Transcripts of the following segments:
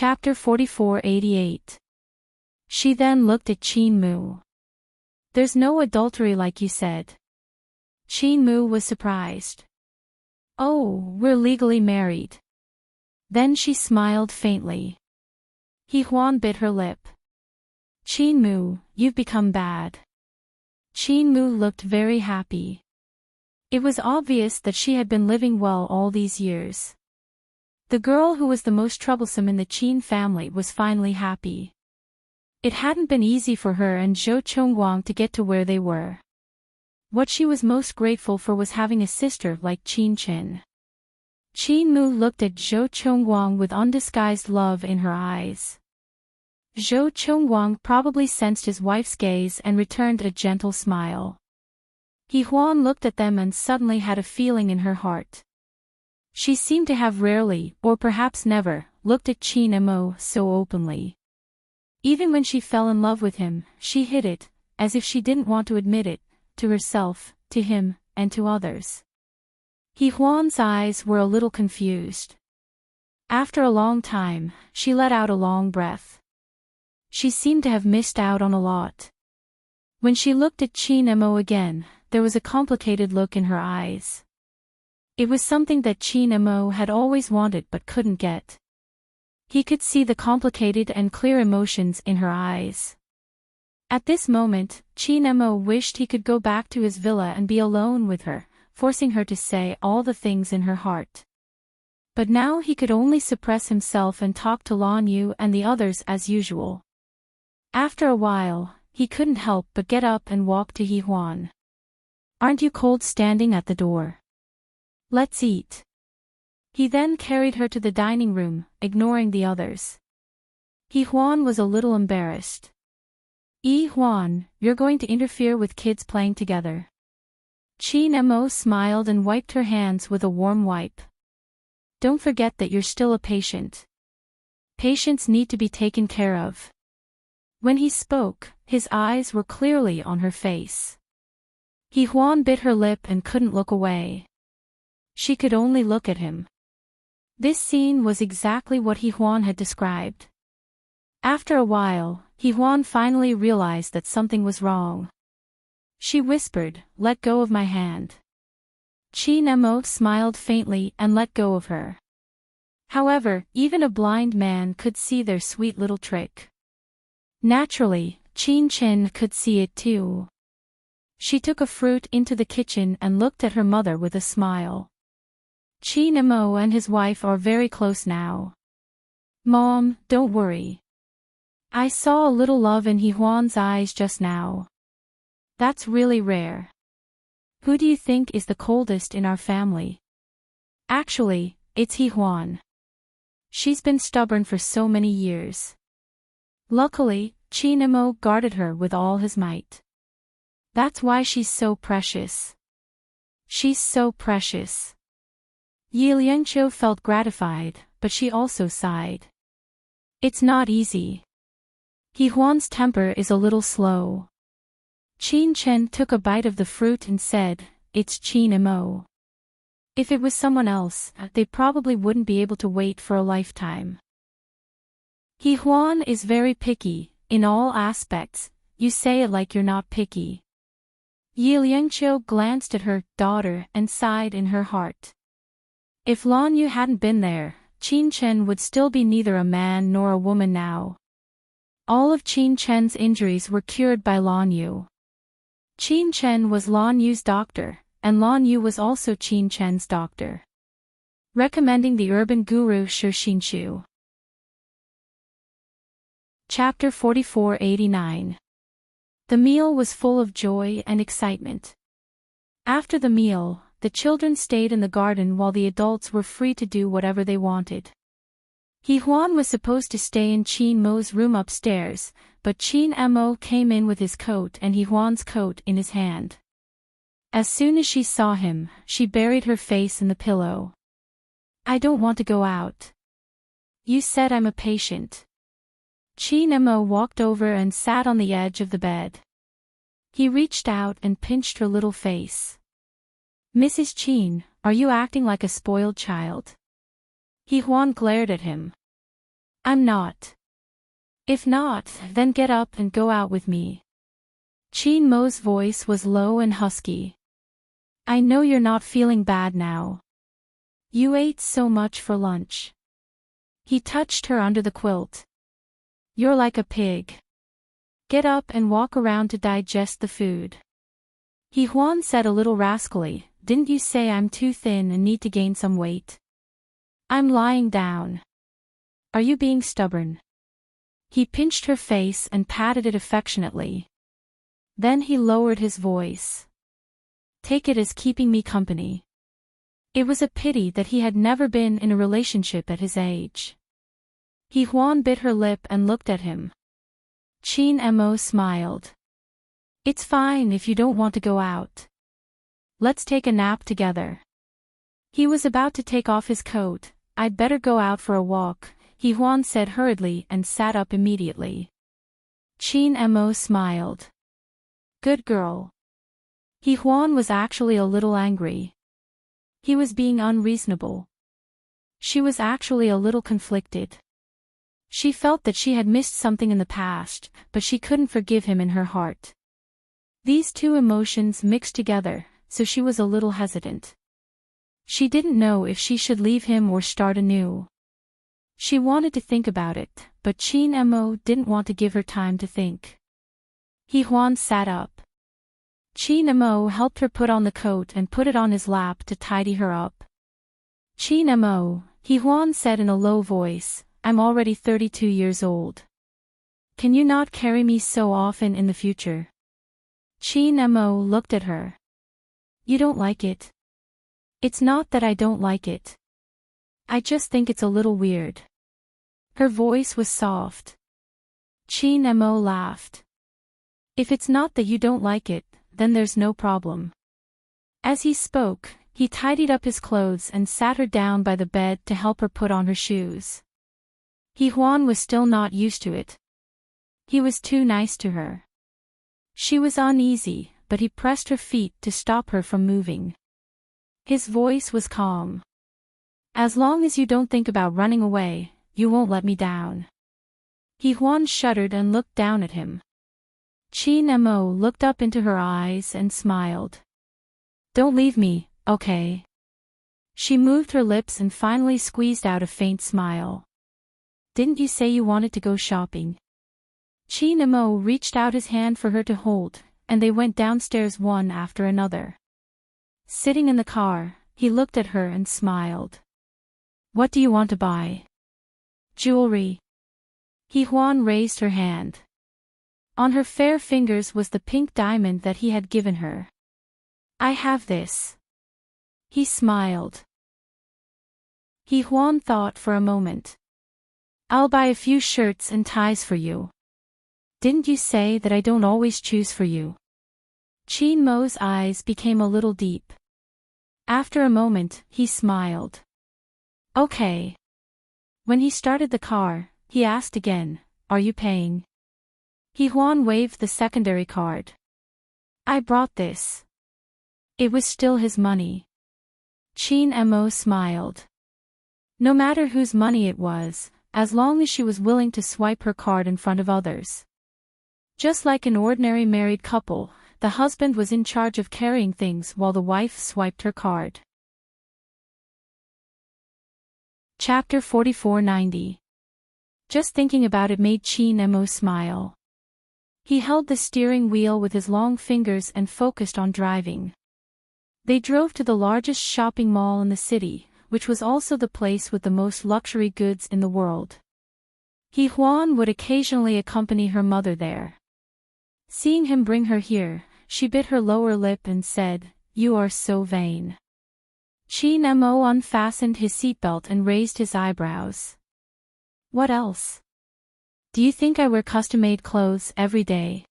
Chapter 4488. She then looked at Qin Mu. There's no adultery like you said. Qin Mu was surprised. Oh, we're legally married. Then she smiled faintly. He Huan bit her lip. Qin Mu, you've become bad. Qin Mu looked very happy. It was obvious that she had been living well all these years. The girl who was the most troublesome in the Qin family was finally happy. It hadn't been easy for her and Zhou Chongguang to get to where they were. What she was most grateful for was having a sister like Qin Chen. Qin Mu looked at Zhou Chongguang with undisguised love in her eyes. Zhou Chongguang probably sensed his wife's gaze and returned a gentle smile. He Huan looked at them and suddenly had a feeling in her heart. She seemed to have rarely, or perhaps never, looked at Qin Mo so openly. Even when she fell in love with him, she hid it, as if she didn't want to admit it, to herself, to him, and to others. He Huan's eyes were a little confused. After a long time, she let out a long breath. She seemed to have missed out on a lot. When she looked at Qin Mo again, there was a complicated look in her eyes. It was something that Qin Mo had always wanted but couldn't get. He could see the complicated and clear emotions in her eyes. At this moment, Qin Mo wished he could go back to his villa and be alone with her, forcing her to say all the things in her heart. But now he could only suppress himself and talk to Lan Yu and the others as usual. After a while, he couldn't help but get up and walk to He Huan. Aren't you cold standing at the door? Let's eat. He then carried her to the dining room, ignoring the others. He Huan was a little embarrassed. Yi Huan, you're going to interfere with kids playing together. Qin Mo smiled and wiped her hands with a warm wipe. Don't forget that you're still a patient. Patients need to be taken care of. When he spoke, his eyes were clearly on her face. He Huan bit her lip and couldn't look away. She could only look at him. This scene was exactly what He Huan had described. After a while, He Huan finally realized that something was wrong. She whispered, "Let go of my hand." Qin Mo smiled faintly and let go of her. However, even a blind man could see their sweet little trick. Naturally, Qin Chen could see it too. She took a fruit into the kitchen and looked at her mother with a smile. Qin Mo and his wife are very close now. Mom, don't worry. I saw a little love in He Huan's eyes just now. That's really rare. Who do you think is the coldest in our family? Actually, it's He Huan. She's been stubborn for so many years. Luckily, Qin Mo guarded her with all his might. That's why she's so precious. She's so precious. Yi Liangqiu felt gratified, but she also sighed. It's not easy. He Huan's temper is a little slow. Qin Chen took a bite of the fruit and said, "It's Qin Mo. If it was someone else, they probably wouldn't be able to wait for a lifetime." He Huan is very picky, in all aspects. You say it like you're not picky. Yi Liangqiu glanced at her daughter and sighed in her heart. If Lan Yu hadn't been there, Qin Chen would still be neither a man nor a woman now. All of Qin Chen's injuries were cured by Lan Yu. Qin Chen was Lan Yu's doctor, and Lan Yu was also Qin Chen's doctor. Recommending the urban guru Shi Xinqiu. Chapter 4489. The meal was full of joy and excitement. After the meal, the children stayed in the garden while the adults were free to do whatever they wanted. He Huan was supposed to stay in Qin Mo's room upstairs, but Qin Mo came in with his coat and He Huan's coat in his hand. As soon as she saw him, she buried her face in the pillow. "I don't want to go out. You said I'm a patient." Qin Mo walked over and sat on the edge of the bed. He reached out and pinched her little face. "Mrs. Qin, are you acting like a spoiled child?" He Huan glared at him. I'm not. If not, then get up and go out with me. Chin Mo's voice was low and husky. I know you're not feeling bad now. You ate so much for lunch. He touched her under the quilt. You're like a pig. Get up and walk around to digest the food. Huan said a little rascally, didn't you say I'm too thin and need to gain some weight? I'm lying down. Are you being stubborn? He pinched her face and patted it affectionately. Then he lowered his voice. Take it as keeping me company. It was a pity that he had never been in a relationship at his age. Huan bit her lip and looked at him. Chin Mo smiled. It's fine if you don't want to go out. Let's take a nap together. He was about to take off his coat. I'd better go out for a walk, Huan said hurriedly and sat up immediately. Chin Mo smiled. Good girl. Huan was actually a little angry. He was being unreasonable. She was actually a little conflicted. She felt that she had missed something in the past, but she couldn't forgive him in her heart. These two emotions mixed together, so she was a little hesitant. She didn't know if she should leave him or start anew. She wanted to think about it, but Chin Mo didn't want to give her time to think. Huan sat up. Chin Mo helped her put on the coat and put it on his lap to tidy her up. Chin Mo, Huan said in a low voice, I'm already 32 years old. Can you not carry me so often in the future? Chin Mo looked at her. You don't like it? It's not that I don't like it. I just think it's a little weird. Her voice was soft. Chin Mo laughed. If it's not that you don't like it, then there's no problem. As he spoke, he tidied up his clothes and sat her down by the bed to help her put on her shoes. Huan was still not used to it. He was too nice to her. She was uneasy, but he pressed her feet to stop her from moving. His voice was calm. As long as you don't think about running away, you won't let me down. Huan shuddered and looked down at him. Chin Mo looked up into her eyes and smiled. Don't leave me, okay? She moved her lips and finally squeezed out a faint smile. Didn't you say you wanted to go shopping? Chin Mo reached out his hand for her to hold, and they went downstairs one after another. Sitting in the car, he looked at her and smiled. What do you want to buy? Jewelry. Huan raised her hand. On her fair fingers was the pink diamond that he had given her. I have this. He smiled. Huan thought for a moment. I'll buy a few shirts and ties for you. Didn't you say that I don't always choose for you? Chin Mo's eyes became a little deep. After a moment, he smiled. Okay. When he started the car, he asked again, are you paying? Huan waved the secondary card. I brought this. It was still his money. Chin Mo smiled. No matter whose money it was, as long as she was willing to swipe her card in front of others. Just like an ordinary married couple, the husband was in charge of carrying things while the wife swiped her card. Chapter 4490. Just thinking about it made Chin Mo smile. He held the steering wheel with his long fingers and focused on driving. They drove to the largest shopping mall in the city, which was also the place with the most luxury goods in the world. Huan would occasionally accompany her mother there. Seeing him bring her here, she bit her lower lip and said, "You are so vain." Chin Mo unfastened his seatbelt and raised his eyebrows. What else? Do you think I wear custom-made clothes every day?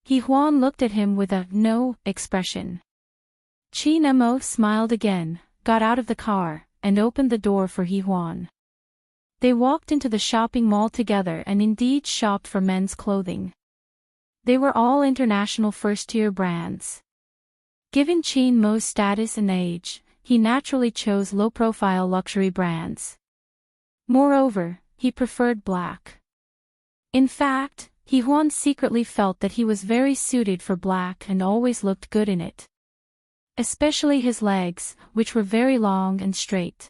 Huan looked at him with a no expression. Chin Mo smiled again, got out of the car, and opened the door for Huan. They walked into the shopping mall together and indeed shopped for men's clothing. They were all international first-tier brands. Given Chin Mo's status and age, he naturally chose low-profile luxury brands. Moreover, he preferred black. In fact, Huan secretly felt that he was very suited for black and always looked good in it. Especially his legs, which were very long and straight.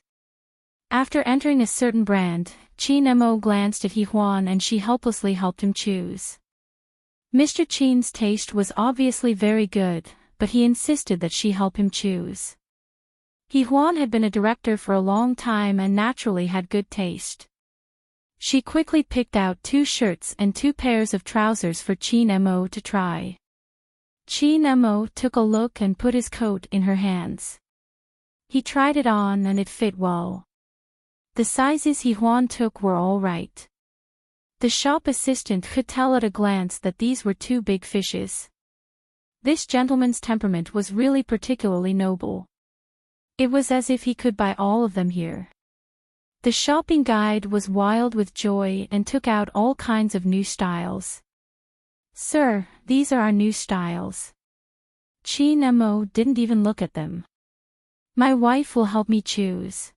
After entering a certain brand, Qin Mo glanced at Huan and she helplessly helped him choose. Mr. Qin's taste was obviously very good, but he insisted that she help him choose. Huan had been a director for a long time and naturally had good taste. She quickly picked out 2 shirts and 2 pairs of trousers for Qin Mo to try. Qin Mo took a look and put his coat in her hands. He tried it on and it fit well. The sizes Huan took were all right. The shop assistant could tell at a glance that these were 2 big fishes. This gentleman's temperament was really particularly noble. It was as if he could buy all of them here. The shopping guide was wild with joy and took out all kinds of new styles. "Sir, these are our new styles." Qin Mo didn't even look at them. "My wife will help me choose."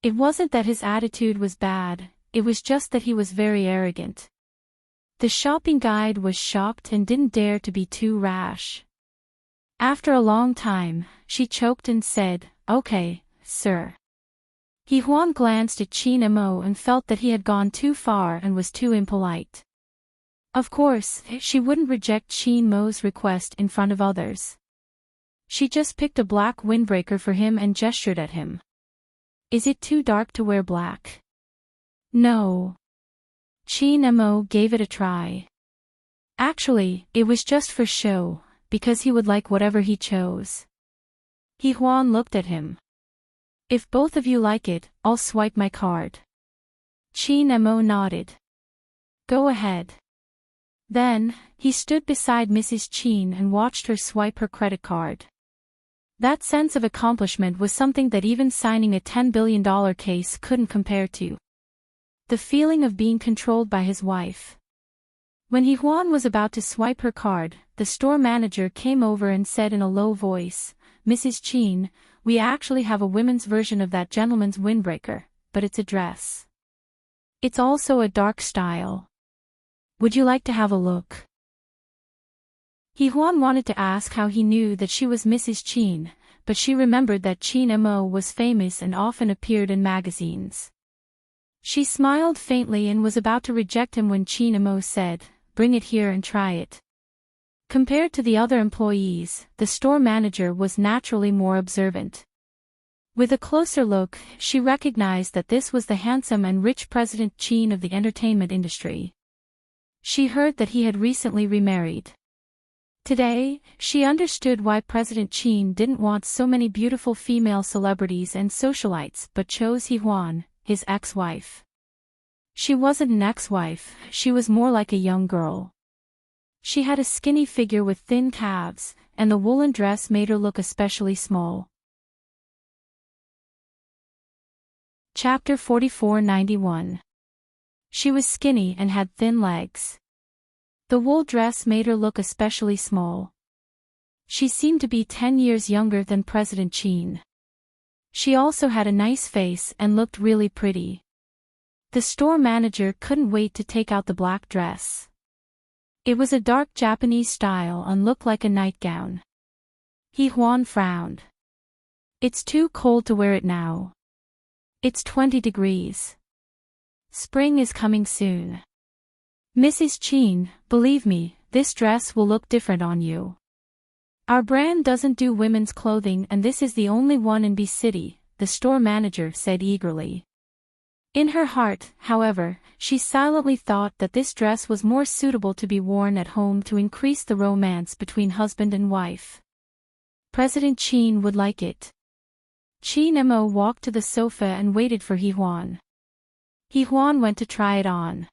It wasn't that his attitude was bad, it was just that he was very arrogant. The shopping guide was shocked and didn't dare to be too rash. After a long time, she choked and said, "Okay, sir." Huan glanced at Qin Mo and felt that he had gone too far and was too impolite. Of course, she wouldn't reject Qin Mo's request in front of others. She just picked a black windbreaker for him and gestured at him. "Is it too dark to wear black?" "No." Qin Mo gave it a try. Actually, it was just for show, because he would like whatever he chose. Huan looked at him. "If both of you like it, I'll swipe my card." Qin Mo nodded. "Go ahead." Then, he stood beside Mrs. Qin and watched her swipe her credit card. That sense of accomplishment was something that even signing a $10 billion case couldn't compare to. The feeling of being controlled by his wife. When Huan was about to swipe her card, the store manager came over and said in a low voice, "Mrs. Qin, we actually have a women's version of that gentleman's windbreaker, but it's a dress. It's also a dark style. Would you like to have a look?" Huan wanted to ask how he knew that she was Mrs. Qin, but she remembered that Qin Mo was famous and often appeared in magazines. She smiled faintly and was about to reject him when Qin Mo said, "Bring it here and try it." Compared to the other employees, the store manager was naturally more observant. With a closer look, she recognized that this was the handsome and rich President Qin of the entertainment industry. She heard that he had recently remarried. Today, she understood why President Qin didn't want so many beautiful female celebrities and socialites but chose Huan, his ex-wife. She wasn't an ex-wife, she was more like a young girl. She had a skinny figure with thin calves, and the woolen dress made her look especially small. Chapter 4491. She was skinny and had thin legs. The wool dress made her look especially small. She seemed to be 10 years younger than President Qin. She also had a nice face and looked really pretty. The store manager couldn't wait to take out the black dress. It was a dark Japanese style and looked like a nightgown. Huan frowned. "It's too cold to wear it now. It's 20 degrees. Spring is coming soon. Mrs. Qin, believe me, this dress will look different on you. Our brand doesn't do women's clothing and this is the only one in B City," the store manager said eagerly. In her heart, however, she silently thought that this dress was more suitable to be worn at home to increase the romance between husband and wife. President Qin would like it. Qin Mo walked to the sofa and waited for Huan. Huan went to try it on.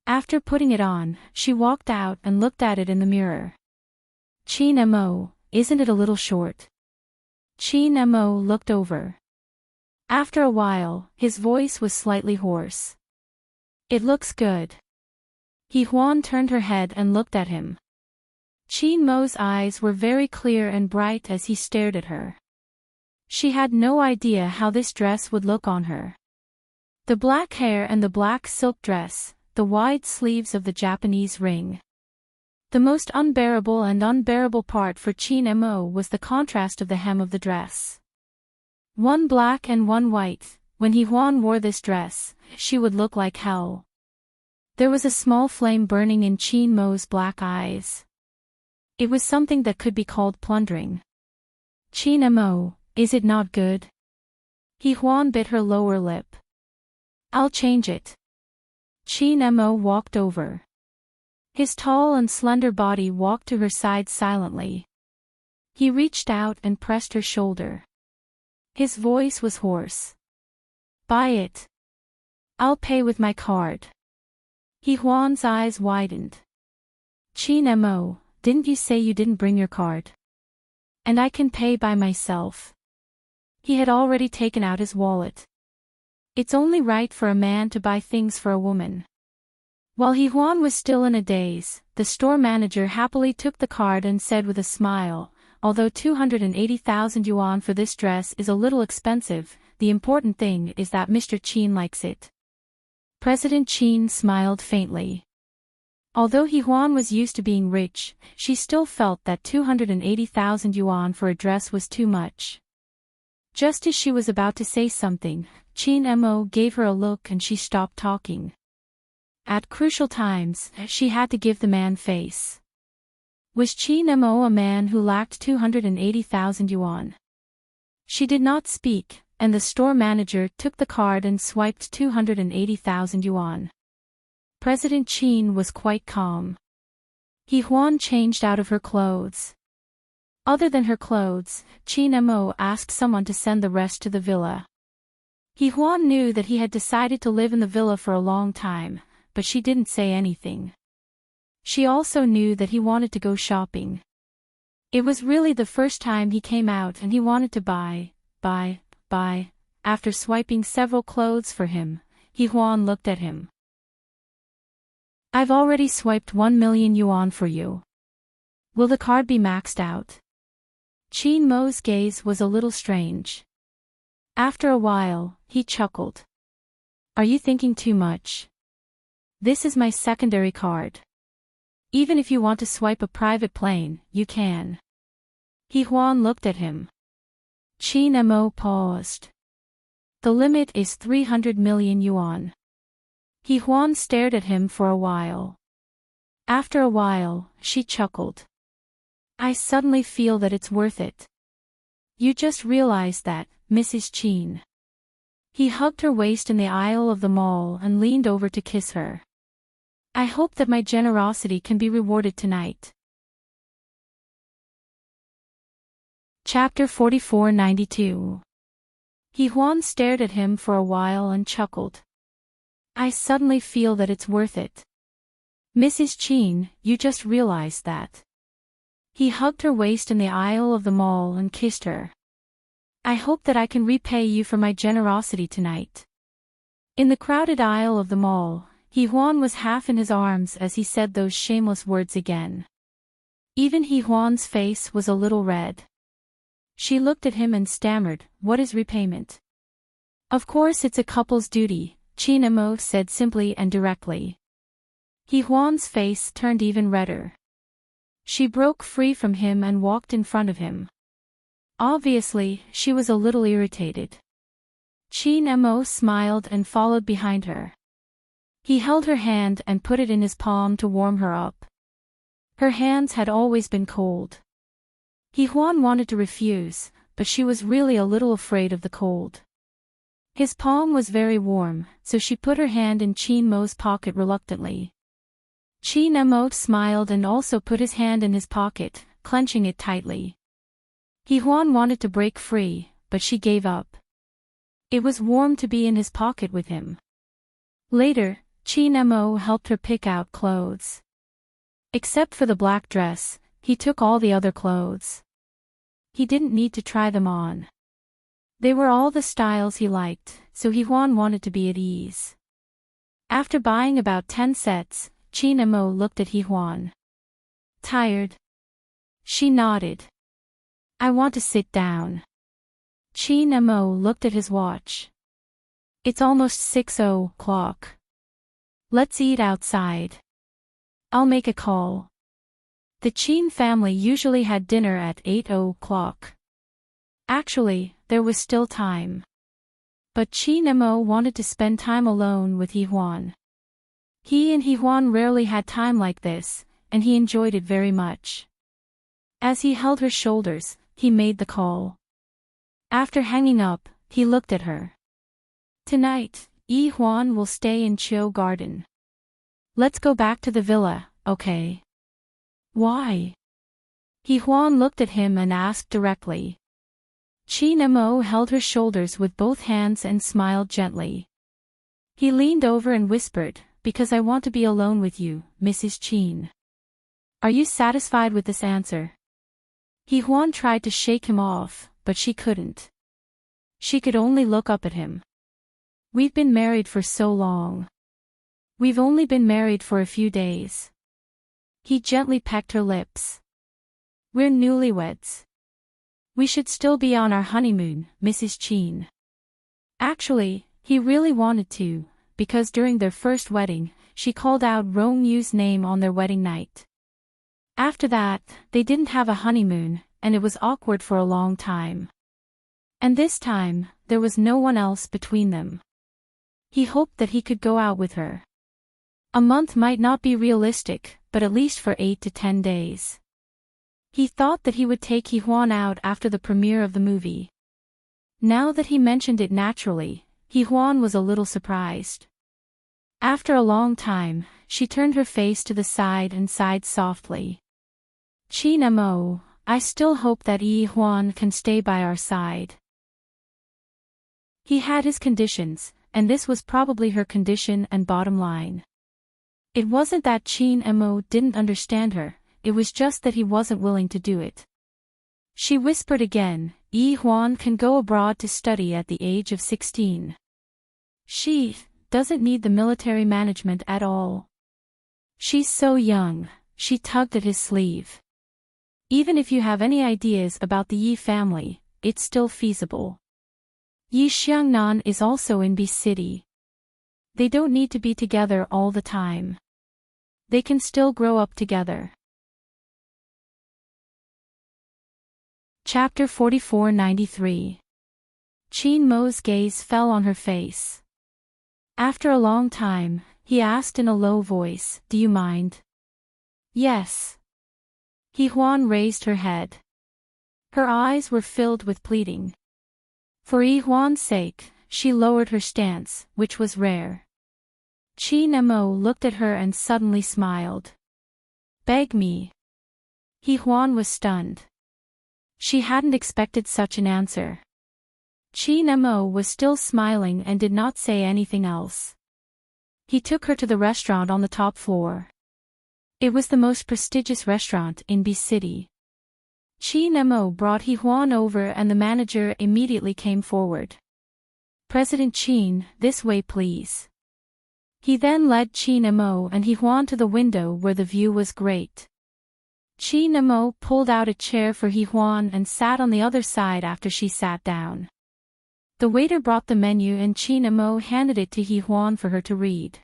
After putting it on, she walked out and looked at it in the mirror. "Qin Mo, isn't it a little short?" Qin Mo looked over. After a while, his voice was slightly hoarse. "It looks good." Huan turned her head and looked at him. Qin Mo's eyes were very clear and bright as he stared at her. She had no idea how this dress would look on her. The black hair and the black silk dress, the wide sleeves of the Japanese ring. The most unbearable part for Chin Mo was the contrast of the hem of the dress. One black and one white. When Huan wore this dress, she would look like hell. There was a small flame burning in Chin Mo's black eyes. It was something that could be called plundering. Chin Mo, is it not good? Huan bit her lower lip. I'll change it. Chin Mo walked over. His tall and slender body walked to her side silently. He reached out and pressed her shoulder. His voice was hoarse. Buy it. I'll pay with my card. Huan's eyes widened. Chin Mo, didn't you say you didn't bring your card? And I can pay by myself. He had already taken out his wallet. It's only right for a man to buy things for a woman. While Huan was still in a daze, the store manager happily took the card and said with a smile, although 280,000 yuan for this dress is a little expensive, the important thing is that Mr. Chin likes it. President Chin smiled faintly. Although Huan was used to being rich, she still felt that 280,000 yuan for a dress was too much. Just as she was about to say something, Chin Mo gave her a look and she stopped talking. At crucial times, she had to give the man face. Was Chin Mo a man who lacked 280,000 yuan? She did not speak, and the store manager took the card and swiped 280,000 yuan. President Chin was quite calm. Huan changed out of her clothes. Other than her clothes, Chin Mo asked someone to send the rest to the villa. Huan knew that he had decided to live in the villa for a long time, but she didn't say anything. She also knew that he wanted to go shopping. It was really the first time he came out and he wanted to buy. After swiping several clothes for him, Huan looked at him. I've already swiped 1 million yuan for you. Will the card be maxed out? Chin Mo's gaze was a little strange. After a while, he chuckled. Are you thinking too much? This is my secondary card. Even if you want to swipe a private plane, you can. Huan looked at him. Chin Mo paused. The limit is 300 million yuan. Huan stared at him for a while. After a while, she chuckled. I suddenly feel that it's worth it. You just realized that, Mrs. Chin. He hugged her waist in the aisle of the mall and leaned over to kiss her. I hope that my generosity can be rewarded tonight. Chapter 4492. Huan stared at him for a while and chuckled. I suddenly feel that it's worth it. Mrs. Chin, you just realized that. He hugged her waist in the aisle of the mall and kissed her. I hope that I can repay you for my generosity tonight. In the crowded aisle of the mall, Huan was half in his arms as he said those shameless words again. Even Huan's face was a little red. She looked at him and stammered, what is repayment? Of course it's a couple's duty, Chin Mo said simply and directly. Huan's face turned even redder. She broke free from him and walked in front of him. Obviously, she was a little irritated. Chin Mo smiled and followed behind her. He held her hand and put it in his palm to warm her up. Her hands had always been cold. Huan wanted to refuse, but she was really a little afraid of the cold. His palm was very warm, so she put her hand in Chin Mo's pocket reluctantly. Chin Mo smiled and also put his hand in his pocket, clenching it tightly. Huan wanted to break free, but she gave up. It was warm to be in his pocket with him. Later, Chin Mo helped her pick out clothes. Except for the black dress, he took all the other clothes. He didn't need to try them on. They were all the styles he liked, so Huan wanted to be at ease. After buying about 10 sets, Chin Mo looked at Huan. Tired? She nodded. I want to sit down. Chin Mo looked at his watch. It's almost 6 o'clock. Let's eat outside. I'll make a call. The Chin family usually had dinner at 8 o'clock. Actually, there was still time. But Chin Mo wanted to spend time alone with Hee Hwan. He and Hee Hwan rarely had time like this, and he enjoyed it very much. As he held her shoulders, he made the call. After hanging up, he looked at her. Tonight, Hee Hwan will stay in Chio Garden. Let's go back to the villa, okay? Why? Hee Hwan looked at him and asked directly. Chin Mo held her shoulders with both hands and smiled gently. He leaned over and whispered, because I want to be alone with you, Mrs. Chin. Are you satisfied with this answer? Hee Hwan tried to shake him off, but she couldn't. She could only look up at him. We've been married for so long. We've only been married for a few days. He gently pecked her lips. We're newlyweds. We should still be on our honeymoon, Mrs. Chin. Actually, he really wanted to, because during their first wedding, she called out Romeu's name on their wedding night. After that, they didn't have a honeymoon, and it was awkward for a long time. And this time, there was no one else between them. He hoped that he could go out with her. A month might not be realistic, but at least for 8 to 10 days. He thought that he would take Hee Hwan out after the premiere of the movie. Now that he mentioned it naturally, Hee Hwan was a little surprised. After a long time, she turned her face to the side and sighed softly. Chin Mo, I still hope that Hee Hwan can stay by our side. He had his conditions, and this was probably her condition and bottom line. It wasn't that Chin Mo didn't understand her, it was just that he wasn't willing to do it. She whispered again, Hee Hwan can go abroad to study at the age of 16. She doesn't need the military management at all. She's so young, she tugged at his sleeve. Even if you have any ideas about the Yi family, it's still feasible. Yi Xiangnan is also in B City. They don't need to be together all the time. They can still grow up together. Chapter 4493. Chin Mo's gaze fell on her face. After a long time, he asked in a low voice, Do you mind? Yes. Hee Hwan raised her head. Her eyes were filled with pleading. For Hee Hwan's sake, she lowered her stance, which was rare. Chin Mo looked at her and suddenly smiled. Beg me. Hee Hwan was stunned. She hadn't expected such an answer. Chin Mo was still smiling and did not say anything else. He took her to the restaurant on the top floor. It was the most prestigious restaurant in B City. Chin Mo brought Hee Hwan over and the manager immediately came forward. President Chin, this way please. He then led Chin Mo and Hee Hwan to the window where the view was great. Chin Mo pulled out a chair for Hee Hwan and sat on the other side after she sat down. The waiter brought the menu and Chin Mo handed it to Hee Hwan for her to read.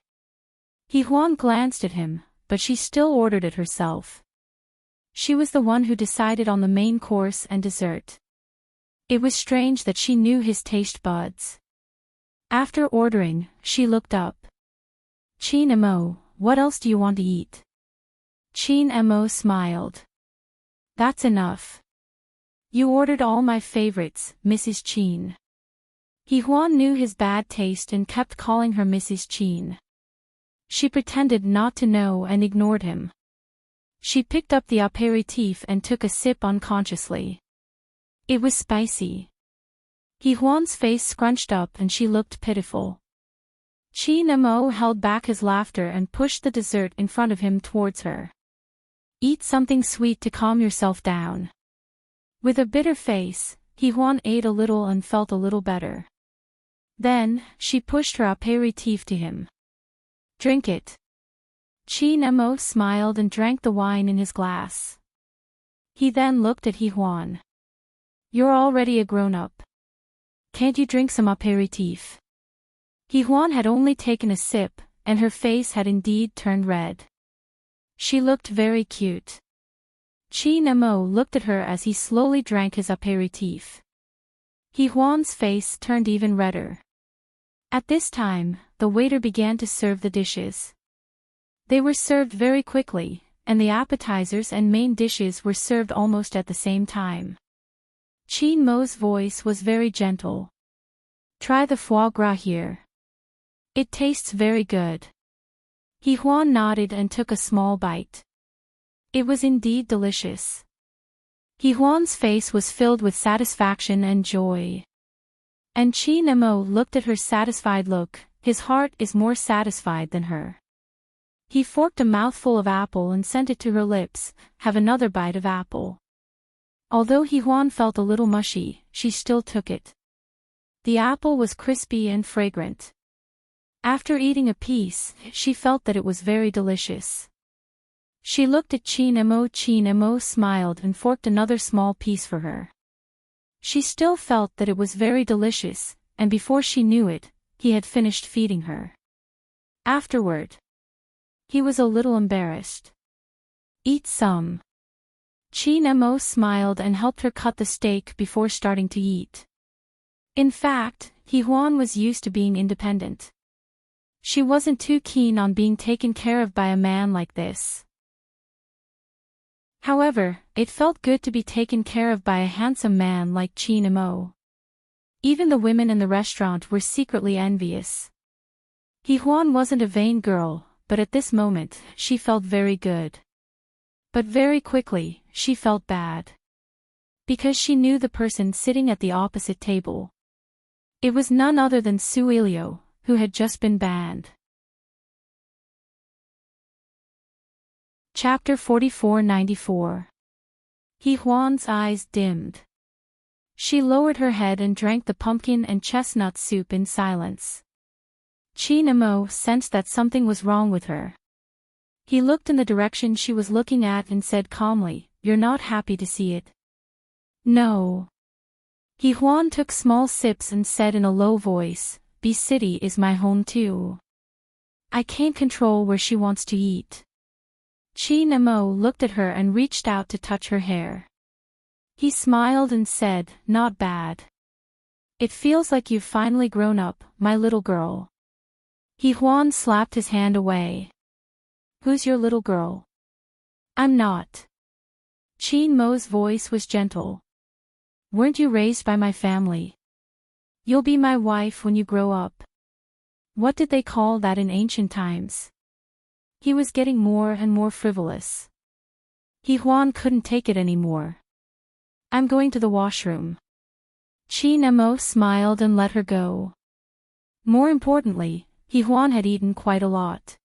Hee Hwan glanced at him, but she still ordered it herself. She was the one who decided on the main course and dessert. It was strange that she knew his taste buds. After ordering, she looked up. Chin Mo, what else do you want to eat? Chin Mo smiled. That's enough. You ordered all my favorites, Mrs. Chin. Hee Hwan knew his bad taste and kept calling her Mrs. Chin. She pretended not to know and ignored him. She picked up the aperitif and took a sip unconsciously. It was spicy. Hee Hwan's face scrunched up and she looked pitiful. Chin Mo held back his laughter and pushed the dessert in front of him towards her. Eat something sweet to calm yourself down. With a bitter face, Hee Hwan ate a little and felt a little better. Then, she pushed her aperitif to him. Drink it. Chin Mo smiled and drank the wine in his glass. He then looked at Hee Hwan. You're already a grown-up. Can't you drink some aperitif? Hee-hwan had only taken a sip, and her face had indeed turned red. She looked very cute. Chi-Nemo looked at her as he slowly drank his apéritif. Hee-hwan's face turned even redder. At this time, the waiter began to serve the dishes. They were served very quickly, and the appetizers and main dishes were served almost at the same time. Chi-Mo's voice was very gentle. "Try the foie gras here. It tastes very good." Hee-hwan nodded and took a small bite. It was indeed delicious. Hee-hwan's face was filled with satisfaction and joy. And Chi-Nemo looked at her satisfied look. His heart is more satisfied than her. He forked a mouthful of apple and sent it to her lips. "Have another bite of apple." Although Hee-hwan felt a little mushy, she still took it. The apple was crispy and fragrant. After eating a piece, she felt that it was very delicious. She looked at Chi-Nemo. Chi-Nemo smiled and forked another small piece for her. She still felt that it was very delicious, and before she knew it, he had finished feeding her. Afterward, he was a little embarrassed. "Eat some." Chi-Nemo smiled and helped her cut the steak before starting to eat. In fact, Hee-hwan was used to being independent. She wasn't too keen on being taken care of by a man like this. However, it felt good to be taken care of by a handsome man like Chi-Nemo. Even the women in the restaurant were secretly envious. Hee-hwan wasn't a vain girl, but at this moment, she felt very good. But very quickly, she felt bad. Because she knew the person sitting at the opposite table. It was none other than Suilio, who had just been banned. Chapter 44-94. Hee-hwan's eyes dimmed. She lowered her head and drank the pumpkin and chestnut soup in silence. Chi-Nemo sensed that something was wrong with her. He looked in the direction she was looking at and said calmly, "You're not happy to see it?" "No." Hee-hwan took small sips and said in a low voice, "B-City is my home too. I can't control where she wants to eat." Chi-Nemo looked at her and reached out to touch her hair. He smiled and said, "Not bad. It feels like you've finally grown up, my little girl." Hee-hwan slapped his hand away. "Who's your little girl?" "I'm not." Chi-Mo's voice was gentle. "Weren't you raised by my family? You'll be my wife when you grow up." What did they call that in ancient times? He was getting more and more frivolous. Hee-hwan couldn't take it anymore. "I'm going to the washroom." Chi-Nemo smiled and let her go. More importantly, Hee-hwan had eaten quite a lot.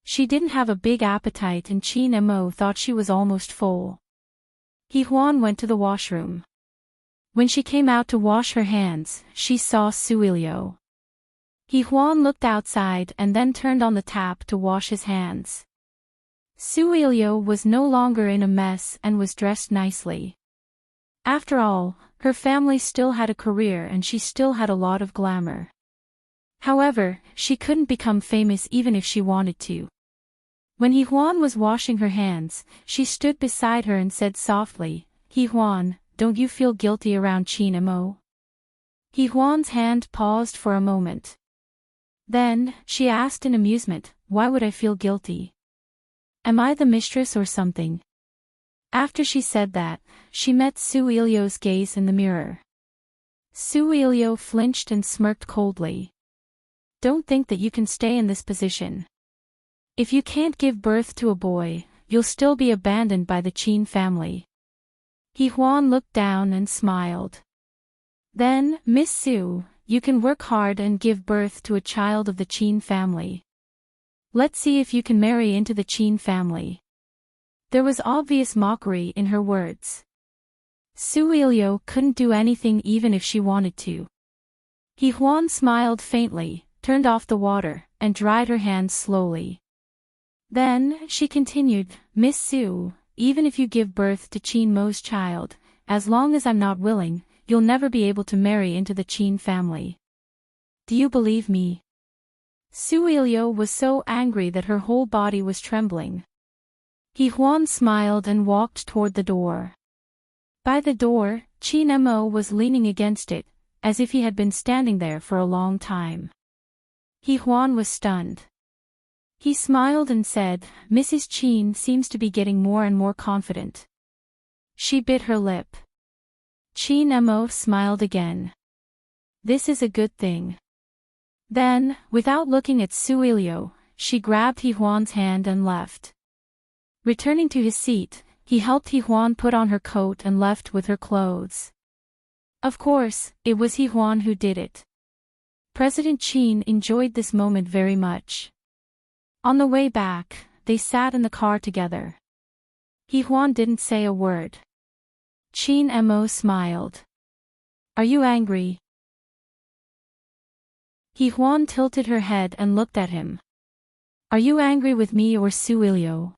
She didn't have a big appetite and Chi-Nemo thought she was almost full. Hee-hwan went to the washroom. When she came out to wash her hands, she saw Suilio. Hee-hwan looked outside and then turned on the tap to wash his hands. Suilio was no longer in a mess and was dressed nicely. After all, her family still had a career and she still had a lot of glamour. However, she couldn't become famous even if she wanted to. When Hee-hwan was washing her hands, she stood beside her and said softly, "Hee-hwan, don't you feel guilty around Chi-Nemo?" Hee-hwan's hand paused for a moment. Then, she asked in amusement, "Why would I feel guilty? Am I the mistress or something?" After she said that, she met Suilio's gaze in the mirror. Suilio flinched and smirked coldly. "Don't think that you can stay in this position. If you can't give birth to a boy, you'll still be abandoned by the Chin family." Hee-hwan looked down and smiled. "Then, Miss Su, you can work hard and give birth to a child of the Chin family. Let's see if you can marry into the Chin family." There was obvious mockery in her words. Suilio couldn't do anything even if she wanted to. Hee-hwan smiled faintly, turned off the water, and dried her hands slowly. Then, she continued, "Miss Su, even if you give birth to Chi-Mo's child, as long as I'm not willing, you'll never be able to marry into the Chin family." Do you believe me? Suilio was so angry that her whole body was trembling. Juan smiled and walked toward the door. By the door, Chin Mo was leaning against it, as if he had been standing there for a long time. Juan was stunned. He smiled and said, "Mrs. Chin seems to be getting more and more confident." She bit her lip. Chin Mo smiled again. "This is a good thing." Then, without looking at Suilio, she grabbed Juan's hand and left. Returning to his seat, he helped Juan put on her coat and left with her clothes. Of course, it was Juan who did it. President Chin enjoyed this moment very much. On the way back, they sat in the car together. Juan didn't say a word. Chin Mo smiled. "Are you angry?" Juan tilted her head and looked at him. "Are you angry with me or Suilio?"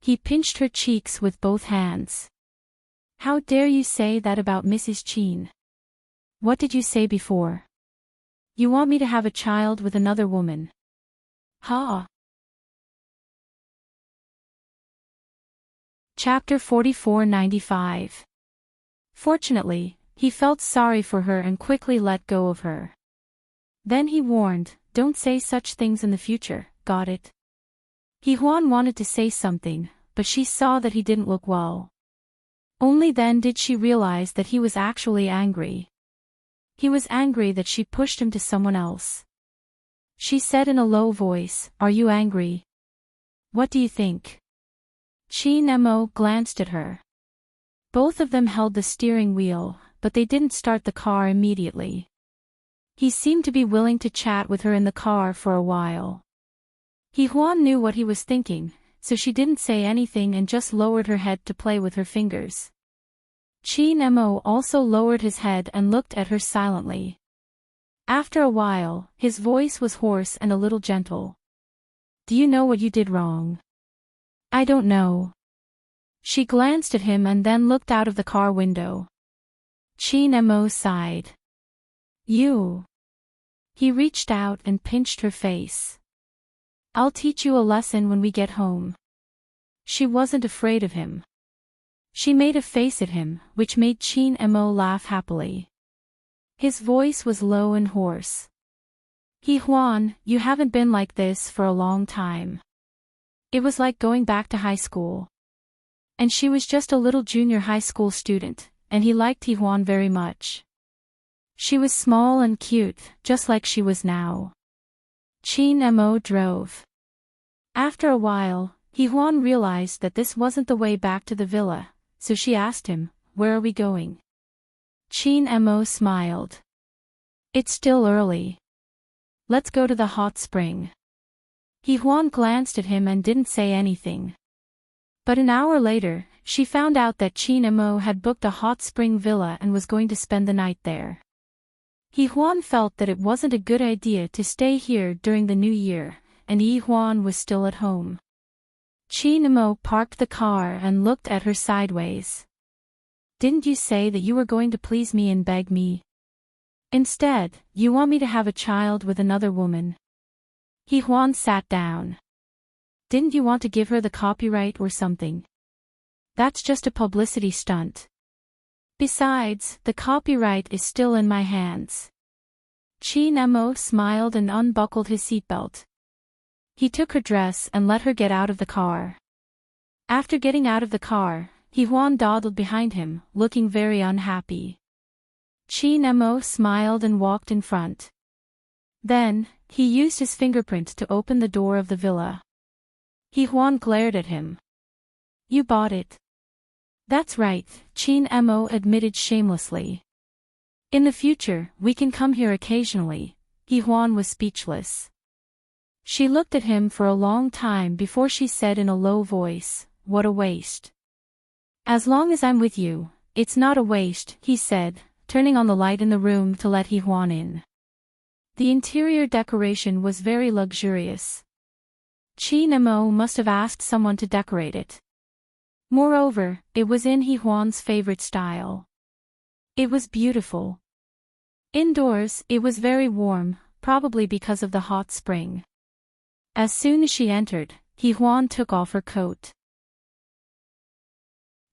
He pinched her cheeks with both hands. "How dare you say that about Mrs. Chin? What did you say before? You want me to have a child with another woman? Ha!" Chapter 4495. Fortunately, he felt sorry for her and quickly let go of her. Then he warned, "Don't say such things in the future, got it?" Juan wanted to say something, but she saw that he didn't look well. Only then did she realize that he was actually angry. He was angry that she pushed him to someone else. She said in a low voice, "Are you angry? What do you think?" Chin Mo glanced at her. Both of them held the steering wheel, but they didn't start the car immediately. He seemed to be willing to chat with her in the car for a while. Juan knew what he was thinking, so she didn't say anything and just lowered her head to play with her fingers. Chin Mo also lowered his head and looked at her silently. After a while, his voice was hoarse and a little gentle. "Do you know what you did wrong?" "I don't know." She glanced at him and then looked out of the car window. Chin Mo sighed. "You." He reached out and pinched her face. "I'll teach you a lesson when we get home." She wasn't afraid of him. She made a face at him, which made Chin Mo laugh happily. His voice was low and hoarse. "Juan, you haven't been like this for a long time." It was like going back to high school. And she was just a little junior high school student, and he liked Juan very much. She was small and cute, just like she was now. Chin Mo drove. After a while, Juan realized that this wasn't the way back to the villa, so she asked him, "Where are we going?" Chin Mo smiled. "It's still early. Let's go to the hot spring." Juan glanced at him and didn't say anything. But an hour later, she found out that Chin Mo had booked a hot spring villa and was going to spend the night there. Juan felt that it wasn't a good idea to stay here during the new year, and Juan was still at home. Chin Mo parked the car and looked at her sideways. "Didn't you say that you were going to please me and beg me? Instead, you want me to have a child with another woman." Juan sat down. "Didn't you want to give her the copyright or something? That's just a publicity stunt. Besides, the copyright is still in my hands." Chin Mo smiled and unbuckled his seatbelt. He took her dress and let her get out of the car. After getting out of the car, Juan dawdled behind him, looking very unhappy. Chin Mo smiled and walked in front. Then, he used his fingerprint to open the door of the villa. Juan glared at him. "You bought it." "That's right," Chin Mo admitted shamelessly. "In the future, we can come here occasionally." Juan was speechless. She looked at him for a long time before she said in a low voice, "What a waste." "As long as I'm with you, it's not a waste," he said, turning on the light in the room to let Juan in. The interior decoration was very luxurious. Chin Mo must have asked someone to decorate it. Moreover, it was in Juan's favorite style. It was beautiful. Indoors, it was very warm, probably because of the hot spring. As soon as she entered, Huan took off her coat.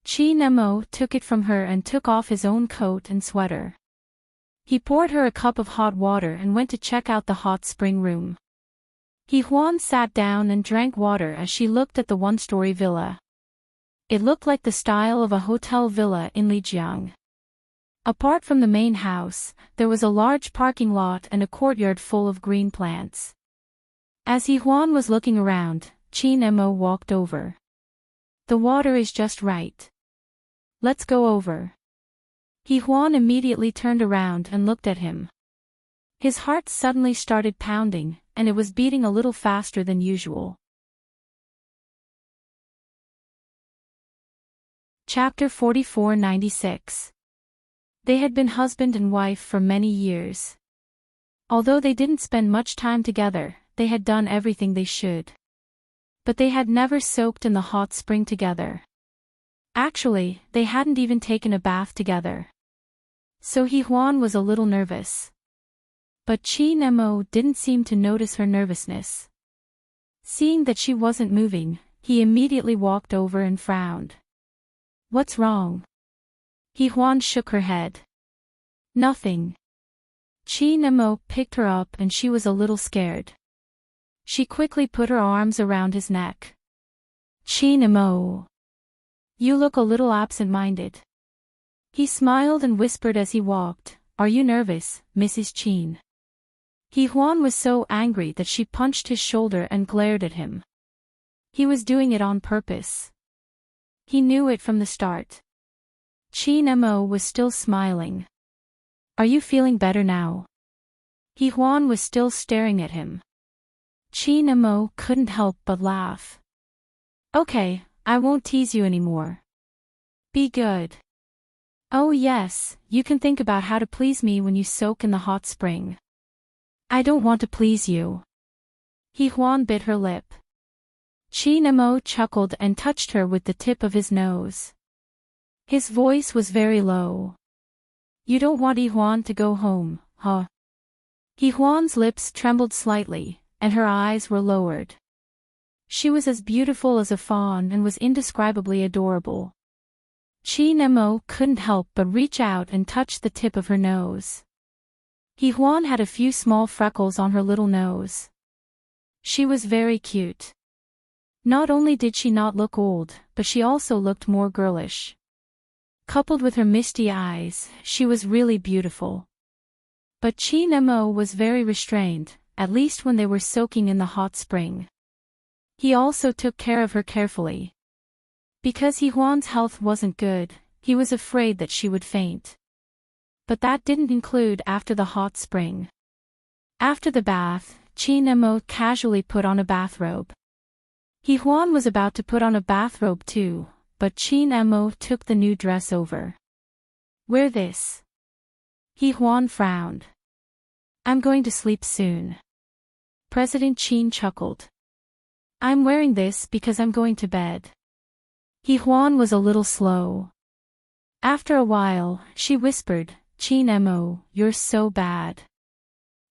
Qin Mo took it from her and took off his own coat and sweater. He poured her a cup of hot water and went to check out the hot spring room. Huan sat down and drank water as she looked at the one-story villa. It looked like the style of a hotel villa in Lijiang. Apart from the main house, there was a large parking lot and a courtyard full of green plants. As Huan was looking around, Qin Mo walked over. The water is just right. Let's go over. Huan immediately turned around and looked at him. His heart suddenly started pounding, and it was beating a little faster than usual. Chapter 44-96. They had been husband and wife for many years. Although they didn't spend much time together, they had done everything they should. But they had never soaked in the hot spring together. Actually, they hadn't even taken a bath together. So Huan was a little nervous. But Qin Mo didn't seem to notice her nervousness. Seeing that she wasn't moving, he immediately walked over and frowned. What's wrong? Huan shook her head. Nothing. Qin Mo picked her up and she was a little scared. She quickly put her arms around his neck. Qin Mo. You look a little absent-minded. He smiled and whispered as he walked, Are you nervous, Mrs. Qin? Huan was so angry that she punched his shoulder and glared at him. He was doing it on purpose. He knew it from the start. Qin Mo was still smiling. Are you feeling better now? Huan was still staring at him. Qin Mo couldn't help but laugh. Okay, I won't tease you anymore. Be good. Oh yes, you can think about how to please me when you soak in the hot spring. I don't want to please you. Huan bit her lip. Qin Mo chuckled and touched her with the tip of his nose. His voice was very low. You don't want Huan to go home, huh? Huan's lips trembled slightly, and her eyes were lowered. She was as beautiful as a fawn and was indescribably adorable. Qin Mo couldn't help but reach out and touch the tip of her nose. Huan had a few small freckles on her little nose. She was very cute. Not only did she not look old, but she also looked more girlish. Coupled with her misty eyes, she was really beautiful. But Qin Mo was very restrained, at least when they were soaking in the hot spring. He also took care of her carefully. Because Huan's health wasn't good, he was afraid that she would faint. But that didn't include after the hot spring. After the bath, Qin Mo casually put on a bathrobe. Huan was about to put on a bathrobe too, but Qin Mo took the new dress over. Wear this. Huan frowned. I'm going to sleep soon. President Qin chuckled. I'm wearing this because I'm going to bed. Huan was a little slow. After a while, she whispered, Qin Mo, you're so bad.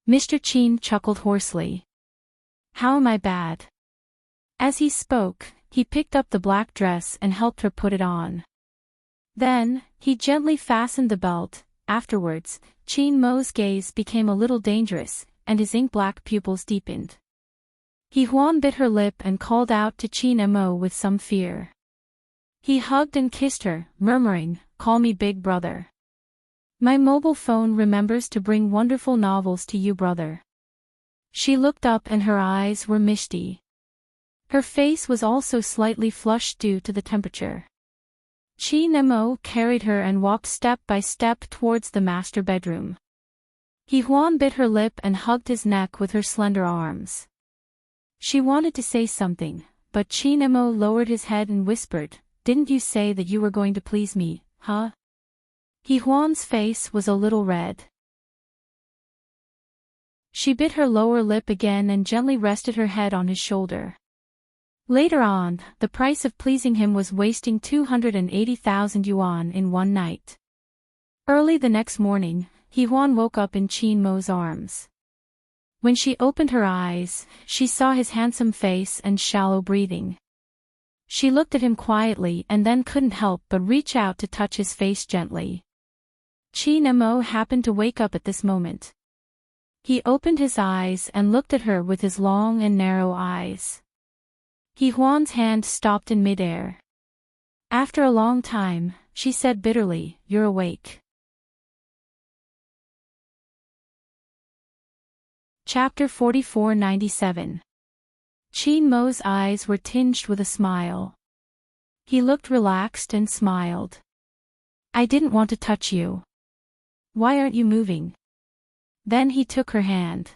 Mr. Qin chuckled hoarsely. How am I bad? As he spoke, he picked up the black dress and helped her put it on. Then, he gently fastened the belt. Afterwards, Qin Mo's gaze became a little dangerous, and his ink-black pupils deepened. Huan bit her lip and called out to Qin Mo with some fear. He hugged and kissed her, murmuring, Call me big brother. My mobile phone remembers to bring wonderful novels to you, brother. She looked up and her eyes were misty. Her face was also slightly flushed due to the temperature. Qin Mo carried her and walked step by step towards the master bedroom. Huan bit her lip and hugged his neck with her slender arms. She wanted to say something, but Qin Mo lowered his head and whispered, Didn't you say that you were going to please me, huh? Huan's face was a little red. She bit her lower lip again and gently rested her head on his shoulder. Later on, the price of pleasing him was wasting 280,000 yuan in one night. Early the next morning, Hee-hwan woke up in Chin Mo's arms. When she opened her eyes, she saw his handsome face and shallow breathing. She looked at him quietly and then couldn't help but reach out to touch his face gently. Chin Mo happened to wake up at this moment. He opened his eyes and looked at her with his long and narrow eyes. Hee-hwan's hand stopped in midair. After a long time, she said bitterly, "You're awake." Chapter 4497. Chin Mo's eyes were tinged with a smile. He looked relaxed and smiled. "I didn't want to touch you. Why aren't you moving?" Then he took her hand.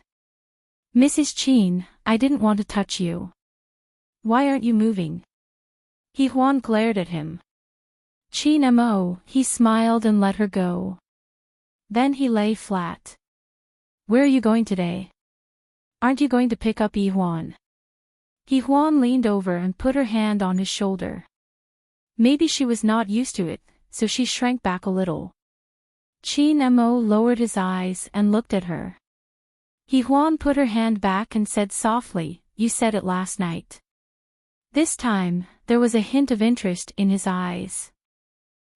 "Mrs. Chin, I didn't want to touch you. Why aren't you moving?" Hee-hwan glared at him. "Chin Mo," he smiled and let her go. Then he lay flat. "Where are you going today? Aren't you going to pick up Hee-hwan?" Hee-hwan leaned over and put her hand on his shoulder. Maybe she was not used to it, so she shrank back a little. Chin Mo lowered his eyes and looked at her. Hee-hwan put her hand back and said softly, "You said it last night." This time, there was a hint of interest in his eyes.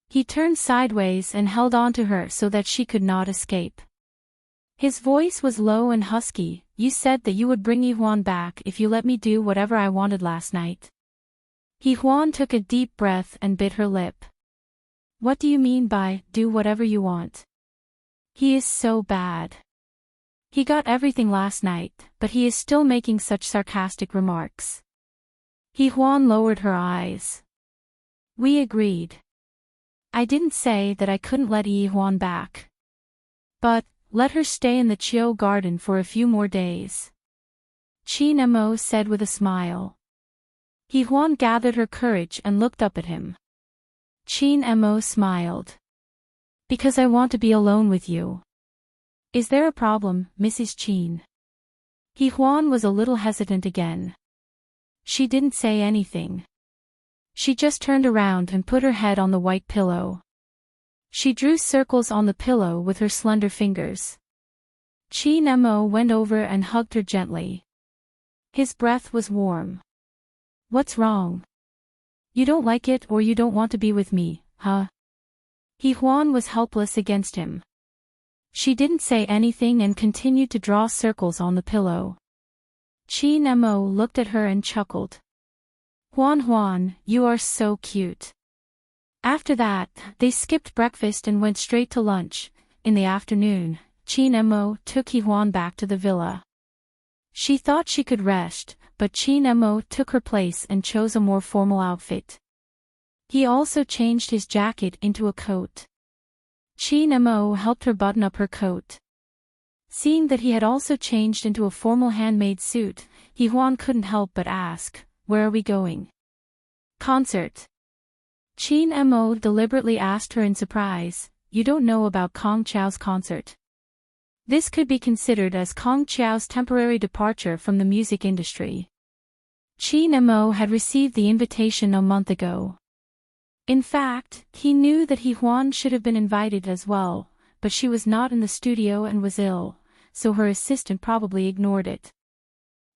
He turned sideways and held on to her so that she could not escape. His voice was low and husky. "You said that you would bring Hee-hwan back if you let me do whatever I wanted last night." Hee-hwan took a deep breath and bit her lip. "What do you mean by, do whatever you want?" He is so bad. He got everything last night, but he is still making such sarcastic remarks. Hee-hwan lowered her eyes. "We agreed. I didn't say that I couldn't let Hee-hwan back. But, let her stay in the Chio garden for a few more days." Chin Mo said with a smile. Hee-hwan gathered her courage and looked up at him. Chin Mo smiled. "Because I want to be alone with you." "Is there a problem, Mrs. Chin?" Hee-hwan was a little hesitant again. She didn't say anything. She just turned around and put her head on the white pillow. She drew circles on the pillow with her slender fingers. Chin Mo went over and hugged her gently. His breath was warm. "What's wrong? You don't like it or you don't want to be with me, huh?" Hee-hwan was helpless against him. She didn't say anything and continued to draw circles on the pillow. Chin Mo looked at her and chuckled. "Hwan, you are so cute." After that, they skipped breakfast and went straight to lunch. In the afternoon, Chin Mo took Hee-hwan back to the villa. She thought she could rest, but Chin Mo took her place and chose a more formal outfit. He also changed his jacket into a coat. Chin Mo helped her button up her coat. Seeing that he had also changed into a formal handmade suit, Hee-hwan couldn't help but ask, "Where are we going?" "Concert." Chin Mo deliberately asked her in surprise, "You don't know about Kong Chao's concert?" This could be considered as Kong Chao's temporary departure from the music industry. Chin Mo had received the invitation a month ago. In fact, he knew that Hee-hwan should have been invited as well, but she was not in the studio and was ill, so her assistant probably ignored it.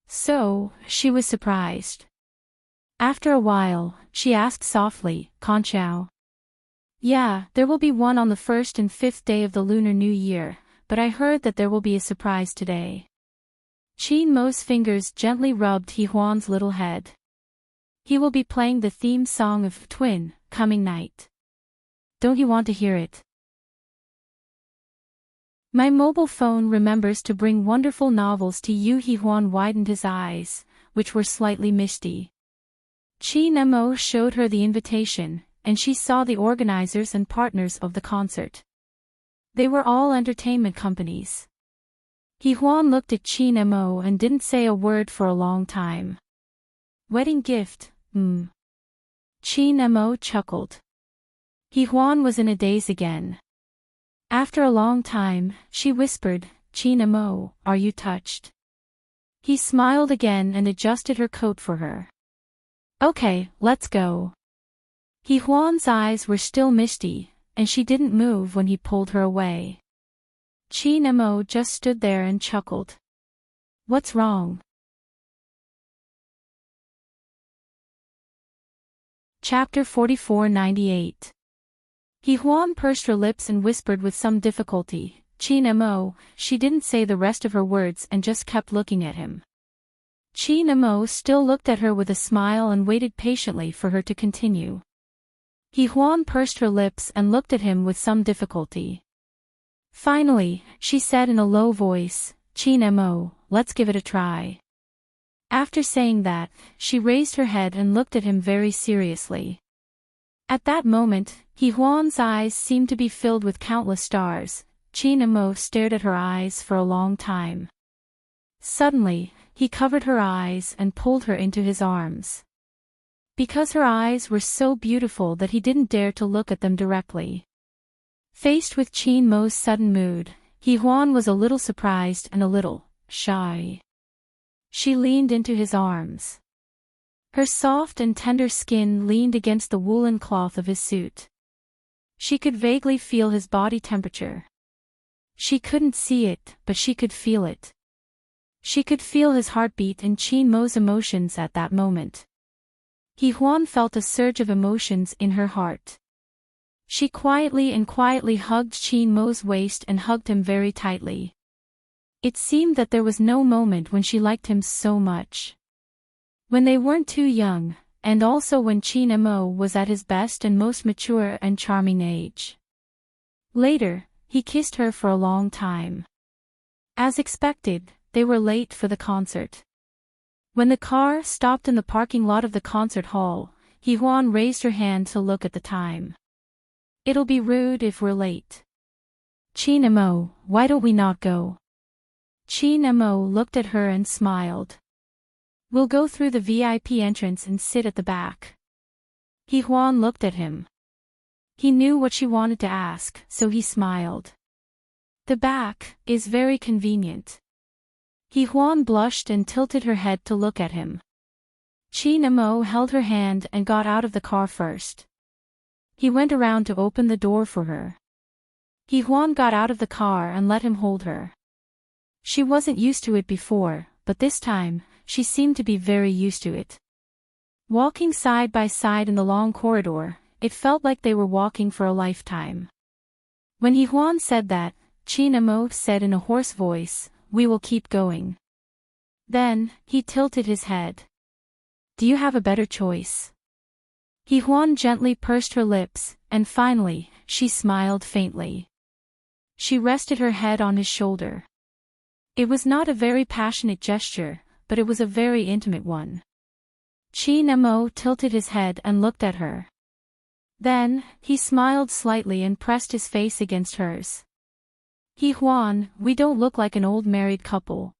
So, she was surprised. After a while, she asked softly, "Kong Chao?" "Yeah, there will be one on the 1st and 5th day of the Lunar New Year, but I heard that there will be a surprise today." Chin Mo's fingers gently rubbed Hee-hwan's little head. "He will be playing the theme song of Twin, coming night. Don't you want to hear it?" "My mobile phone remembers to bring wonderful novels to you." Hee-hwan widened his eyes, which were slightly misty. Chin Mo showed her the invitation, and she saw the organizers and partners of the concert. They were all entertainment companies. Hee-hwan looked at Chin Mo and didn't say a word for a long time. "Wedding gift, Chin Mo chuckled. Hee-hwan was in a daze again. After a long time, she whispered, "Chin Mo, are you touched?" He smiled again and adjusted her coat for her. "Okay, let's go." Hee-hwan's eyes were still misty, and she didn't move when he pulled her away. Chin Mo just stood there and chuckled. What's wrong? Chapter 4498. Huan pursed her lips and whispered with some difficulty, Chin Mo. She didn't say the rest of her words and just kept looking at him. Chin Mo still looked at her with a smile and waited patiently for her to continue. Huan pursed her lips and looked at him with some difficulty. Finally, she said in a low voice, Chin Mo, let's give it a try. After saying that, she raised her head and looked at him very seriously. At that moment, Huan's eyes seemed to be filled with countless stars. Chin Mo stared at her eyes for a long time. Suddenly, he covered her eyes and pulled her into his arms. Because her eyes were so beautiful that he didn't dare to look at them directly. Faced with Chin Mo's sudden mood, Huan was a little surprised and a little shy. She leaned into his arms. Her soft and tender skin leaned against the woolen cloth of his suit. She could vaguely feel his body temperature. She couldn't see it, but she could feel it. She could feel his heartbeat and Chin Mo's emotions at that moment. Huan felt a surge of emotions in her heart. She quietly hugged Chin Mo's waist and hugged him very tightly. It seemed that there was no moment when she liked him so much. When they weren't too young, and also when Chin Mo was at his best and most mature and charming age. Later, he kissed her for a long time. As expected, they were late for the concert. When the car stopped in the parking lot of the concert hall, Huan raised her hand to look at the time. It'll be rude if we're late. Chin Mo, why don't we not go? Chin Mo looked at her and smiled. We'll go through the VIP entrance and sit at the back. Huan looked at him. He knew what she wanted to ask, so he smiled. The back is very convenient. Huan blushed and tilted her head to look at him. Chin Mo held her hand and got out of the car first. He went around to open the door for her. Huan got out of the car and let him hold her. She wasn't used to it before, but this time, she seemed to be very used to it. Walking side by side in the long corridor, it felt like they were walking for a lifetime. When Huan said that, Chin Mo said in a hoarse voice, we will keep going. Then, he tilted his head. Do you have a better choice? Huan gently pursed her lips, and finally, she smiled faintly. She rested her head on his shoulder. It was not a very passionate gesture, but it was a very intimate one. Chin Mo tilted his head and looked at her. Then, he smiled slightly and pressed his face against hers. Huan, we don't look like an old married couple.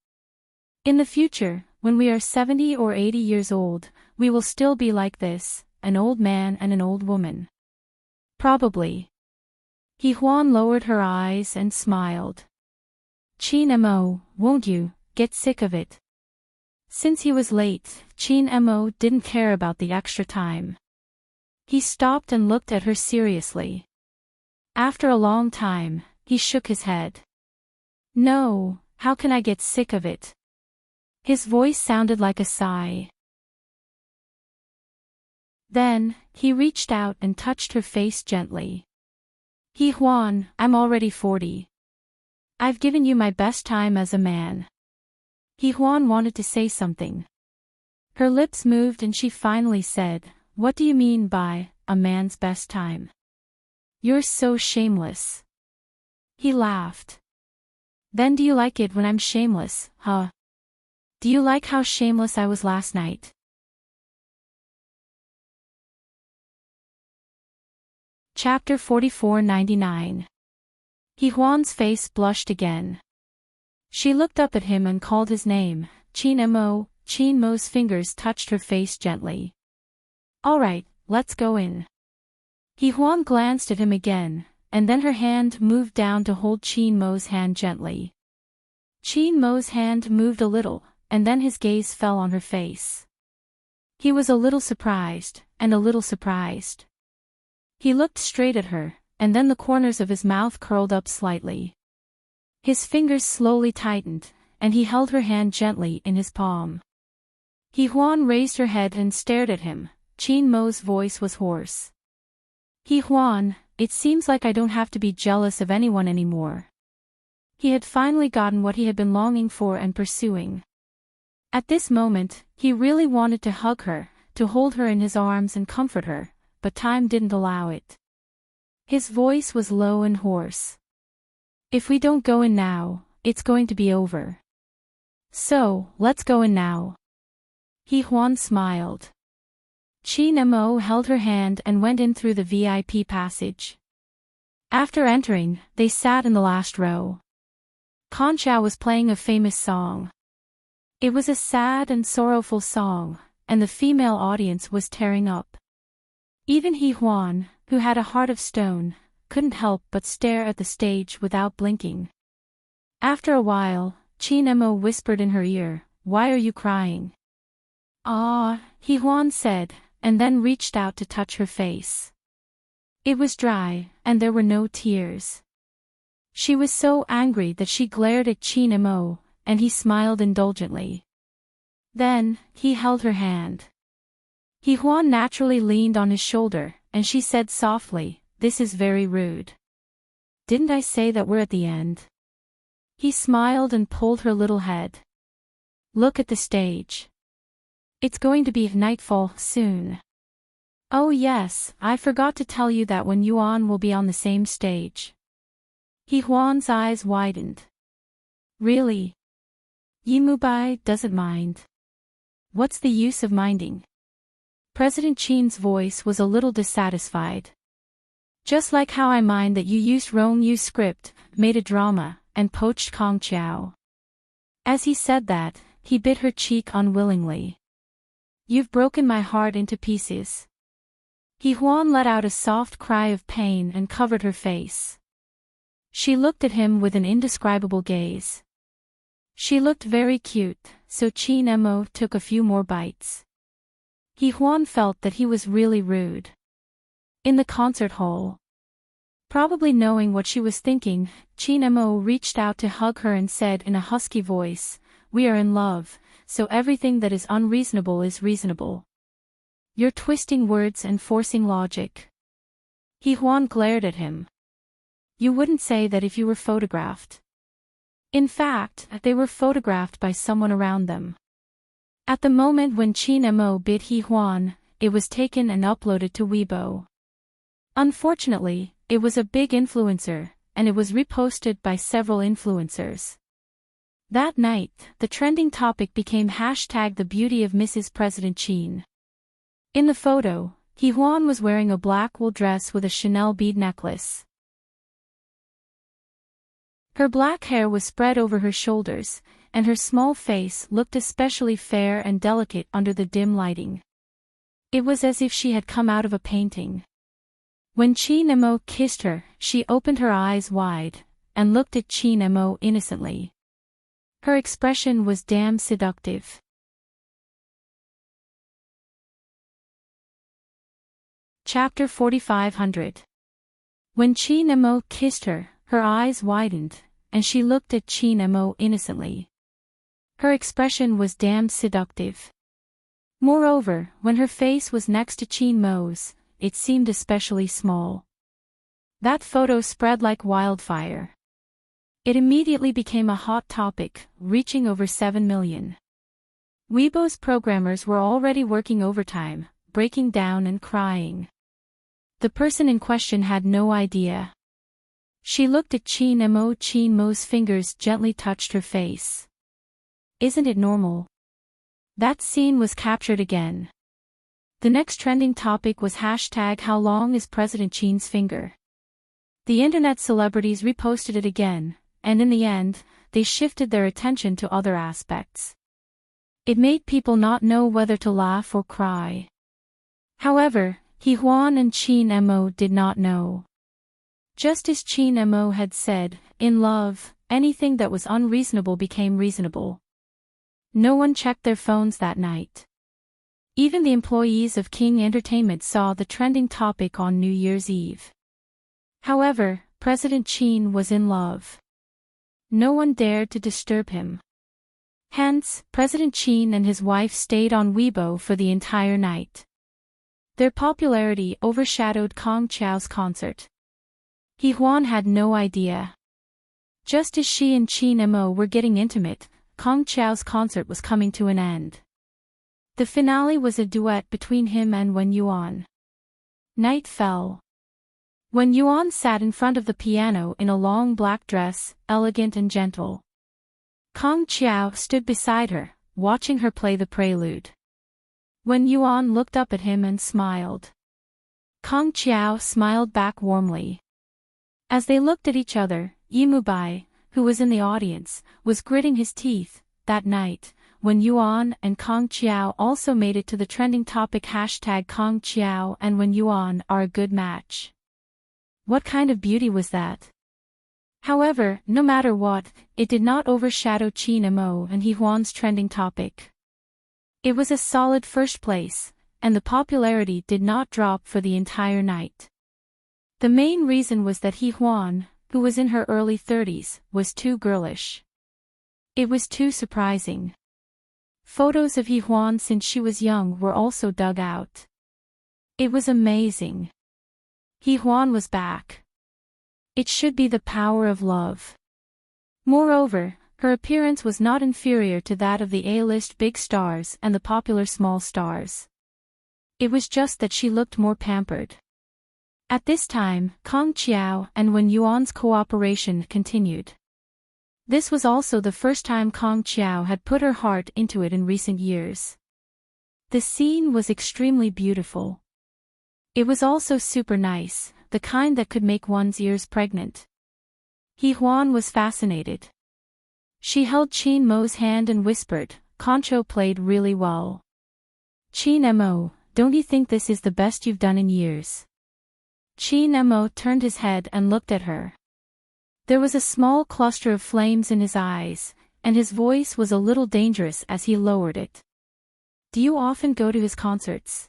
In the future, when we are 70 or 80 years old, we will still be like this, an old man and an old woman. Probably. Huan lowered her eyes and smiled. Chin Mo, won't you get sick of it? Since he was late, Chin Mo didn't care about the extra time. He stopped and looked at her seriously. After a long time, he shook his head. No, how can I get sick of it? His voice sounded like a sigh. Then, he reached out and touched her face gently. Huan, I'm already 40. I've given you my best time as a man. Huan wanted to say something. Her lips moved and she finally said, what do you mean by, a man's best time? You're so shameless. He laughed. Then do you like it when I'm shameless, huh? Do you like how shameless I was last night? Chapter 4499. Huan's face blushed again. She looked up at him and called his name, Chin Mo. Chin Mo's fingers touched her face gently. All right, let's go in. Huan glanced at him again, and then her hand moved down to hold Chin Mo's hand gently. Chin Mo's hand moved a little, and then his gaze fell on her face. He was a little surprised, and a little surprised. He looked straight at her, and then the corners of his mouth curled up slightly. His fingers slowly tightened, and he held her hand gently in his palm. Huan raised her head and stared at him. Qin Mo's voice was hoarse. Huan, it seems like I don't have to be jealous of anyone anymore. He had finally gotten what he had been longing for and pursuing. At this moment, he really wanted to hug her, to hold her in his arms and comfort her, but time didn't allow it. His voice was low and hoarse. If we don't go in now, it's going to be over. So, let's go in now. Huan smiled. Qin Mo held her hand and went in through the VIP passage. After entering, they sat in the last row. Conchao was playing a famous song. It was a sad and sorrowful song, and the female audience was tearing up. Even Huan, who had a heart of stone, couldn't help but stare at the stage without blinking. After a while, Qin Mo whispered in her ear, "Why are you crying?" "Ah," Huan said, and then reached out to touch her face. It was dry, and there were no tears. She was so angry that she glared at Qin Mo, and he smiled indulgently. Then, he held her hand. Huan naturally leaned on his shoulder, and she said softly, "This is very rude. Didn't I say that we're at the end?" He smiled and pulled her little head. "Look at the stage. It's going to be nightfall soon. Oh yes, I forgot to tell you that when Yuan will be on the same stage." Huan's eyes widened. "Really? Yimubai doesn't mind. What's the use of minding?" President Qin's voice was a little dissatisfied. "Just like how I mind that you used Rong Yu's script, made a drama, and poached Kong Chao." As he said that, he bit her cheek unwillingly. "You've broken my heart into pieces." Huan let out a soft cry of pain and covered her face. She looked at him with an indescribable gaze. She looked very cute, so Qin Mo took a few more bites. Huan felt that he was really rude. In the concert hall. Probably knowing what she was thinking, Qin Mo reached out to hug her and said in a husky voice, "We are in love, so everything that is unreasonable is reasonable. You're twisting words and forcing logic." Huan glared at him. "You wouldn't say that if you were photographed." In fact, they were photographed by someone around them. At the moment when Qin Mo bit Huan, it was taken and uploaded to Weibo. Unfortunately, it was a big influencer, and it was reposted by several influencers. That night, the trending topic became hashtag the beauty of Mrs. President Qin. In the photo, Huan was wearing a black wool dress with a Chanel bead necklace. Her black hair was spread over her shoulders, and her small face looked especially fair and delicate under the dim lighting. It was as if she had come out of a painting. When Qin Mo kissed her, she opened her eyes wide, and looked at Qin Mo innocently. Her expression was damn seductive. Chapter 4500. When Qin Mo kissed her, her eyes widened, and she looked at Qin Mo innocently. Her expression was damn seductive. Moreover, when her face was next to Qin Mo's, it seemed especially small. That photo spread like wildfire. It immediately became a hot topic, reaching over 7 million. Weibo's programmers were already working overtime, breaking down and crying. The person in question had no idea. She looked at Qin Mo. Qin Mo's fingers gently touched her face. "Isn't it normal?" That scene was captured again. The next trending topic was hashtag how long is President Qin's finger. The internet celebrities reposted it again, and in the end, they shifted their attention to other aspects. It made people not know whether to laugh or cry. However, Huan and Qin Mo did not know. Just as Qin Mo had said, in love, anything that was unreasonable became reasonable. No one checked their phones that night. Even the employees of King Entertainment saw the trending topic on New Year's Eve. However, President Qin was in love. No one dared to disturb him. Hence, President Qin and his wife stayed on Weibo for the entire night. Their popularity overshadowed Kong Qiao's concert. He Huan had no idea. Just as she and Qin Mo were getting intimate, Kong Qiao's concert was coming to an end. The finale was a duet between him and Wen Yuan. Night fell. Wen Yuan sat in front of the piano in a long black dress, elegant and gentle. Kong Qiao stood beside her, watching her play the prelude. Wen Yuan looked up at him and smiled. Kong Qiao smiled back warmly. As they looked at each other, Yimu Bai, who was in the audience, was gritting his teeth. That night, Wen Yuan and Kong Qiao also made it to the trending topic #Kong Qiao and Wen Yuan are a good match. What kind of beauty was that? However, no matter what, it did not overshadow Qin Mo and He Huan's trending topic. It was a solid first place, and the popularity did not drop for the entire night. The main reason was that He Huan, who was in her early 30s, was too girlish. It was too surprising. Photos of He Huan since she was young were also dug out. It was amazing. He Huan was back. It should be the power of love. Moreover, her appearance was not inferior to that of the A-list big stars and the popular small stars. It was just that she looked more pampered. At this time, Kong Qiao and Wen Yuan's cooperation continued. This was also the first time Kong Qiao had put her heart into it in recent years. The scene was extremely beautiful. It was also super nice, the kind that could make one's ears pregnant. He Huan was fascinated. She held Qin Mo's hand and whispered, "Concho played really well. Qin Mo, don't you think this is the best you've done in years?" Qin Mo turned his head and looked at her. There was a small cluster of flames in his eyes, and his voice was a little dangerous as he lowered it. "Do you often go to his concerts?"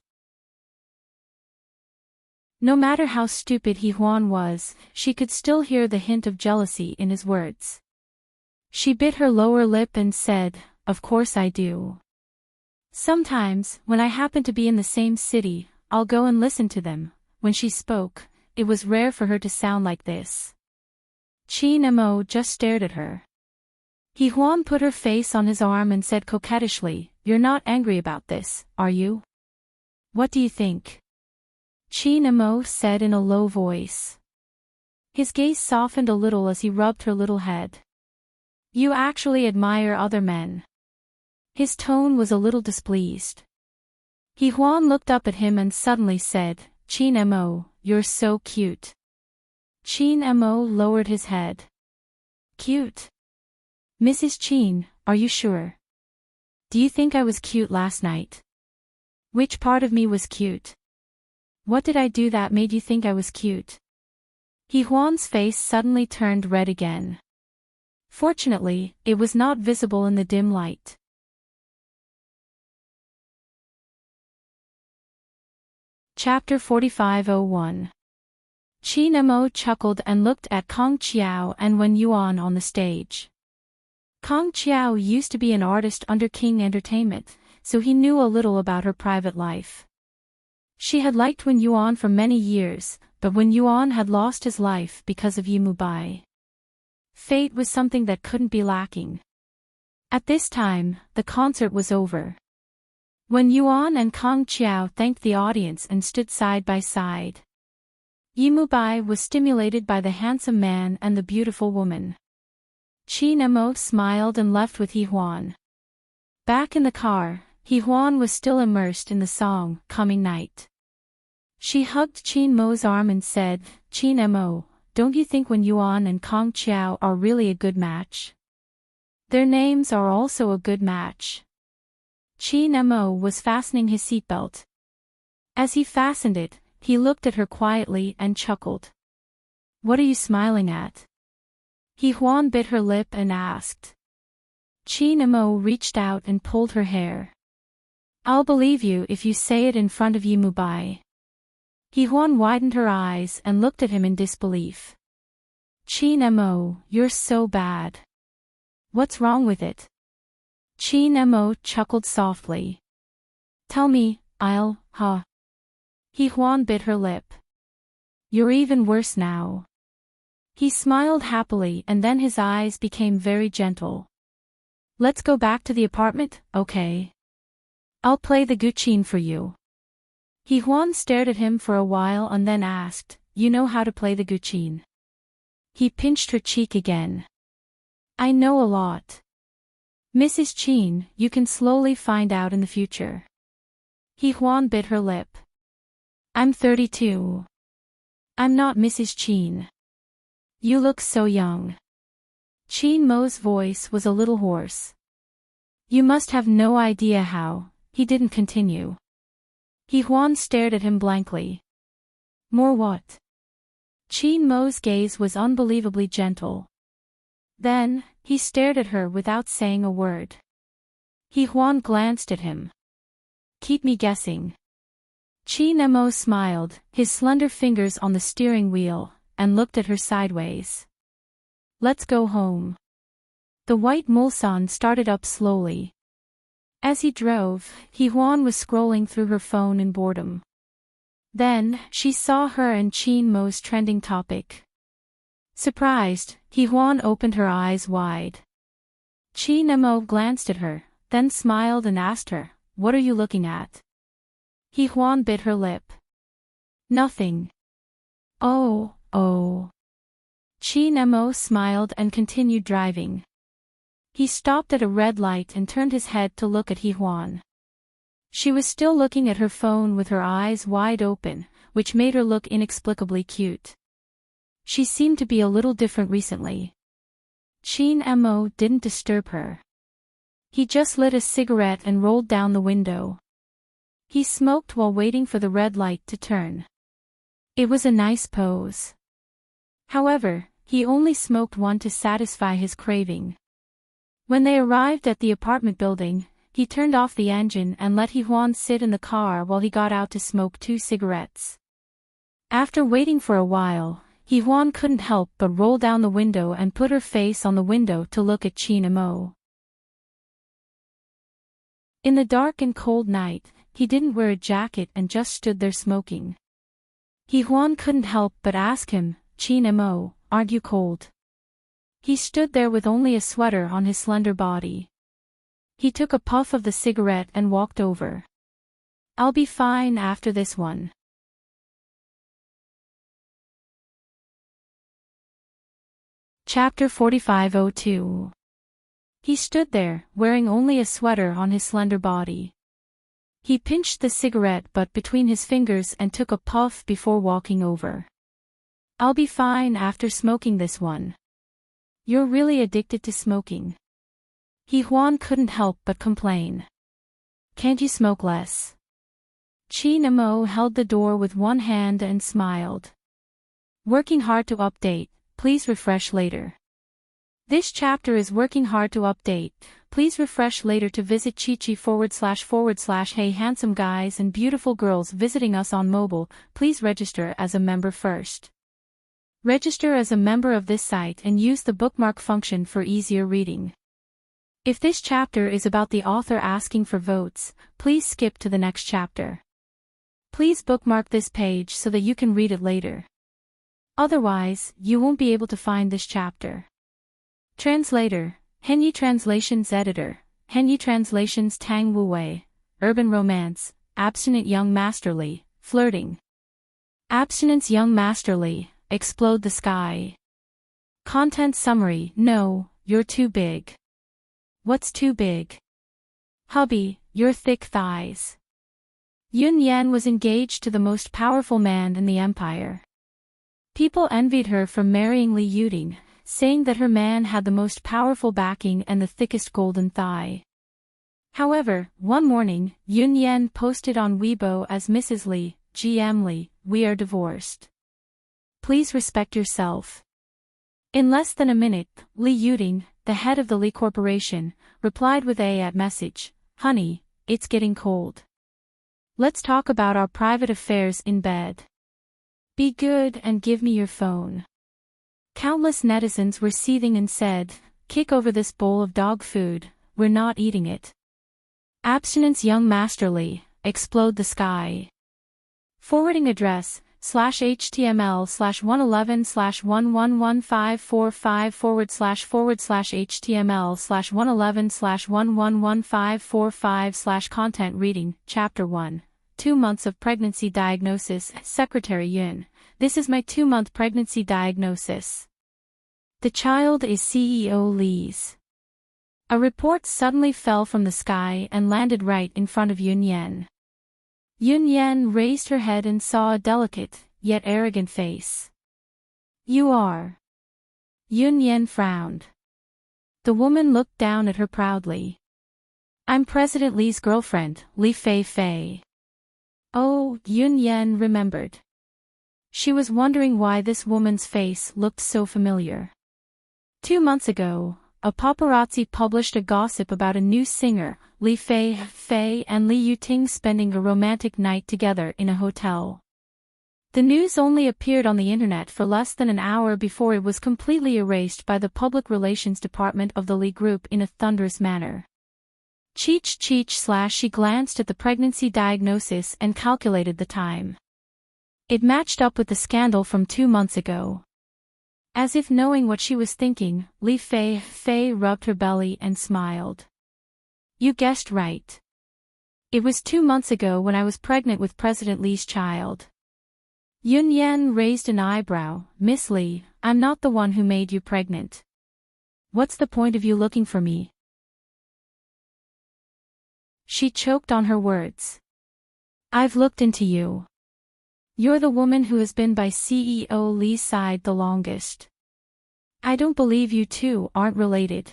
No matter how stupid He Huan was, she could still hear the hint of jealousy in his words. She bit her lower lip and said, "Of course I do. Sometimes, when I happen to be in the same city, I'll go and listen to them." When she spoke, it was rare for her to sound like this. Qin Mo just stared at her. He Huan put her face on his arm and said coquettishly, "You're not angry about this, are you? What do you think?" Qin Mo said in a low voice. His gaze softened a little as he rubbed her little head. "You actually admire other men." His tone was a little displeased. He Huan looked up at him and suddenly said, "Qin Mo, you're so cute." Qin Mo lowered his head. "Cute? Mrs. Qin, are you sure? Do you think I was cute last night? Which part of me was cute? What did I do that made you think I was cute?" He Huan's face suddenly turned red again. Fortunately, it was not visible in the dim light. Chapter 45:01. Qin Mo chuckled and looked at Kong Qiao and Wen Yuan on the stage. Kong Qiao used to be an artist under King Entertainment, so he knew a little about her private life. She had liked Wen Yuan for many years, but Wen Yuan had lost his life because of Yimu Bai. Fate was something that couldn't be lacking. At this time, the concert was over. Wen Yuan and Kong Qiao thanked the audience and stood side by side. Yimu Bai was stimulated by the handsome man and the beautiful woman. Qin Mo smiled and left with He Huan. Back in the car, He Huan was still immersed in the song, "Coming Night." She hugged Qin Mo's arm and said, "Qin Mo, don't you think Wen Yuan and Kong Qiao are really a good match? Their names are also a good match." Qin Mo was fastening his seatbelt. As he fastened it, he looked at her quietly and chuckled. "What are you smiling at?" He Huan bit her lip and asked. Qin Mo reached out and pulled her hair. "I'll believe you if you say it in front of Yimu Bai." He Huan widened her eyes and looked at him in disbelief. "Qin Mo, you're so bad." What's wrong with it? Chin Mo chuckled softly. Tell me, huh? He Huan bit her lip. You're even worse now. He smiled happily and then his eyes became very gentle. Let's go back to the apartment, okay? I'll play the guqin for you. He Huan stared at him for a while and then asked, You know how to play the guqin? He pinched her cheek again. I know a lot. Mrs. Chin, you can slowly find out in the future. He Huan bit her lip. I'm 32. I'm not Mrs. Chin. You look so young. Chin Mo's voice was a little hoarse. You must have no idea how, he didn't continue. He Huan stared at him blankly. More what? Chin Mo's gaze was unbelievably gentle. Then, he stared at her without saying a word. He Huan glanced at him. Keep me guessing. Chin Mo smiled, his slender fingers on the steering wheel, and looked at her sideways. Let's go home. The white Mulsanne started up slowly. As he drove, He Huan was scrolling through her phone in boredom. Then, she saw her and Chin Mo's trending topic. Surprised, He Huan opened her eyes wide. Chin Mo glanced at her, then smiled and asked her, What are you looking at? He Huan bit her lip. Nothing. Oh. Chin Mo smiled and continued driving. He stopped at a red light and turned his head to look at He Huan. She was still looking at her phone with her eyes wide open, which made her look inexplicably cute. She seemed to be a little different recently. Chin Mo didn't disturb her. He just lit a cigarette and rolled down the window. He smoked while waiting for the red light to turn. It was a nice pose. However, he only smoked one to satisfy his craving. When they arrived at the apartment building, he turned off the engine and let He Huan sit in the car while he got out to smoke 2 cigarettes. After waiting for a while, He Huan couldn't help but roll down the window and put her face on the window to look at Chin Mo. In the dark and cold night, he didn't wear a jacket and just stood there smoking. He Huan couldn't help but ask him, Chin Mo, aren't you cold? He stood there with only a sweater on his slender body. He took a puff of the cigarette and walked over. I'll be fine after this one. Chapter 4502. He stood there, wearing only a sweater on his slender body. He pinched the cigarette butt between his fingers and took a puff before walking over. I'll be fine after smoking this one. You're really addicted to smoking. He Huan couldn't help but complain. Can't you smoke less? Chin Mo held the door with one hand and smiled. Working hard to update, please refresh later. This chapter is working hard to update. Please refresh later to visit chichi // Hey handsome guys and beautiful girls visiting us on mobile, please register as a member first. Register as a member of this site and use the bookmark function for easier reading. If this chapter is about the author asking for votes, please skip to the next chapter. Please bookmark this page so that you can read it later. Otherwise, you won't be able to find this chapter. Translator, Henyi Translations Editor, Henyi Translations Tang Wuwei, Urban Romance, Abstinent Young Masterly, Flirting. Abstinence Young Masterly, Explode the Sky. Content Summary, No, you're too big. What's too big? Hubby, your thick thighs. Yun Yan was engaged to the most powerful man in the empire. People envied her for marrying Li Yuding, saying that her man had the most powerful backing and the thickest golden thigh. However, one morning, Yun Yan posted on Weibo as Mrs. Li, GM Li, we are divorced. Please respect yourself. In less than a minute, Li Yuding, the head of the Li Corporation, replied with a message, Honey, it's getting cold. Let's talk about our private affairs in bed. Be good and give me your phone. Countless netizens were seething and said, kick over this bowl of dog food, we're not eating it. Abstinence young masterly, explode the sky. Forwarding address, /HTML/111/11545//HTML/111/11545/content reading, Chapter 1, 2 months of pregnancy diagnosis, Secretary Yun. This is my 2-month pregnancy diagnosis. The child is CEO Lee's. A report suddenly fell from the sky and landed right in front of Yun Yen. Yun Yen raised her head and saw a delicate, yet arrogant face. You are. Yun Yen frowned. The woman looked down at her proudly. I'm President Lee's girlfriend, Li Fei Fei. Oh, Yun Yen remembered. She was wondering why this woman's face looked so familiar. 2 months ago, a paparazzi published a gossip about a new singer, Li Fei Fei and Li Yuting spending a romantic night together in a hotel. The news only appeared on the internet for less than an hour before it was completely erased by the public relations department of the Li Group in a thunderous manner. She glanced at the pregnancy diagnosis and calculated the time. It matched up with the scandal from 2 months ago. As if knowing what she was thinking, Li Fei Fei rubbed her belly and smiled. You guessed right. It was 2 months ago when I was pregnant with President Lee's child. Yun Yen raised an eyebrow. Miss Lee, I'm not the one who made you pregnant. What's the point of you looking for me? She choked on her words. I've looked into you. You're the woman who has been by CEO Lee's side the longest. I don't believe you two aren't related.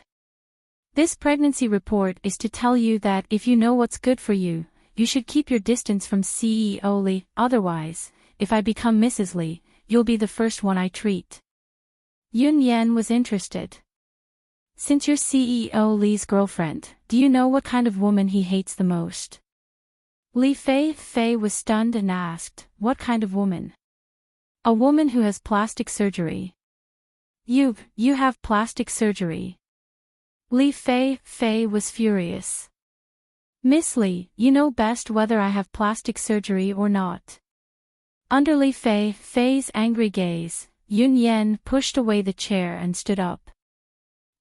This pregnancy report is to tell you that if you know what's good for you, you should keep your distance from CEO Lee, otherwise, if I become Mrs. Lee, you'll be the first one I treat. Yun Yen was interested. Since you're CEO Lee's girlfriend, do you know what kind of woman he hates the most? Li Fei Fei was stunned and asked, what kind of woman? A woman who has plastic surgery. You have plastic surgery. Li Fei Fei was furious. Miss Lee, you know best whether I have plastic surgery or not. Under Li Fei Fei's angry gaze, Yun Yen pushed away the chair and stood up.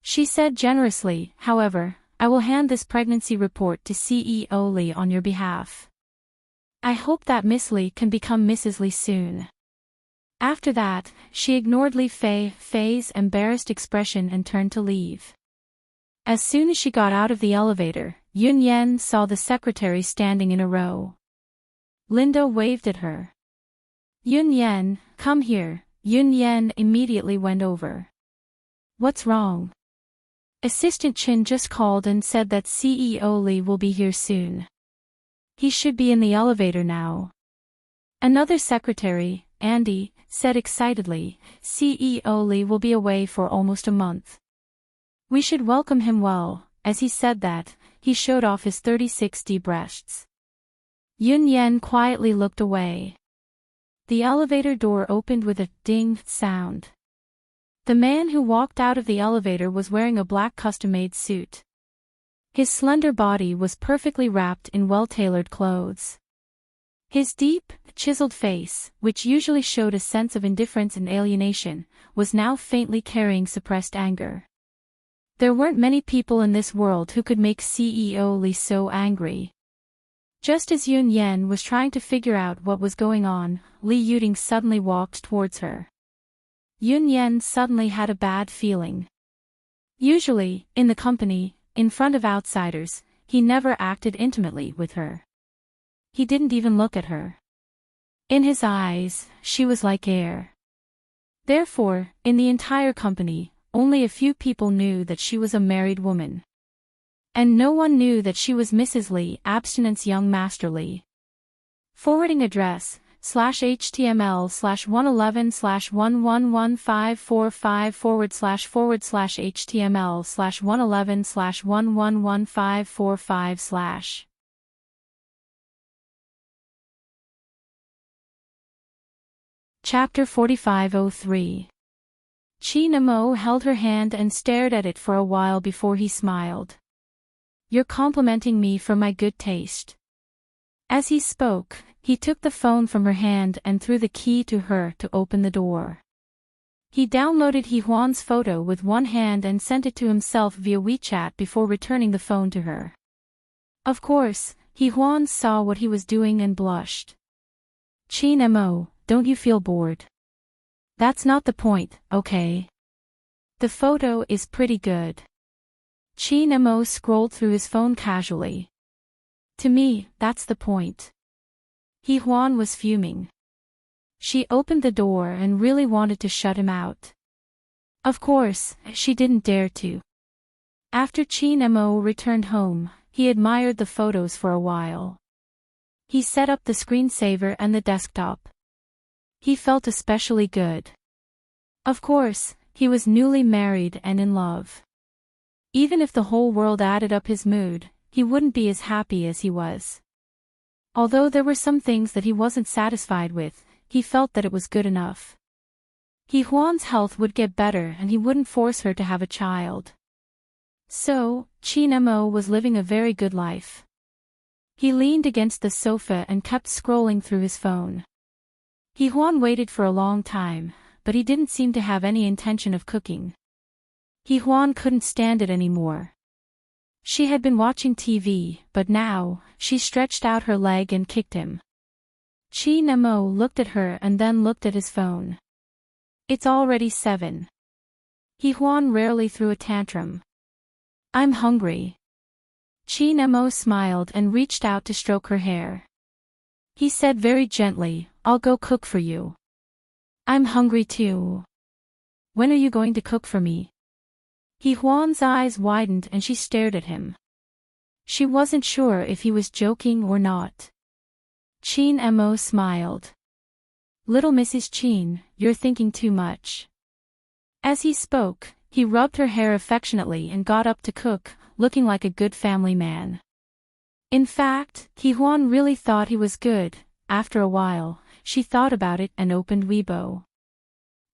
She said generously, however, I will hand this pregnancy report to CEO Lee on your behalf. I hope that Miss Lee can become Mrs. Lee soon. After that, she ignored Li Fei Fei's embarrassed expression and turned to leave. As soon as she got out of the elevator, Yun Yen saw the secretary standing in a row. Linda waved at her. Yun Yen, come here. Yun Yen immediately went over. What's wrong? Assistant Chin just called and said that CEO Lee will be here soon. He should be in the elevator now. Another secretary, Andy, said excitedly, CEO Lee will be away for almost a month. We should welcome him well. As he said that, he showed off his 36D breasts. Yun Yen quietly looked away. The elevator door opened with a ding sound. The man who walked out of the elevator was wearing a black custom-made suit. His slender body was perfectly wrapped in well-tailored clothes. His deep, chiseled face, which usually showed a sense of indifference and alienation, was now faintly carrying suppressed anger. There weren't many people in this world who could make CEO Lee so angry. Just as Yun Yen was trying to figure out what was going on, Li Yuting suddenly walked towards her. Yun Yen suddenly had a bad feeling. Usually, in the company, in front of outsiders, he never acted intimately with her. He didn't even look at her. In his eyes, she was like air. Therefore, in the entire company, only a few people knew that she was a married woman. And no one knew that she was Mrs. Lee, abstinence young master Lee. Forwarding address, /HTML/111/11545//HTML/111/1111545/ Chapter 4503. Chi Namo held her hand and stared at it for a while before he smiled. You're complimenting me for my good taste. As he spoke, he took the phone from her hand and threw the key to her to open the door. He downloaded Hehuan's photo with one hand and sent it to himself via WeChat before returning the phone to her. Of course, Hehuan saw what he was doing and blushed. Chi Namo, don't you feel bored? That's not the point, okay? The photo is pretty good. Chi Namo scrolled through his phone casually. To me, that's the point. Hehuan was fuming. She opened the door and really wanted to shut him out. Of course, she didn't dare to. After Chi Namo returned home, he admired the photos for a while. He set up the screensaver and the desktop. He felt especially good. Of course, he was newly married and in love. Even if the whole world added up his mood, he wouldn't be as happy as he was. Although there were some things that he wasn't satisfied with, he felt that it was good enough. Hehuan's health would get better and he wouldn't force her to have a child. So, Chi Namo was living a very good life. He leaned against the sofa and kept scrolling through his phone. Hehuan waited for a long time, but he didn't seem to have any intention of cooking. Hehuan couldn't stand it anymore. She had been watching TV, but now, she stretched out her leg and kicked him. Chi Namo looked at her and then looked at his phone. It's already 7. Hehuan rarely threw a tantrum. I'm hungry. Chi Namo smiled and reached out to stroke her hair. He said very gently, I'll go cook for you. I'm hungry too. When are you going to cook for me? Hehuan's eyes widened and she stared at him. She wasn't sure if he was joking or not. Chi Namo smiled. Little Mrs. Chin, you're thinking too much. As he spoke, he rubbed her hair affectionately and got up to cook, looking like a good family man. In fact, Hehuan really thought he was good. After a while, she thought about it and opened Weibo.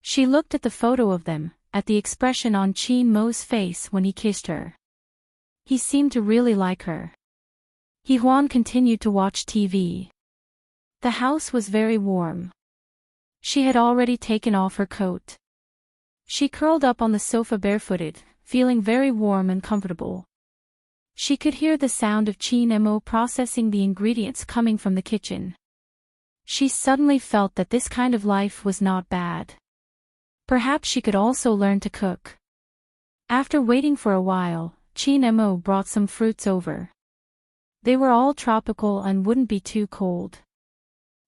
She looked at the photo of them, at the expression on Chi Mo's face when he kissed her. He seemed to really like her. Hehuan continued to watch TV. The house was very warm. She had already taken off her coat. She curled up on the sofa barefooted, feeling very warm and comfortable. She could hear the sound of Chi Namo processing the ingredients coming from the kitchen. She suddenly felt that this kind of life was not bad. Perhaps she could also learn to cook. After waiting for a while, Chi Namo brought some fruits over. They were all tropical and wouldn't be too cold.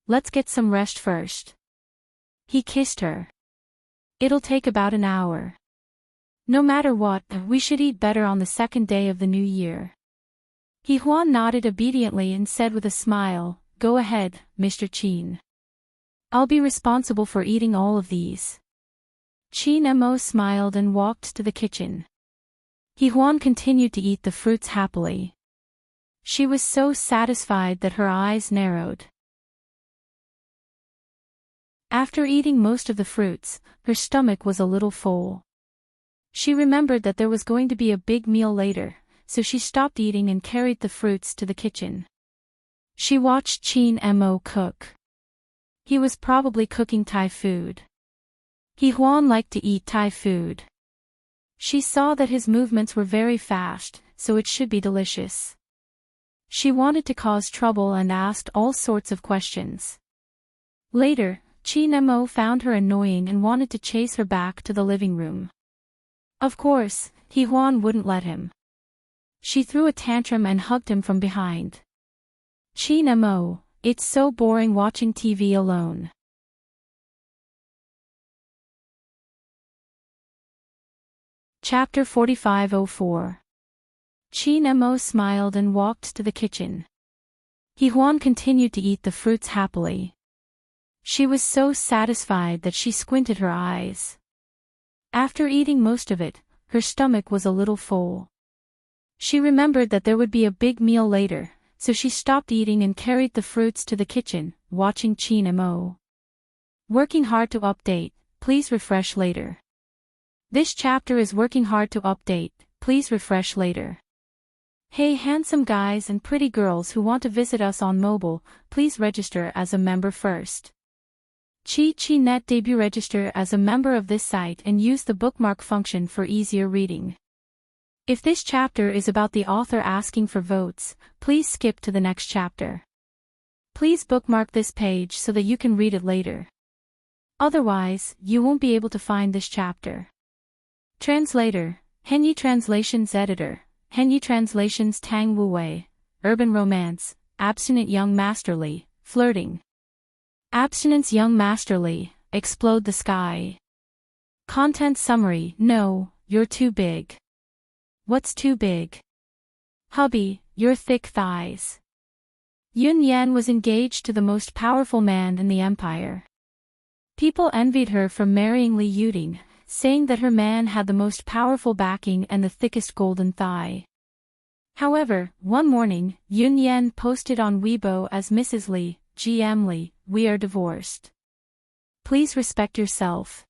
Let's get some rest first. He kissed her. It'll take about an hour. No matter what, we should eat better on the second day of the new year. Hehuan nodded obediently and said with a smile, Go ahead, Mr. Chin. I'll be responsible for eating all of these. Chi Namo smiled and walked to the kitchen. Hehuan continued to eat the fruits happily. She was so satisfied that her eyes narrowed. After eating most of the fruits, her stomach was a little full. She remembered that there was going to be a big meal later, so she stopped eating and carried the fruits to the kitchen. She watched Chi Namo cook. He was probably cooking Thai food. Hehuan liked to eat Thai food. She saw that his movements were very fast, so it should be delicious. She wanted to cause trouble and asked all sorts of questions. Later, Chi Namo found her annoying and wanted to chase her back to the living room. Of course, Hehuan wouldn't let him. She threw a tantrum and hugged him from behind. Chi Namo, it's so boring watching TV alone. Chapter 4504. Chi Namo smiled and walked to the kitchen. Hehuan continued to eat the fruits happily. She was so satisfied that she squinted her eyes. After eating most of it, her stomach was a little full. She remembered that there would be a big meal later, so she stopped eating and carried the fruits to the kitchen, watching Chi Namo. Working hard to update, please refresh later. This chapter is working hard to update, please refresh later. Hey handsome guys and pretty girls who want to visit us on mobile, please register as a member first. Chi.net debut register as a member of this site and use the bookmark function for easier reading. If this chapter is about the author asking for votes, please skip to the next chapter. Please bookmark this page so that you can read it later. Otherwise, you won't be able to find this chapter. Translator, Henyi Translations Editor, Henyi Translations Tang Wu Wei, Urban Romance, Abstinent Young Masterly, Flirting. Abstinence Young Masterly, Explode the Sky. Content Summary, No, you're too big. What's too big? Hubby, your thick thighs. Yun Yan was engaged to the most powerful man in the empire. People envied her for marrying Li Yuting, saying that her man had the most powerful backing and the thickest golden thigh. However, one morning, Yun Yan posted on Weibo as Mrs. Li, GM Li, we are divorced. Please respect yourself.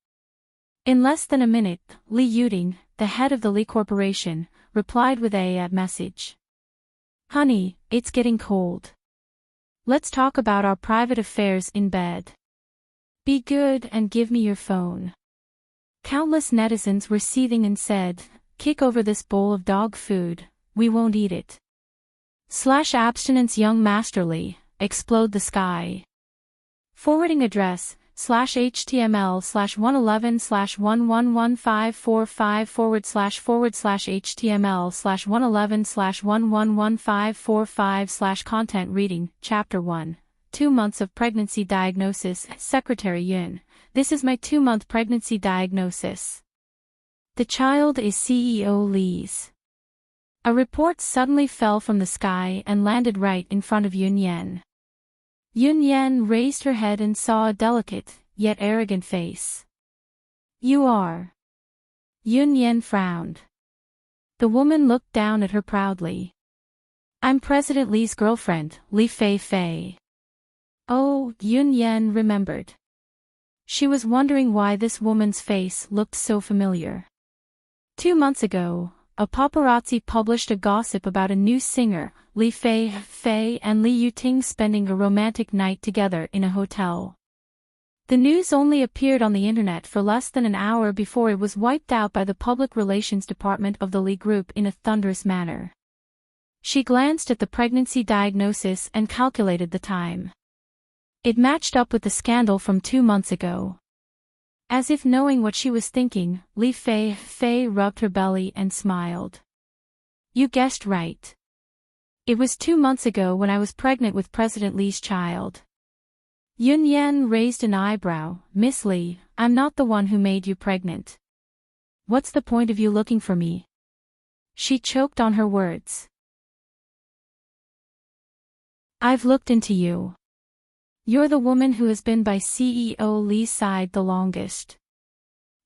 In less than a minute, Li Yuting, the head of the Li Corporation, replied with a message. Honey, it's getting cold. Let's talk about our private affairs in bed. Be good and give me your phone. Countless netizens were seething and said, kick over this bowl of dog food, we won't eat it. /abstinence young masterly, explode the sky. Forwarding address, /html/11/111545//html/11/111545/content reading, Chapter 1, 2 months of pregnancy diagnosis, Secretary Yun. This is my 2-month pregnancy diagnosis. The child is CEO Li's. A report suddenly fell from the sky and landed right in front of Yun Yan. Yun Yan raised her head and saw a delicate, yet arrogant face. You are. Yun Yan frowned. The woman looked down at her proudly. I'm President Li's girlfriend, Li Fei Fei. Oh, Yun Yan remembered. She was wondering why this woman's face looked so familiar. 2 months ago, a paparazzi published a gossip about a new singer, Li Fei Fei and Li Yuting spending a romantic night together in a hotel. The news only appeared on the internet for less than an hour before it was wiped out by the public relations department of the Li Group in a thunderous manner. She glanced at the pregnancy diagnosis and calculated the time. It matched up with the scandal from 2 months ago. As if knowing what she was thinking, Li Fei Fei rubbed her belly and smiled. You guessed right. It was 2 months ago when I was pregnant with President Li's child. Yun Yan raised an eyebrow. Miss Li, I'm not the one who made you pregnant. What's the point of you looking for me? She choked on her words. I've looked into you. You're the woman who has been by CEO Li's side the longest.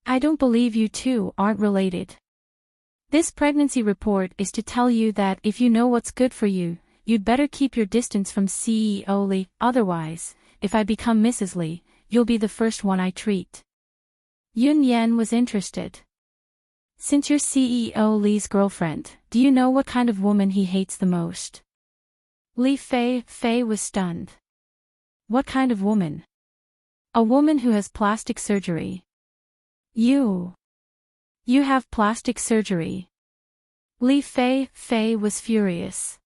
I don't believe you two aren't related. This pregnancy report is to tell you that if you know what's good for you, you'd better keep your distance from CEO Li, otherwise, if I become Mrs. Li, you'll be the first one I treat. Yun Yan was interested. Since you're CEO Li's girlfriend, do you know what kind of woman he hates the most? Li Fei Fei was stunned. What kind of woman? A woman who has plastic surgery. You have plastic surgery. Li Fei Fei was furious.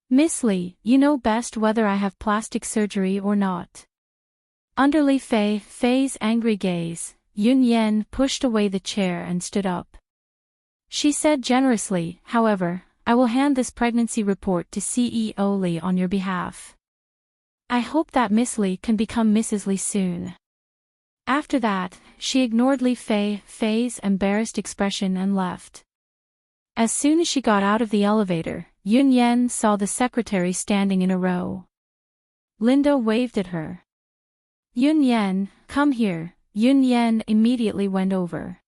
Miss Li, you know best whether I have plastic surgery or not. Under Li Fei Fei's angry gaze, Yun Yan pushed away the chair and stood up. She said generously, however, I will hand this pregnancy report to CEO Li on your behalf. I hope that Miss Li can become Mrs. Li soon. After that, she ignored Li Fei Fei's embarrassed expression and left. As soon as she got out of the elevator, Yun Yan saw the secretary standing in a row. Linda waved at her. Yun Yan, come here. Yun Yan immediately went over.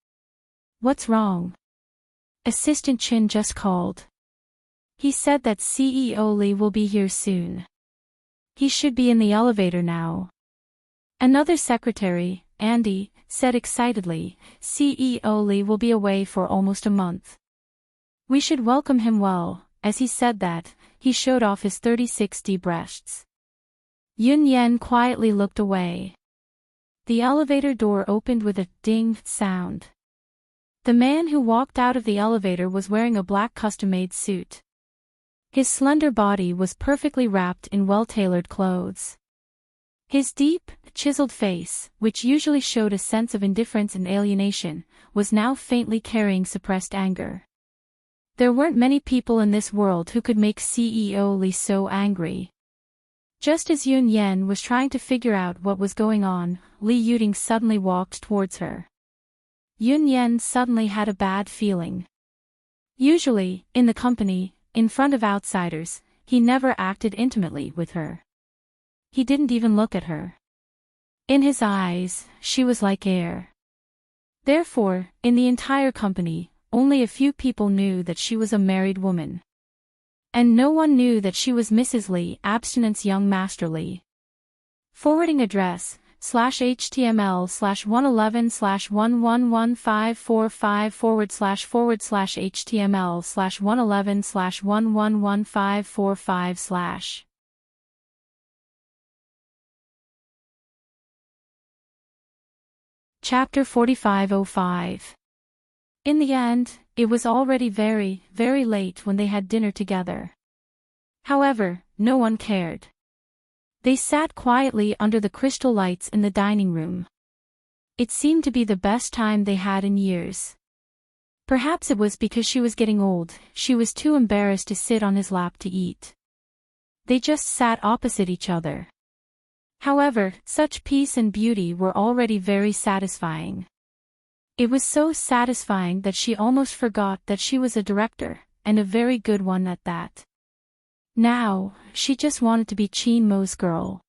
What's wrong? Assistant Chin just called. He said that CEO Li will be here soon. He should be in the elevator now. Another secretary, Andy, said excitedly, CEO Lee will be away for almost a month. We should welcome him well. As he said that, he showed off his 36D breasts. Yun Yen quietly looked away. The elevator door opened with a ding sound. The man who walked out of the elevator was wearing a black custom-made suit. His slender body was perfectly wrapped in well-tailored clothes. His deep, chiseled face, which usually showed a sense of indifference and alienation, was now faintly carrying suppressed anger. There weren't many people in this world who could make CEO Lee so angry. Just as Yun Yen was trying to figure out what was going on, Li Yuting suddenly walked towards her. Yun Yen suddenly had a bad feeling. Usually, in the company, in front of outsiders, he never acted intimately with her. He didn't even look at her. In his eyes, she was like air. Therefore, in the entire company, only a few people knew that she was a married woman. And no one knew that she was Mrs. Lee, Abstinence Young Master Lee. Forwarding address, /HTML/111/11545//HTML/111/1111545/ Chapter 4505. In the end, it was already very, very late when they had dinner together. However, no one cared. They sat quietly under the crystal lights in the dining room. It seemed to be the best time they had in years. Perhaps it was because she was getting old, she was too embarrassed to sit on his lap to eat. They just sat opposite each other. However, such peace and beauty were already very satisfying. It was so satisfying that she almost forgot that she was a director, and a very good one at that. Now, she just wanted to be Qin Mo's girl.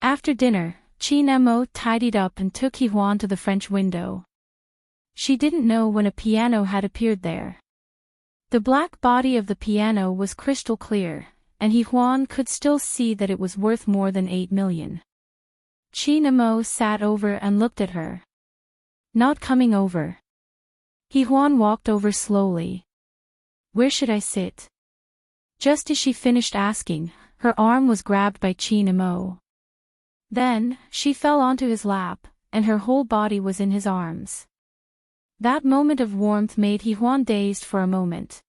After dinner, Qin Mo tidied up and took He Huan to the French window. She didn't know when a piano had appeared there. The black body of the piano was crystal clear, and He Huan could still see that it was worth more than 8 million. Qin Mo sat over and looked at her. Not coming over. He Huan walked over slowly. Where should I sit? Just as she finished asking, her arm was grabbed by Qin Mo. Then, she fell onto his lap, and her whole body was in his arms. That moment of warmth made He Huan dazed for a moment.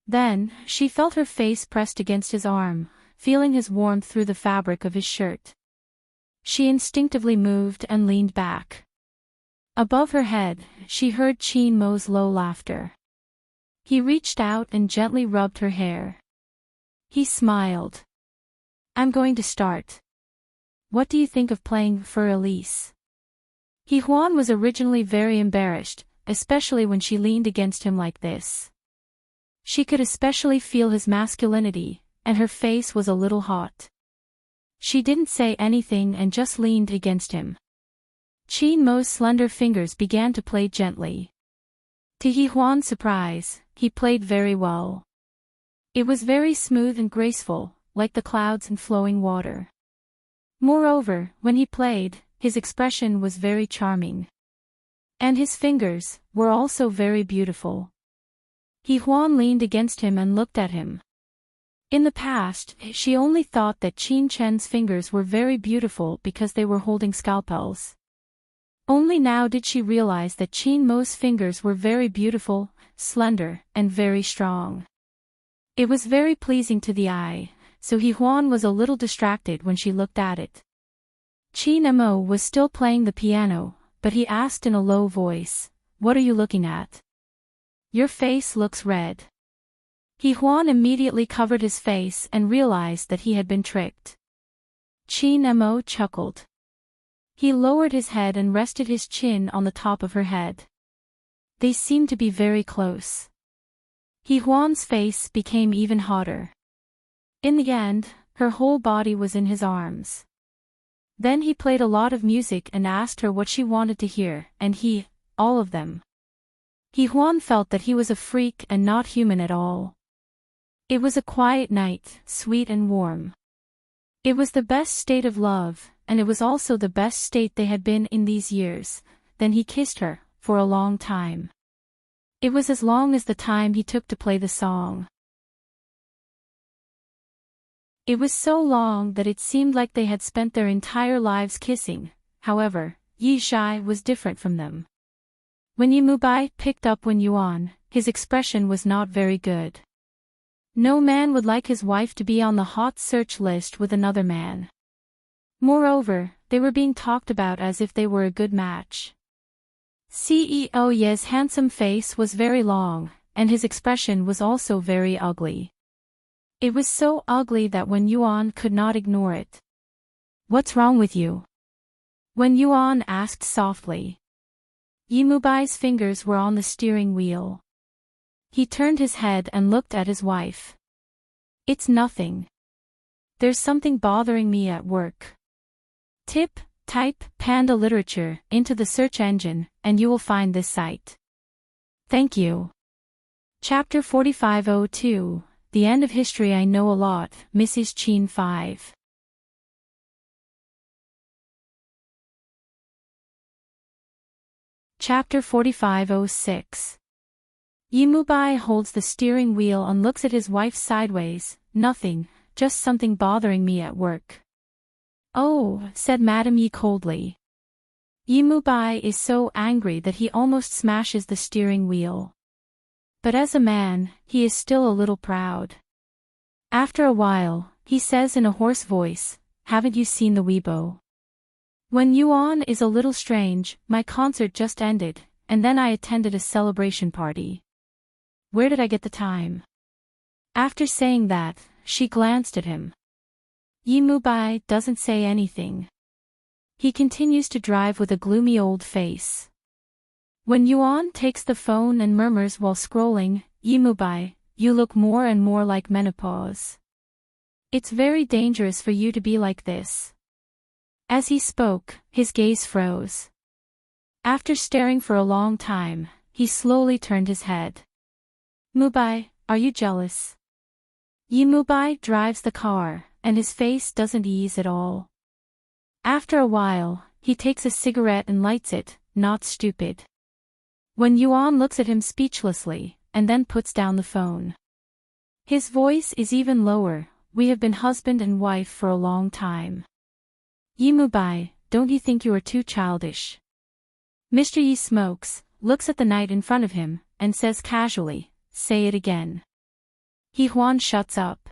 Then, she felt her face pressed against his arm, feeling his warmth through the fabric of his shirt. She instinctively moved and leaned back. Above her head, she heard Qin Mo's low laughter. He reached out and gently rubbed her hair. He smiled. I'm going to start. What do you think of playing for Elise? He Huan was originally very embarrassed, especially when she leaned against him like this. She could especially feel his masculinity, and her face was a little hot. She didn't say anything and just leaned against him. Qin Mo's slender fingers began to play gently. To He Huan's surprise, he played very well. It was very smooth and graceful, like the clouds and flowing water. Moreover, when he played, his expression was very charming. And his fingers were also very beautiful. He Huan leaned against him and looked at him. In the past, she only thought that Qin Chen's fingers were very beautiful because they were holding scalpels. Only now did she realize that Qin Mo's fingers were very beautiful, slender, and very strong. It was very pleasing to the eye, so He Huan was a little distracted when she looked at it. Qin Mo was still playing the piano, but he asked in a low voice, "What are you looking at? Your face looks red." He Huan immediately covered his face and realized that he had been tricked. Qin Mo chuckled. He lowered his head and rested his chin on the top of her head. They seemed to be very close. He Huan's face became even hotter. In the end, her whole body was in his arms. Then he played a lot of music and asked her what she wanted to hear, and all of them. He Huan felt that he was a freak and not human at all. It was a quiet night, sweet and warm. It was the best state of love, and it was also the best state they had been in these years. Then he kissed her, for a long time. It was as long as the time he took to play the song. It was so long that it seemed like they had spent their entire lives kissing. However, Yi Shai was different from them. When Yi Mubai picked up Wen Yuan, his expression was not very good. No man would like his wife to be on the hot search list with another man. Moreover, they were being talked about as if they were a good match. CEO Ye's handsome face was very long, and his expression was also very ugly. It was so ugly that Wen Yuan could not ignore it. "What's wrong with you?" Wen Yuan asked softly. Yi Mubai's fingers were on the steering wheel. He turned his head and looked at his wife. "It's nothing. There's something bothering me at work." Type Panda Literature into the search engine, and you will find this site. Thank you. Chapter 4502, The End of History. I Know a Lot, Mrs. Chin 5. Chapter 4506. Yi Mubai holds the steering wheel and looks at his wife sideways. "Nothing, just something bothering me at work." "Oh," said Madame Yi coldly. Yi Mubai is so angry that he almost smashes the steering wheel. But as a man, he is still a little proud. After a while, he says in a hoarse voice, "Haven't you seen the Weibo? Wen Yuan is a little strange. My concert just ended, and then I attended a celebration party. Where did I get the time?" After saying that, she glanced at him. Yi Mubai doesn't say anything. He continues to drive with a gloomy old face. Wen Yuan takes the phone and murmurs while scrolling, "Yi Mubai, you look more and more like menopause. It's very dangerous for you to be like this." As he spoke, his gaze froze. After staring for a long time, he slowly turned his head. "Mubai, are you jealous?" Yi Mubai drives the car, and his face doesn't ease at all. After a while, he takes a cigarette and lights it. "Not stupid." Wen Yuan looks at him speechlessly, and then puts down the phone. His voice is even lower. "We have been husband and wife for a long time. Yi Mubai, don't you think you are too childish?" Mr. Yi smokes, looks at the night in front of him, and says casually, "Say it again." He Huan shuts up.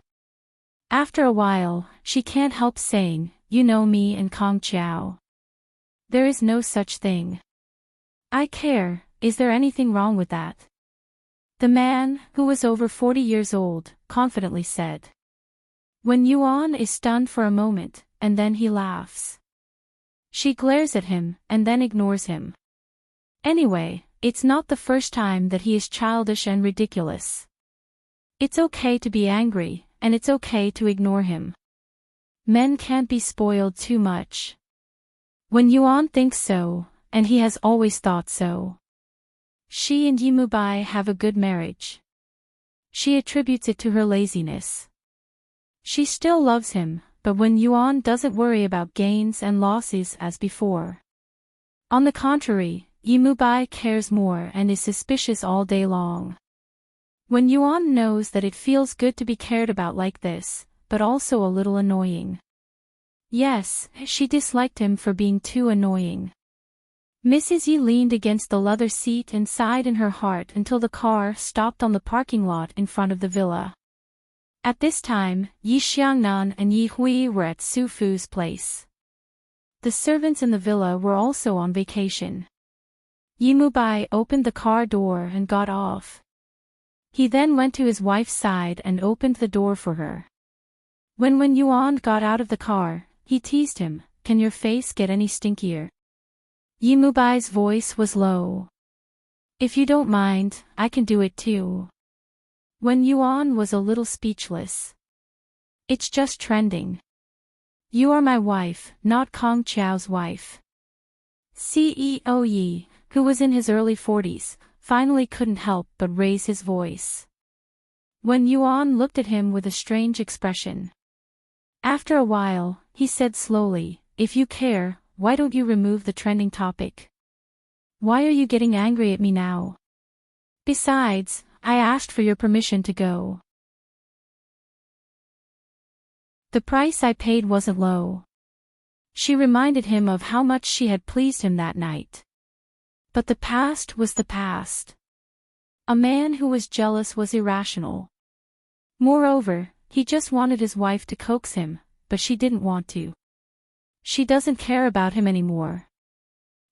After a while, she can't help saying, "You know me and Kong Chiao. There is no such thing." "I care, is there anything wrong with that?" The man, who was over 40 years old, confidently said. Wen Yuan is stunned for a moment, and then he laughs. She glares at him, and then ignores him. Anyway, it's not the first time that he is childish and ridiculous. It's okay to be angry, and it's okay to ignore him. Men can't be spoiled too much. Wen Yuan thinks so, and he has always thought so. She and Yi Mubai have a good marriage. She attributes it to her laziness. She still loves him, but Wen Yuan doesn't worry about gains and losses as before. On the contrary, Yi Mubai cares more and is suspicious all day long. Wen Yuan knows that it feels good to be cared about like this, but also a little annoying. Yes, she disliked him for being too annoying. Mrs. Yi leaned against the leather seat and sighed in her heart until the car stopped on the parking lot in front of the villa. At this time, Yi Xiangnan and Yi Hui were at Su Fu's place. The servants in the villa were also on vacation. Yi Mubai opened the car door and got off. He then went to his wife's side and opened the door for her. When Wen Yuan got out of the car, he teased him, "Can your face get any stinkier?" Yi Mubai's voice was low. "If you don't mind, I can do it too." Wen Yuan was a little speechless. "It's just trending. You are my wife, not Kong Chiao's wife." CEO Yi, who was in his early 40s, finally couldn't help but raise his voice. Wen Yuan looked at him with a strange expression. After a while, he said slowly, "If you care, why don't you remove the trending topic? Why are you getting angry at me now? Besides, I asked for your permission to go. The price I paid wasn't low." She reminded him of how much she had pleased him that night. But the past was the past. A man who was jealous was irrational. Moreover, he just wanted his wife to coax him, but she didn't want to. She doesn't care about him anymore.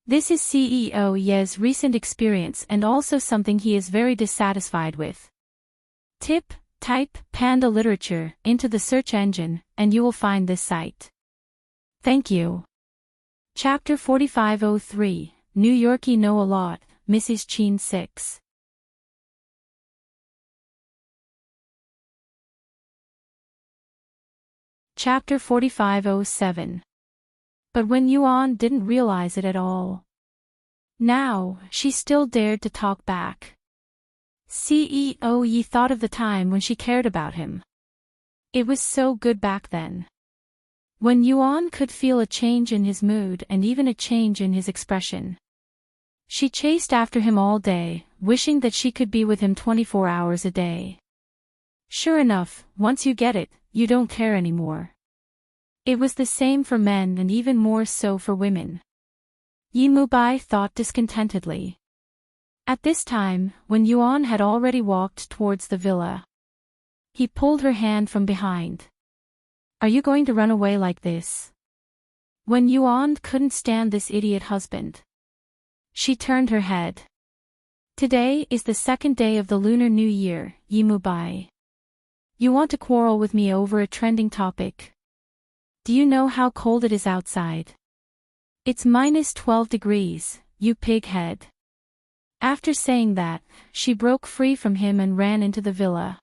This is CEO Ye's recent experience and also something he is very dissatisfied with. Tip: type Panda Literature into the search engine, and you will find this site. Thank you. Chapter 4503, New Yorkie Know a Lot, Mrs. Chin 6. Chapter 4507. But when Yuan didn't realize it at all. Now, she still dared to talk back. CEO Yi thought of the time when she cared about him. It was so good back then. When Yuan could feel a change in his mood and even a change in his expression. She chased after him all day, wishing that she could be with him 24 hours a day. Sure enough, once you get it, you don't care anymore. It was the same for men and even more so for women. Yi Mubai thought discontentedly. At this time, when Yuan had already walked towards the villa, he pulled her hand from behind. "Are you going to run away like this?" When Yuan couldn't stand this idiot husband, she turned her head. "Today is the second day of the Lunar New Year, Yi Mubai. You want to quarrel with me over a trending topic? Do you know how cold it is outside? It's -12 degrees, you pig head." After saying that, she broke free from him and ran into the villa.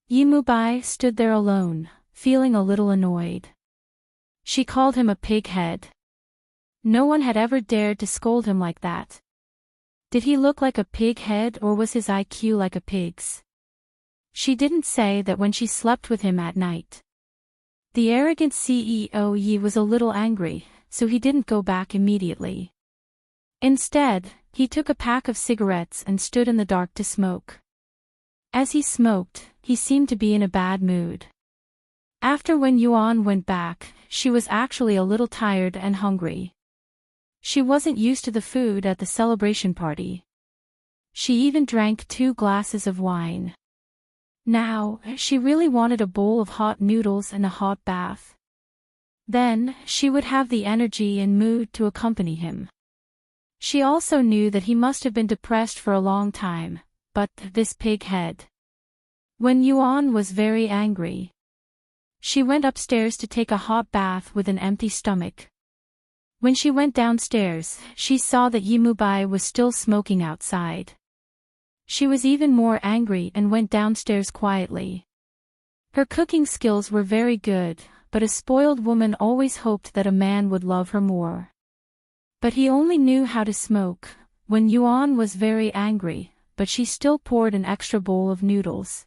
Yi Mubai stood there alone, feeling a little annoyed. She called him a pig head. No one had ever dared to scold him like that. Did he look like a pig head or was his IQ like a pig's? She didn't say that when she slept with him at night. The arrogant CEO Yi was a little angry, so he didn't go back immediately. Instead, he took a pack of cigarettes and stood in the dark to smoke. As he smoked, he seemed to be in a bad mood. After when Yuan went back, she was actually a little tired and hungry. She wasn't used to the food at the celebration party. She even drank 2 glasses of wine. Now, she really wanted a bowl of hot noodles and a hot bath. Then, she would have the energy and mood to accompany him. She also knew that he must have been depressed for a long time, but this pig head. When Yuan was very angry, she went upstairs to take a hot bath with an empty stomach. When she went downstairs, she saw that Yi Mubai was still smoking outside. She was even more angry and went downstairs quietly. Her cooking skills were very good, but a spoiled woman always hoped that a man would love her more. But he only knew how to smoke. When Yuan was very angry, but she still poured an extra bowl of noodles.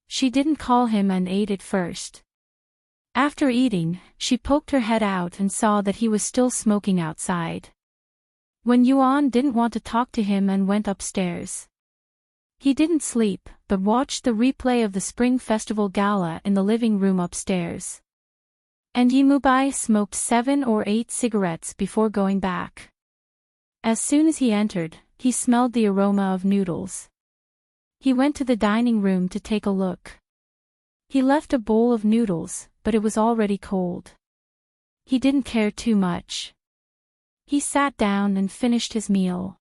She didn't call him and ate it first. After eating, she poked her head out and saw that he was still smoking outside. When Yuan didn't want to talk to him and went upstairs. He didn't sleep, but watched the replay of the Spring Festival Gala in the living room upstairs. And Yi Mubai smoked 7 or 8 cigarettes before going back. As soon as he entered, he smelled the aroma of noodles. He went to the dining room to take a look. He left a bowl of noodles, but it was already cold. He didn't care too much. He sat down and finished his meal.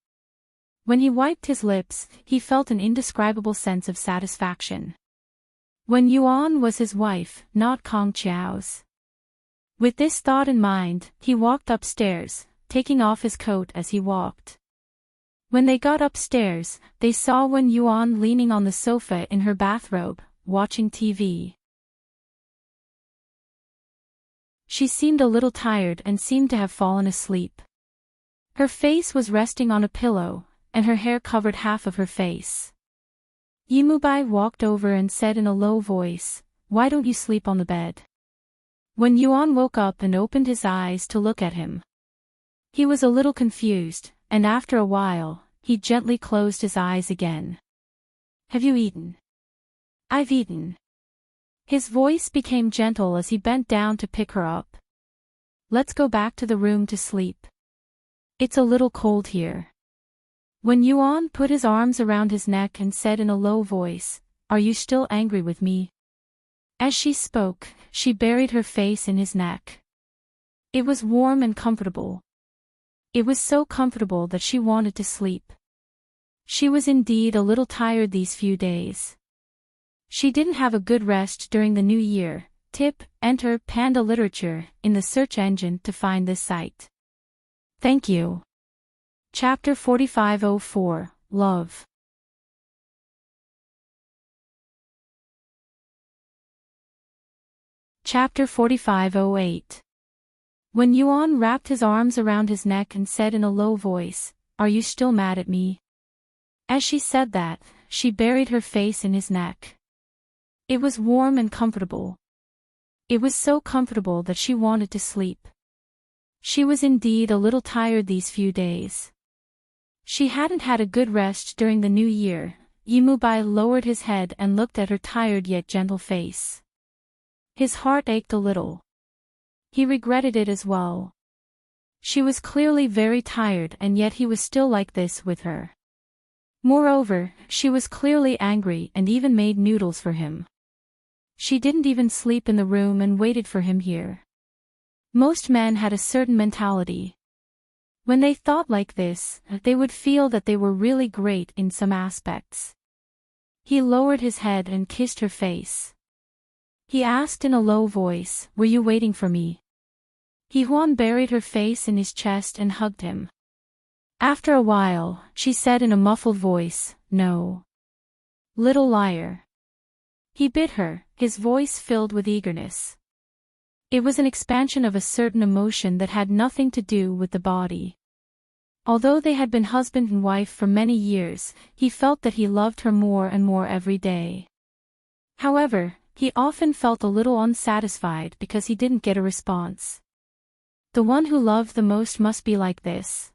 When he wiped his lips, he felt an indescribable sense of satisfaction. When Yuan was his wife, not Kong Chiao's. With this thought in mind, he walked upstairs, taking off his coat as he walked. When they got upstairs, they saw Wen Yuan leaning on the sofa in her bathrobe, watching TV. She seemed a little tired and seemed to have fallen asleep. Her face was resting on a pillow, and her hair covered half of her face. Yi Mubai walked over and said in a low voice, "Why don't you sleep on the bed? When Yuan woke up and opened his eyes to look at him, he was a little confused, and after a while, he gently closed his eyes again. Have you eaten? I've eaten. His voice became gentle as he bent down to pick her up. Let's go back to the room to sleep. It's a little cold here. When Yuan put his arms around his neck and said in a low voice, Are you still angry with me? As she spoke, she buried her face in his neck. It was warm and comfortable. It was so comfortable that she wanted to sleep. She was indeed a little tired these few days. She didn't have a good rest during the new year. Tip, enter Panda Literature in the search engine to find this site. Thank you. Chapter 4504, Love. Chapter 4508. When Yuan wrapped his arms around his neck and said in a low voice, Are you still mad at me? As she said that, she buried her face in his neck. It was warm and comfortable. It was so comfortable that she wanted to sleep. She was indeed a little tired these few days. She hadn't had a good rest during the new year. Yimubai lowered his head and looked at her tired yet gentle face. His heart ached a little. He regretted it as well. She was clearly very tired and yet he was still like this with her. Moreover, she was clearly angry and even made noodles for him. She didn't even sleep in the room and waited for him here. Most men had a certain mentality. When they thought like this, they would feel that they were really great in some aspects. He lowered his head and kissed her face. He asked in a low voice, Were you waiting for me? Yuan buried her face in his chest and hugged him. After a while, she said in a muffled voice, No. Little liar. He bit her, his voice filled with eagerness. It was an expansion of a certain emotion that had nothing to do with the body. Although they had been husband and wife for many years, he felt that he loved her more and more every day. However, he often felt a little unsatisfied because he didn't get a response. The one who loved the most must be like this.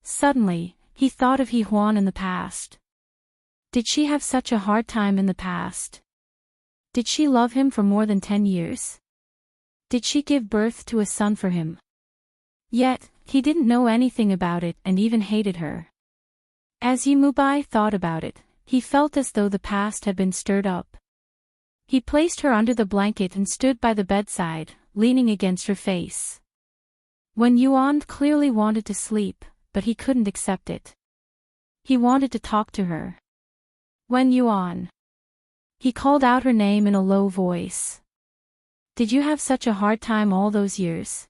Suddenly, he thought of Yuan in the past. Did she have such a hard time in the past? Did she love him for more than 10 years? Did she give birth to a son for him? Yet, he didn't know anything about it and even hated her. As Yimubai thought about it, he felt as though the past had been stirred up. He placed her under the blanket and stood by the bedside, leaning against her face. When Yuan clearly wanted to sleep, but he couldn't accept it. He wanted to talk to her. When Yuan. He called out her name in a low voice. Did you have such a hard time all those years?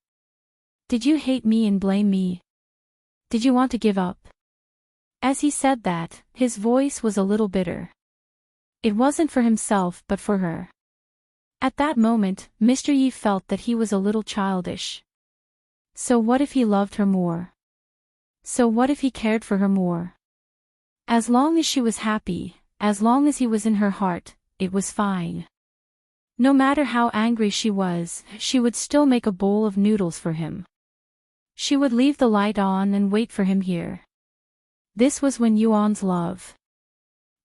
Did you hate me and blame me? Did you want to give up? As he said that, his voice was a little bitter. It wasn't for himself but for her. At that moment, Mr. Yi felt that he was a little childish. So what if he loved her more? So what if he cared for her more? As long as she was happy, as long as he was in her heart, it was fine. No matter how angry she was, she would still make a bowl of noodles for him. She would leave the light on and wait for him here. This was when Yuan's love.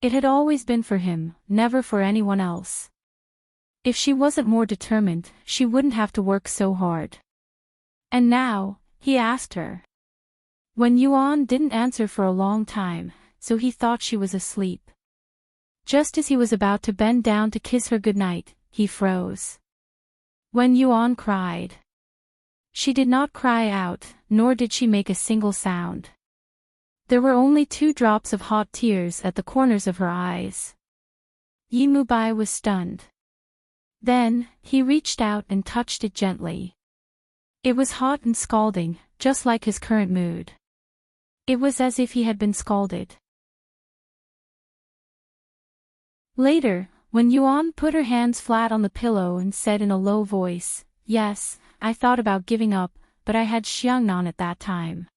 It had always been for him, never for anyone else. If she wasn't more determined, she wouldn't have to work so hard. And now, he asked her. When Yuan didn't answer for a long time, so he thought she was asleep. Just as he was about to bend down to kiss her goodnight, he froze. When Yuan cried. She did not cry out, nor did she make a single sound. There were only 2 drops of hot tears at the corners of her eyes. Yimubai was stunned. Then, he reached out and touched it gently. It was hot and scalding, just like his current mood. It was as if he had been scalded. Later, when Yuan put her hands flat on the pillow and said in a low voice, Yes, I thought about giving up, but I had Xiangnan at that time.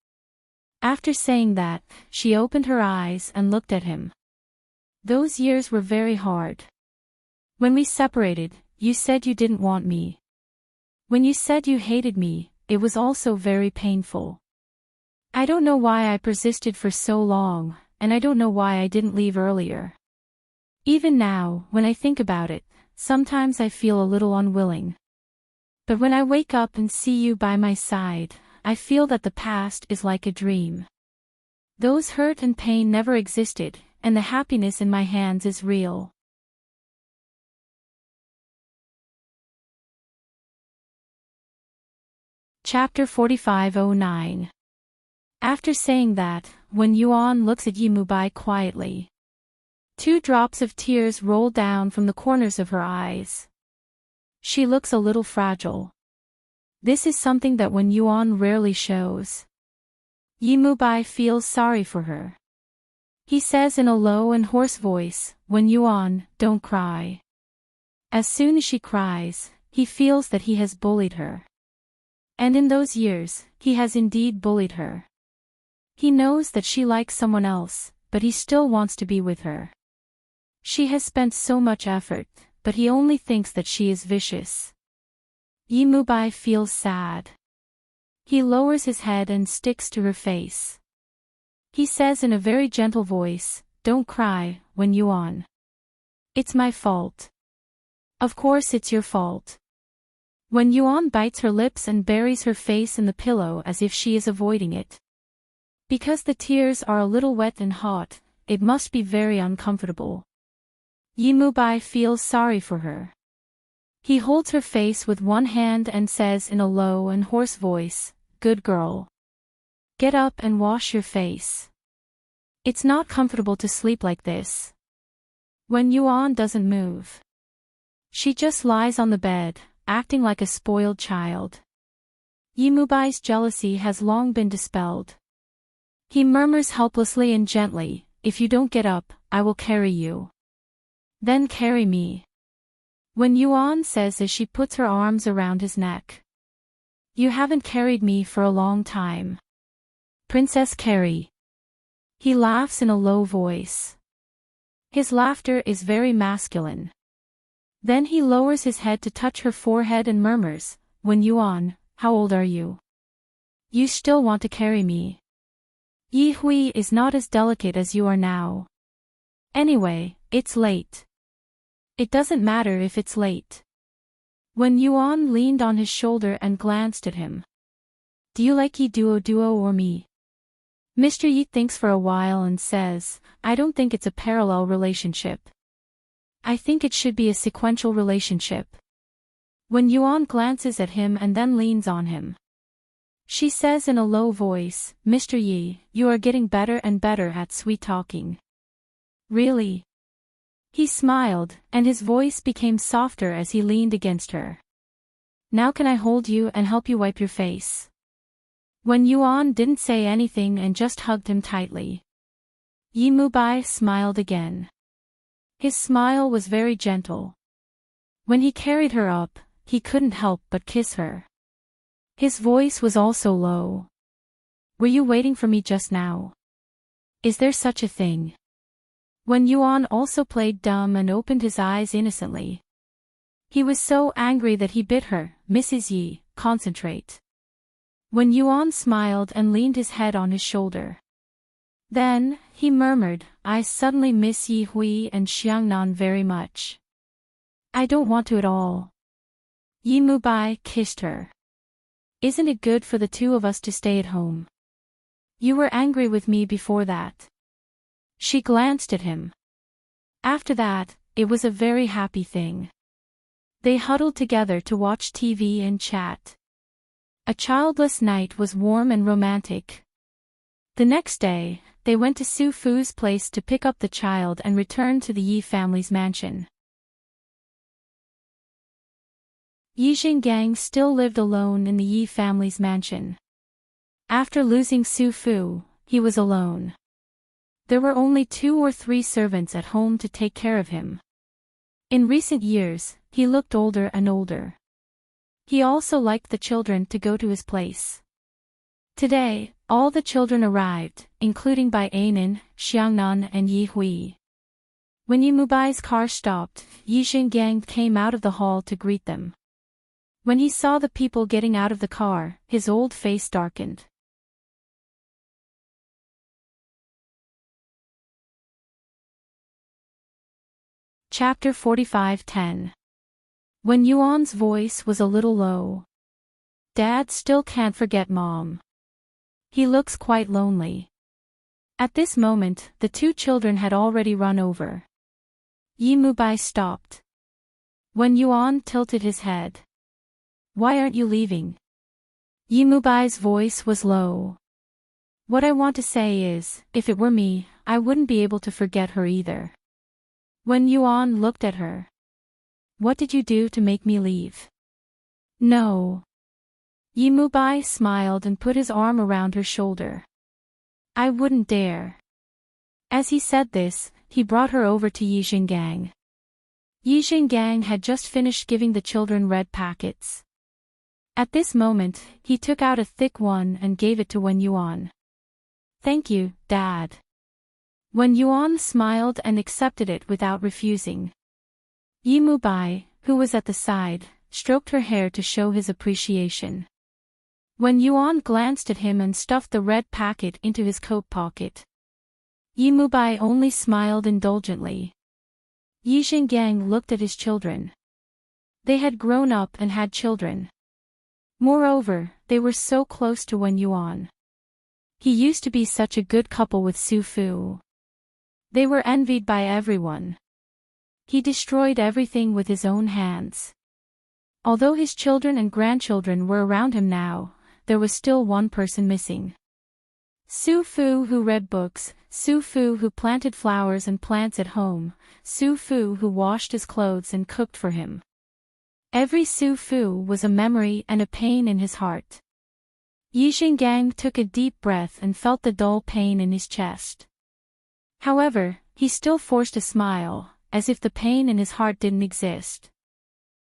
After saying that, she opened her eyes and looked at him. Those years were very hard. When we separated, you said you didn't want me. When you said you hated me, it was also very painful. I don't know why I persisted for so long, and I don't know why I didn't leave earlier. Even now, when I think about it, sometimes I feel a little unwilling. But when I wake up and see you by my side, I feel that the past is like a dream. Those hurt and pain never existed, and the happiness in my hands is real. Chapter 4509. After saying that, when Yuan looks at Yimubai quietly, 2 drops of tears roll down from the corners of her eyes. She looks a little fragile. This is something that Wen Yuan rarely shows. Yimubai feels sorry for her. He says in a low and hoarse voice, "Wen Yuan, don't cry." As soon as she cries, he feels that he has bullied her. And in those years, he has indeed bullied her. He knows that she likes someone else, but he still wants to be with her. She has spent so much effort, but he only thinks that she is vicious. Yimubai feels sad. He lowers his head and sticks to her face. He says in a very gentle voice, "Don't cry, Wen Yuan. It's my fault." "Of course it's your fault." Wen Yuan bites her lips and buries her face in the pillow as if she is avoiding it. Because the tears are a little wet and hot, it must be very uncomfortable. Yimubai feels sorry for her. He holds her face with one hand and says in a low and hoarse voice, "Good girl. Get up and wash your face. It's not comfortable to sleep like this." Wen Yuan doesn't move. She just lies on the bed, acting like a spoiled child. Yimubai's jealousy has long been dispelled. He murmurs helplessly and gently, "If you don't get up, I will carry you." "Then carry me," Wen Yuan says as she puts her arms around his neck. "You haven't carried me for a long time. Princess carry." He laughs in a low voice. His laughter is very masculine. Then he lowers his head to touch her forehead and murmurs, "Wen Yuan, how old are you? You still want to carry me? Yi Hui is not as delicate as you are now. Anyway, it's late." "It doesn't matter if it's late." Wen Yuan leaned on his shoulder and glanced at him. "Do you like Yi Duo or me?" Mr. Yi thinks for a while and says, "I don't think it's a parallel relationship. I think it should be a sequential relationship." Wen Yuan glances at him and then leans on him. She says in a low voice, "Mr. Yi, you are getting better and better at sweet-talking." "Really?" He smiled, and his voice became softer as he leaned against her. "Now can I hold you and help you wipe your face?" Wen Yuan didn't say anything and just hugged him tightly. Yimubai smiled again. His smile was very gentle. When he carried her up, he couldn't help but kiss her. His voice was also low. "Were you waiting for me just now? Is there such a thing?" Wen Yuan also played dumb and opened his eyes innocently. He was so angry that he bit her. "Mrs. Yi, concentrate." Wen Yuan smiled and leaned his head on his shoulder. Then, he murmured, "I suddenly miss Yi Hui and Xiangnan very much." "I don't want to at all." Yimubai kissed her. "Isn't it good for the two of us to stay at home? You were angry with me before that." She glanced at him. After that, it was a very happy thing. They huddled together to watch TV and chat. A childless night was warm and romantic. The next day, they went to Su Fu's place to pick up the child and return to the Yi family's mansion. Yi Xinggang still lived alone in the Yi family's mansion. After losing Su Fu, he was alone. There were only 2 or 3 servants at home to take care of him. In recent years, he looked older and older. He also liked the children to go to his place. Today, all the children arrived, including Bai Ainin, Xiangnan and Yi Hui. When Yimubai's car stopped, Yi Xinggang came out of the hall to greet them. When he saw the people getting out of the car, his old face darkened. Chapter 45:10. When Yuan's voice was a little low. Dad still can't forget Mom. He looks quite lonely. At this moment, the two children had already run over. Yi Mubai stopped. When Yuan tilted his head. Why aren't you leaving? Yi Mubai's voice was low. What I want to say is, if it were me, I wouldn't be able to forget her either. When Yuan looked at her. What did you do to make me leave? No. Yi Mubai smiled and put his arm around her shoulder. I wouldn't dare. As he said this, he brought her over to Yi Xinggang. Yi Xinggang had just finished giving the children red packets. At this moment, he took out a thick one and gave it to Wen Yuan. Thank you, Dad. Wen Yuan smiled and accepted it without refusing. Yi Mubai, who was at the side, stroked her hair to show his appreciation. Wen Yuan glanced at him and stuffed the red packet into his coat pocket. Yi Mubai only smiled indulgently. Yi Xinggang looked at his children. They had grown up and had children. Moreover, they were so close to Wen Yuan. He used to be such a good couple with Su Fu. They were envied by everyone. He destroyed everything with his own hands. Although his children and grandchildren were around him now, there was still one person missing. Su Fu who read books, Su Fu who planted flowers and plants at home, Su Fu who washed his clothes and cooked for him. Every Su Fu was a memory and a pain in his heart. Yi Xinggang took a deep breath and felt the dull pain in his chest. However, he still forced a smile, as if the pain in his heart didn't exist.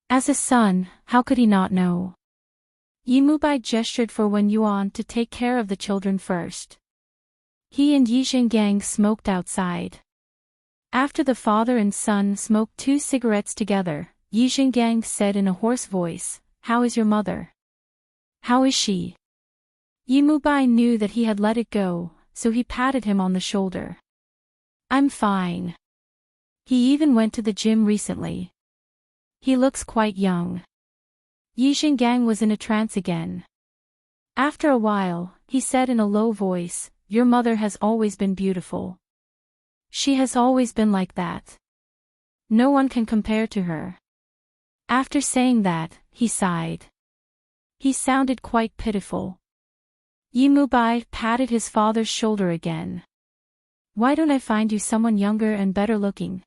As a son, how could he not know? Yi Mubai gestured for Wen Yuan to take care of the children first. He and Yi Xinggang smoked outside. After the father and son smoked 2 cigarettes together, Yi Xinggang said in a hoarse voice, "How is your mother? How is she?" Yi Mubai knew that he had let it go, so he patted him on the shoulder. "I'm fine. He even went to the gym recently. He looks quite young." Yi Xinggang was in a trance again. After a while, he said in a low voice, "Your mother has always been beautiful. She has always been like that. No one can compare to her." After saying that, he sighed. He sounded quite pitiful. Yi Mubai patted his father's shoulder again. "Why don't I find you someone younger and better looking?"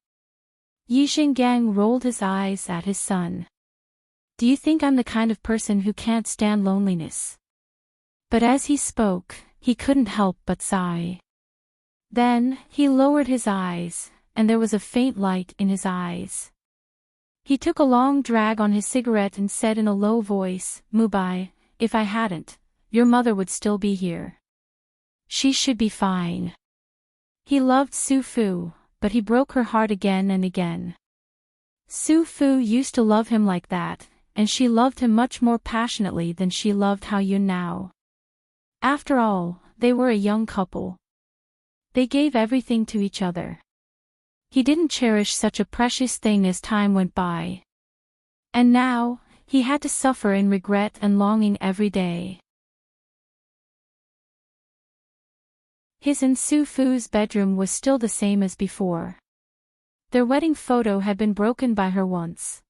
Yi Xinggang rolled his eyes at his son. "Do you think I'm the kind of person who can't stand loneliness?" But as he spoke, he couldn't help but sigh. Then, he lowered his eyes, and there was a faint light in his eyes. He took a long drag on his cigarette and said in a low voice, "Mubai, if I hadn't, your mother would still be here. She should be fine." He loved Su Fu, but he broke her heart again and again. Su Fu used to love him like that, and she loved him much more passionately than she loved Hao Yun now. After all, they were a young couple. They gave everything to each other. He didn't cherish such a precious thing as time went by. And now, he had to suffer in regret and longing every day. His and Su Fu's bedroom was still the same as before. Their wedding photo had been broken by her once.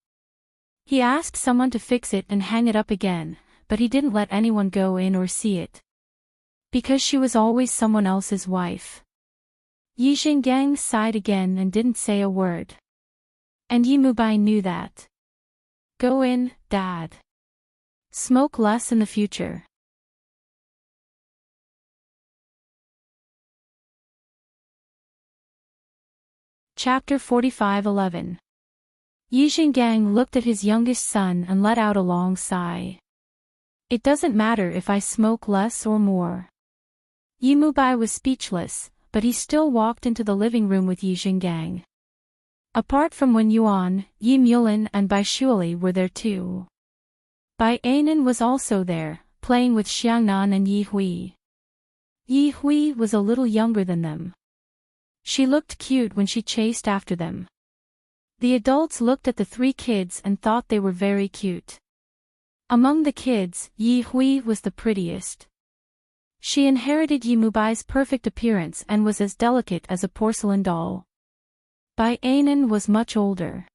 He asked someone to fix it and hang it up again, but he didn't let anyone go in or see it. Because she was always someone else's wife. Yi Xinggang sighed again and didn't say a word. And Yi Mubai knew that. "Go in, Dad. Smoke less in the future." Chapter 45:11. Yi Xinggang looked at his youngest son and let out a long sigh. "It doesn't matter if I smoke less or more." Yi Mubai was speechless, but he still walked into the living room with Yi Xinggang. Apart from Wen Yuan, Yi Mulin and Bai Shuili were there too. Bai Anan was also there, playing with Xiangnan and Yi Hui. Yi Hui was a little younger than them. She looked cute when she chased after them. The adults looked at the three kids and thought they were very cute. Among the kids, Yi Hui was the prettiest. She inherited Yi Mubai's perfect appearance and was as delicate as a porcelain doll. Bai Anan was much older.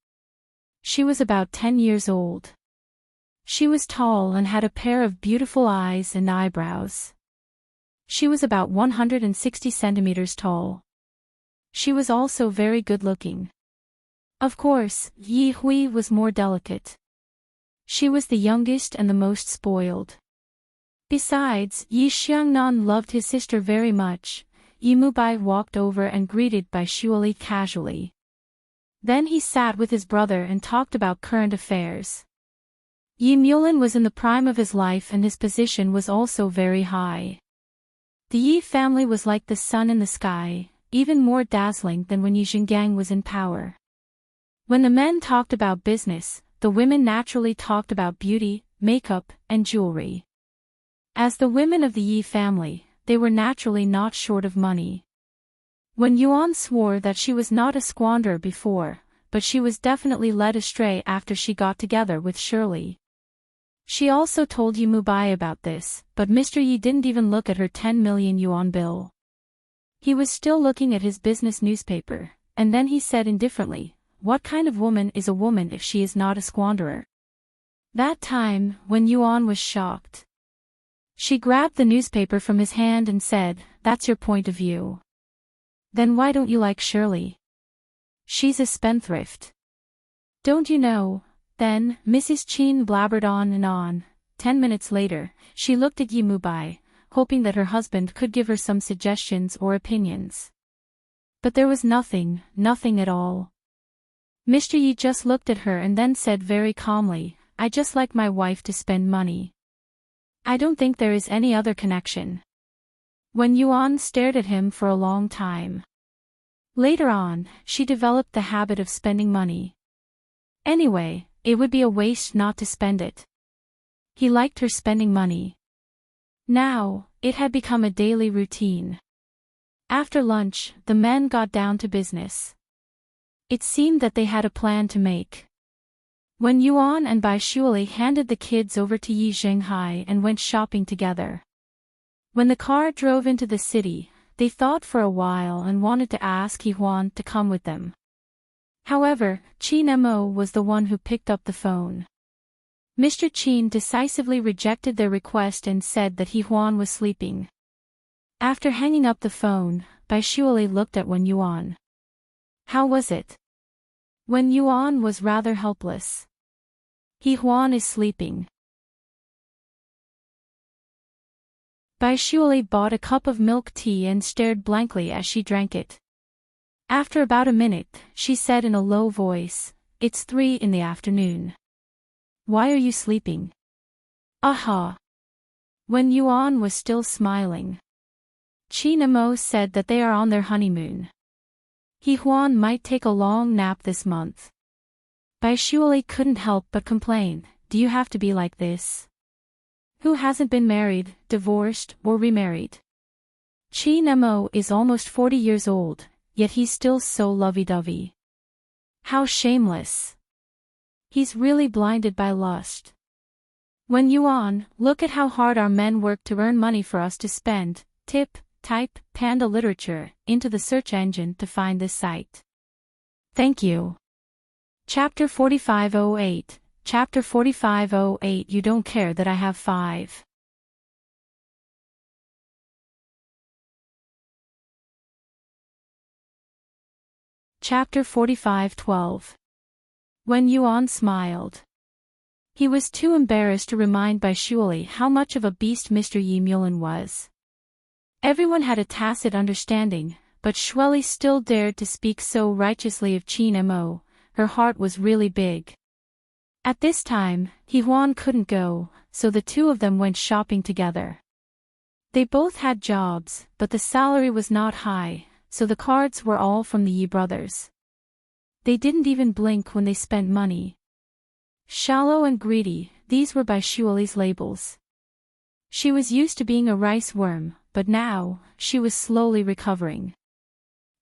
She was about 10 years old. She was tall and had a pair of beautiful eyes and eyebrows. She was about 160 centimeters tall. She was also very good-looking. Of course, Yi Hui was more delicate. She was the youngest and the most spoiled. Besides, Yi Xiangnan loved his sister very much. Yi Mubai walked over and greeted Bai Shuali casually. Then he sat with his brother and talked about current affairs. Yi Mulin was in the prime of his life and his position was also very high. The Yi family was like the sun in the sky, even more dazzling than when Yi Xinggang was in power. When the men talked about business, the women naturally talked about beauty, makeup, and jewelry. As the women of the Yi family, they were naturally not short of money. When Yuan swore that she was not a squanderer before, but she was definitely led astray after she got together with Shirley. She also told Yi Mubai about this, but Mr. Yi didn't even look at her 10 million yuan bill. He was still looking at his business newspaper, and then he said indifferently, "What kind of woman is a woman if she is not a squanderer?" That time, when Yuan was shocked. She grabbed the newspaper from his hand and said, "That's your point of view. Then why don't you like Shirley? She's a spendthrift. Don't you know?" Then, Mrs. Qin blabbered on and on. 10 minutes later, she looked at Yi Mubai, hoping that her husband could give her some suggestions or opinions. But there was nothing at all. Mr. Yi just looked at her and then said very calmly, "I just like my wife to spend money. I don't think there is any other connection." When Yuan stared at him for a long time. Later on, she developed the habit of spending money. Anyway, it would be a waste not to spend it. He liked her spending money. Now, it had become a daily routine. After lunch, the men got down to business. It seemed that they had a plan to make. When Yuan and Bai Shuali handed the kids over to Yi Zhenghai and went shopping together. When the car drove into the city, they thought for a while and wanted to ask Yi Huan to come with them. However, Qin Mo was the one who picked up the phone. Mr. Qin decisively rejected their request and said that Yi Huan was sleeping. After hanging up the phone, Bai Shuali looked at Wen Yuan. "How was it?" Wen Yuan was rather helpless. "Yi Huan is sleeping." Bai Shuali bought a cup of milk tea and stared blankly as she drank it. After about a minute, she said in a low voice, "It's 3 in the afternoon. Why are you sleeping?" "Aha." When Yuan was still smiling. Qin Mo said that they are on their honeymoon. Yi Huan might take a long nap this month. Bai Shuali couldn't help but complain, "Do you have to be like this? Who hasn't been married, divorced, or remarried? Qin Mo is almost 40 years old, yet he's still so lovey-dovey. How shameless. He's really blinded by lust." When Yuan, look at how hard our men work to earn money for us to spend, type Panda Literature into the search engine to find this site. Thank you. Chapter 4508. Chapter 4508. You don't care that I have 5. Chapter 4512. When Yuan smiled. He was too embarrassed to remind Bai Shuali how much of a beast Mr. Yi Mulin was. Everyone had a tacit understanding, but Shuali still dared to speak so righteously of Qin Mo. Her heart was really big. At this time, Yi Huan couldn't go, so the two of them went shopping together. They both had jobs, but the salary was not high, so the cards were all from the Yi brothers. They didn't even blink when they spent money. Shallow and greedy, these were Bai Shuali's labels. She was used to being a rice worm, but now, she was slowly recovering.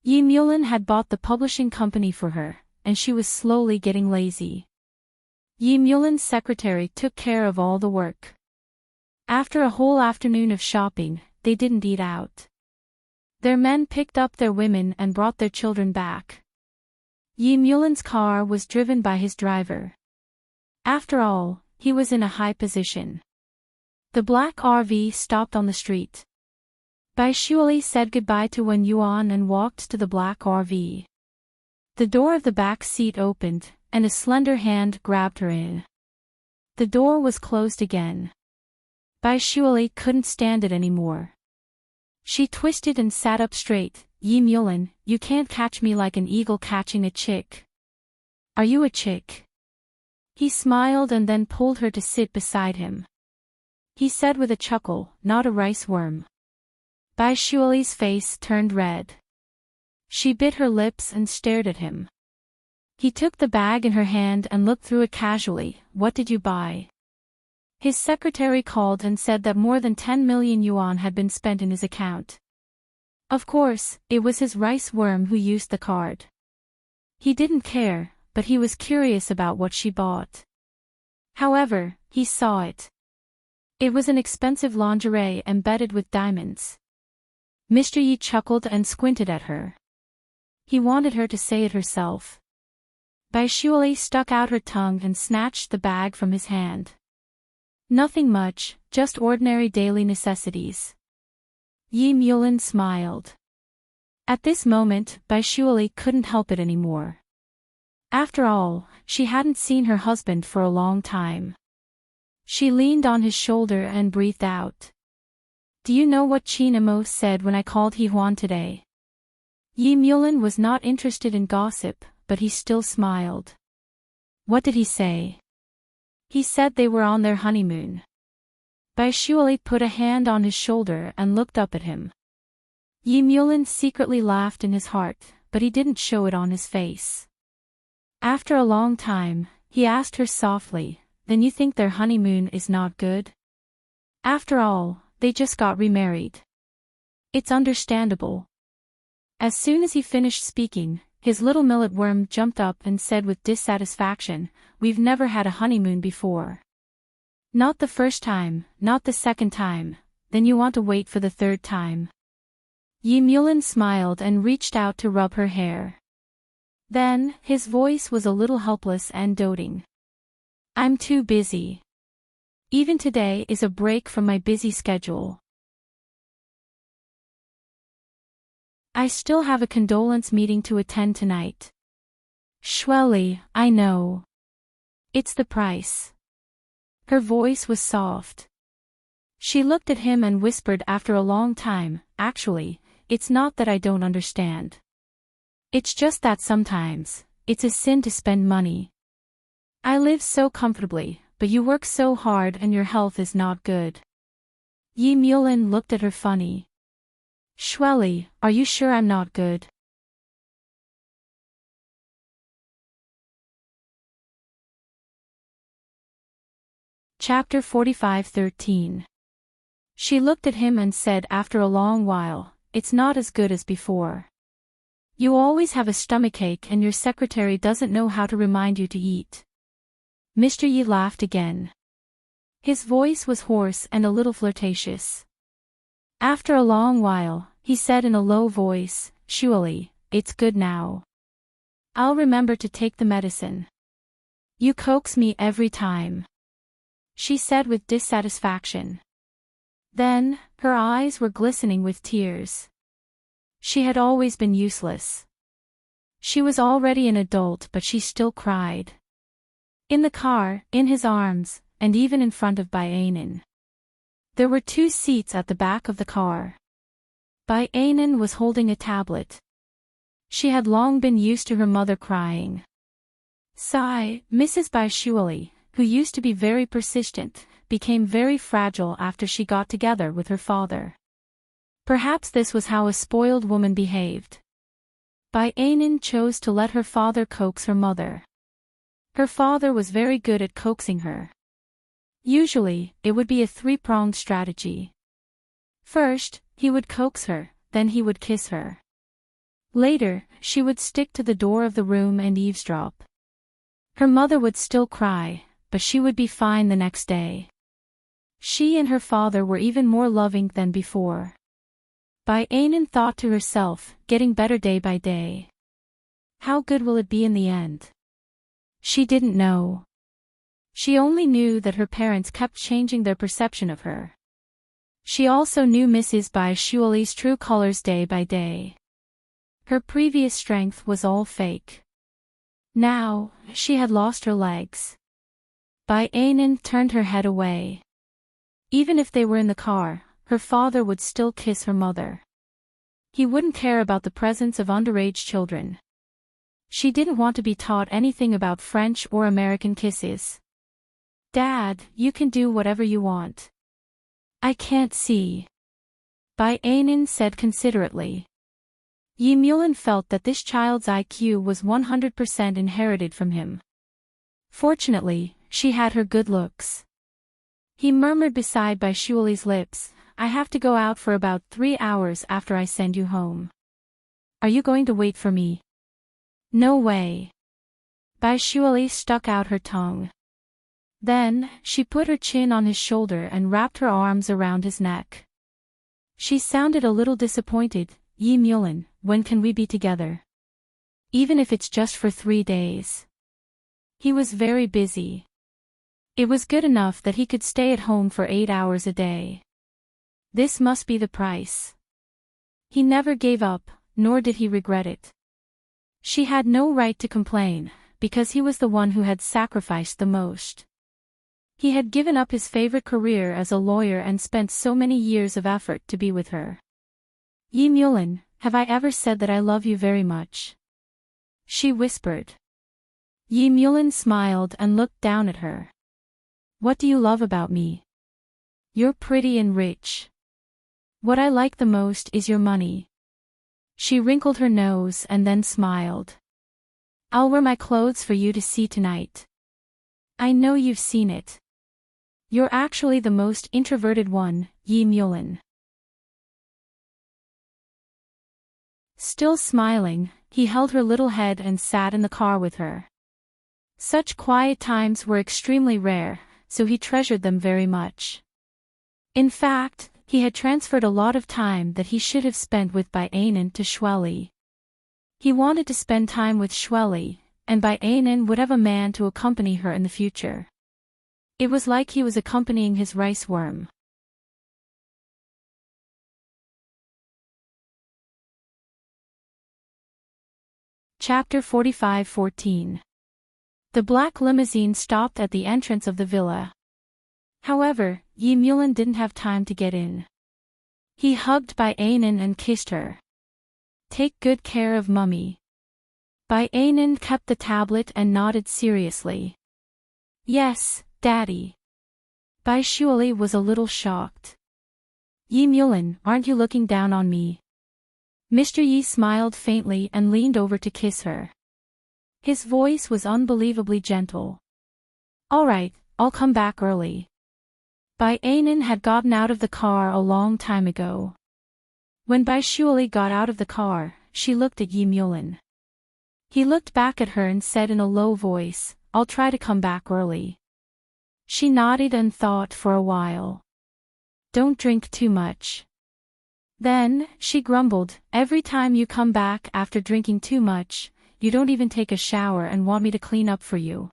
Yi Mulin had bought the publishing company for her, and she was slowly getting lazy. Yi Mulin's secretary took care of all the work. After a whole afternoon of shopping, they didn't eat out. Their men picked up their women and brought their children back. Yi Mulin's car was driven by his driver. After all, he was in a high position. The black RV stopped on the street. Bai Shuali said goodbye to Wen Yuan and walked to the black RV. The door of the back seat opened, and a slender hand grabbed her in. The door was closed again. Bai Shuali couldn't stand it anymore. She twisted and sat up straight. Yi Mulin, you can't catch me like an eagle catching a chick. Are you a chick? He smiled and then pulled her to sit beside him. He said with a chuckle, not a rice worm. Bai Shuali's face turned red. She bit her lips and stared at him. He took the bag in her hand and looked through it casually. What did you buy? His secretary called and said that more than 10 million yuan had been spent in his account. Of course, it was his rice worm who used the card. He didn't care, but he was curious about what she bought. However, he saw it. It was an expensive lingerie embedded with diamonds. Mr. Yi chuckled and squinted at her. He wanted her to say it herself. Bai Shuali stuck out her tongue and snatched the bag from his hand. Nothing much, just ordinary daily necessities. Yi Mulin smiled. At this moment, Bai Shuali couldn't help it anymore. After all, she hadn't seen her husband for a long time. She leaned on his shoulder and breathed out. Do you know what Qin Emo said when I called He Huan today? Yi Mulin was not interested in gossip, but he still smiled. What did he say? He said they were on their honeymoon. Bai Shuali put a hand on his shoulder and looked up at him. Yi Mulin secretly laughed in his heart, but he didn't show it on his face. After a long time, he asked her softly, then you think their honeymoon is not good? After all, they just got remarried. It's understandable. As soon as he finished speaking, his little millet worm jumped up and said with dissatisfaction, we've never had a honeymoon before. Not the first time, not the second time, then you want to wait for the third time. Yi Mulin smiled and reached out to rub her hair. Then, his voice was a little helpless and doting. I'm too busy. Even today is a break from my busy schedule. I still have a condolence meeting to attend tonight. Shuali, I know. It's the price. Her voice was soft. She looked at him and whispered after a long time, actually, it's not that I don't understand. It's just that sometimes, it's a sin to spend money. I live so comfortably, but you work so hard and your health is not good. Yi Mulin looked at her funny. Shuali, are you sure I'm not good? Chapter 45:13. She looked at him and said after a long while, it's not as good as before. You always have a stomachache and your secretary doesn't know how to remind you to eat. Mr. Yi laughed again. His voice was hoarse and a little flirtatious. After a long while, he said in a low voice, Shuali, it's good now. I'll remember to take the medicine. You coax me every time. She said with dissatisfaction. Then, her eyes were glistening with tears. She had always been useless. She was already an adult but she still cried. In the car, in his arms, and even in front of Bai Ainen. There were 2 seats at the back of the car. Bai Ainen was holding a tablet. She had long been used to her mother crying. Sigh, Mrs. Bai Shuali, who used to be very persistent, became very fragile after she got together with her father. Perhaps this was how a spoiled woman behaved. Bai Ainen chose to let her father coax her mother. Her father was very good at coaxing her. Usually, it would be a three-pronged strategy. First, he would coax her, then he would kiss her. Later, she would stick to the door of the room and eavesdrop. Her mother would still cry, but she would be fine the next day. She and her father were even more loving than before. Bayanan thought to herself, getting better day by day. How good will it be in the end? She didn't know. She only knew that her parents kept changing their perception of her. She also knew Mrs. Baishuali's true colors day by day. Her previous strength was all fake. Now, she had lost her legs. Bayanan turned her head away. Even if they were in the car, her father would still kiss her mother. He wouldn't care about the presence of underage children. She didn't want to be taught anything about French or American kisses. Dad, you can do whatever you want. I can't see. Bayanan said considerately. Yi Mulin felt that this child's IQ was 100% inherited from him. Fortunately, she had her good looks. He murmured beside Baishuali's lips, I have to go out for about 3 hours after I send you home. Are you going to wait for me? No way. Baishuali stuck out her tongue. Then, she put her chin on his shoulder and wrapped her arms around his neck. She sounded a little disappointed. Yi Mulin, when can we be together? Even if it's just for 3 days. He was very busy. It was good enough that he could stay at home for 8 hours a day. This must be the price. He never gave up, nor did he regret it. She had no right to complain, because he was the one who had sacrificed the most. He had given up his favorite career as a lawyer and spent so many years of effort to be with her. Yi Mulin, have I ever said that I love you very much? She whispered. Yi Mulin smiled and looked down at her. What do you love about me? You're pretty and rich. What I like the most is your money. She wrinkled her nose and then smiled. I'll wear my clothes for you to see tonight. I know you've seen it. You're actually the most introverted one, Yi Mulin. Still smiling, he held her little head and sat in the car with her. Such quiet times were extremely rare, so he treasured them very much. In fact, he had transferred a lot of time that he should have spent with Bayanan to Shweli. He wanted to spend time with Shweli, and Bayanan would have a man to accompany her in the future. It was like he was accompanying his rice worm. Chapter 45:14. The black limousine stopped at the entrance of the villa. However, Yi Mulin didn't have time to get in. He hugged Bayanan and kissed her. Take good care of Mummy. Bayanan kept the tablet and nodded seriously. Yes, Daddy. Baishuali was a little shocked. Yi Mulin, aren't you looking down on me? Mr. Yi smiled faintly and leaned over to kiss her. His voice was unbelievably gentle. All right, I'll come back early. Bayanan had gotten out of the car a long time ago. When Baishuali got out of the car, she looked at Yi Mulin. He looked back at her and said in a low voice, I'll try to come back early. She nodded and thought for a while. Don't drink too much. Then, she grumbled, every time you come back after drinking too much, you don't even take a shower and want me to clean up for you.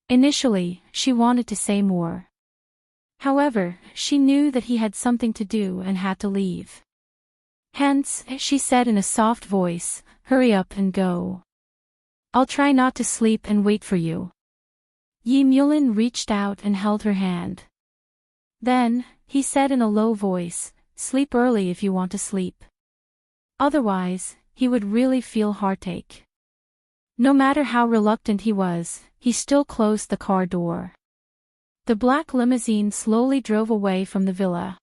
Initially, she wanted to say more. However, she knew that he had something to do and had to leave. Hence, she said in a soft voice, hurry up and go. I'll try not to sleep and wait for you. Yi Mulin reached out and held her hand. Then, he said in a low voice, sleep early if you want to sleep. Otherwise, he would really feel heartache. No matter how reluctant he was, he still closed the car door. The black limousine slowly drove away from the villa.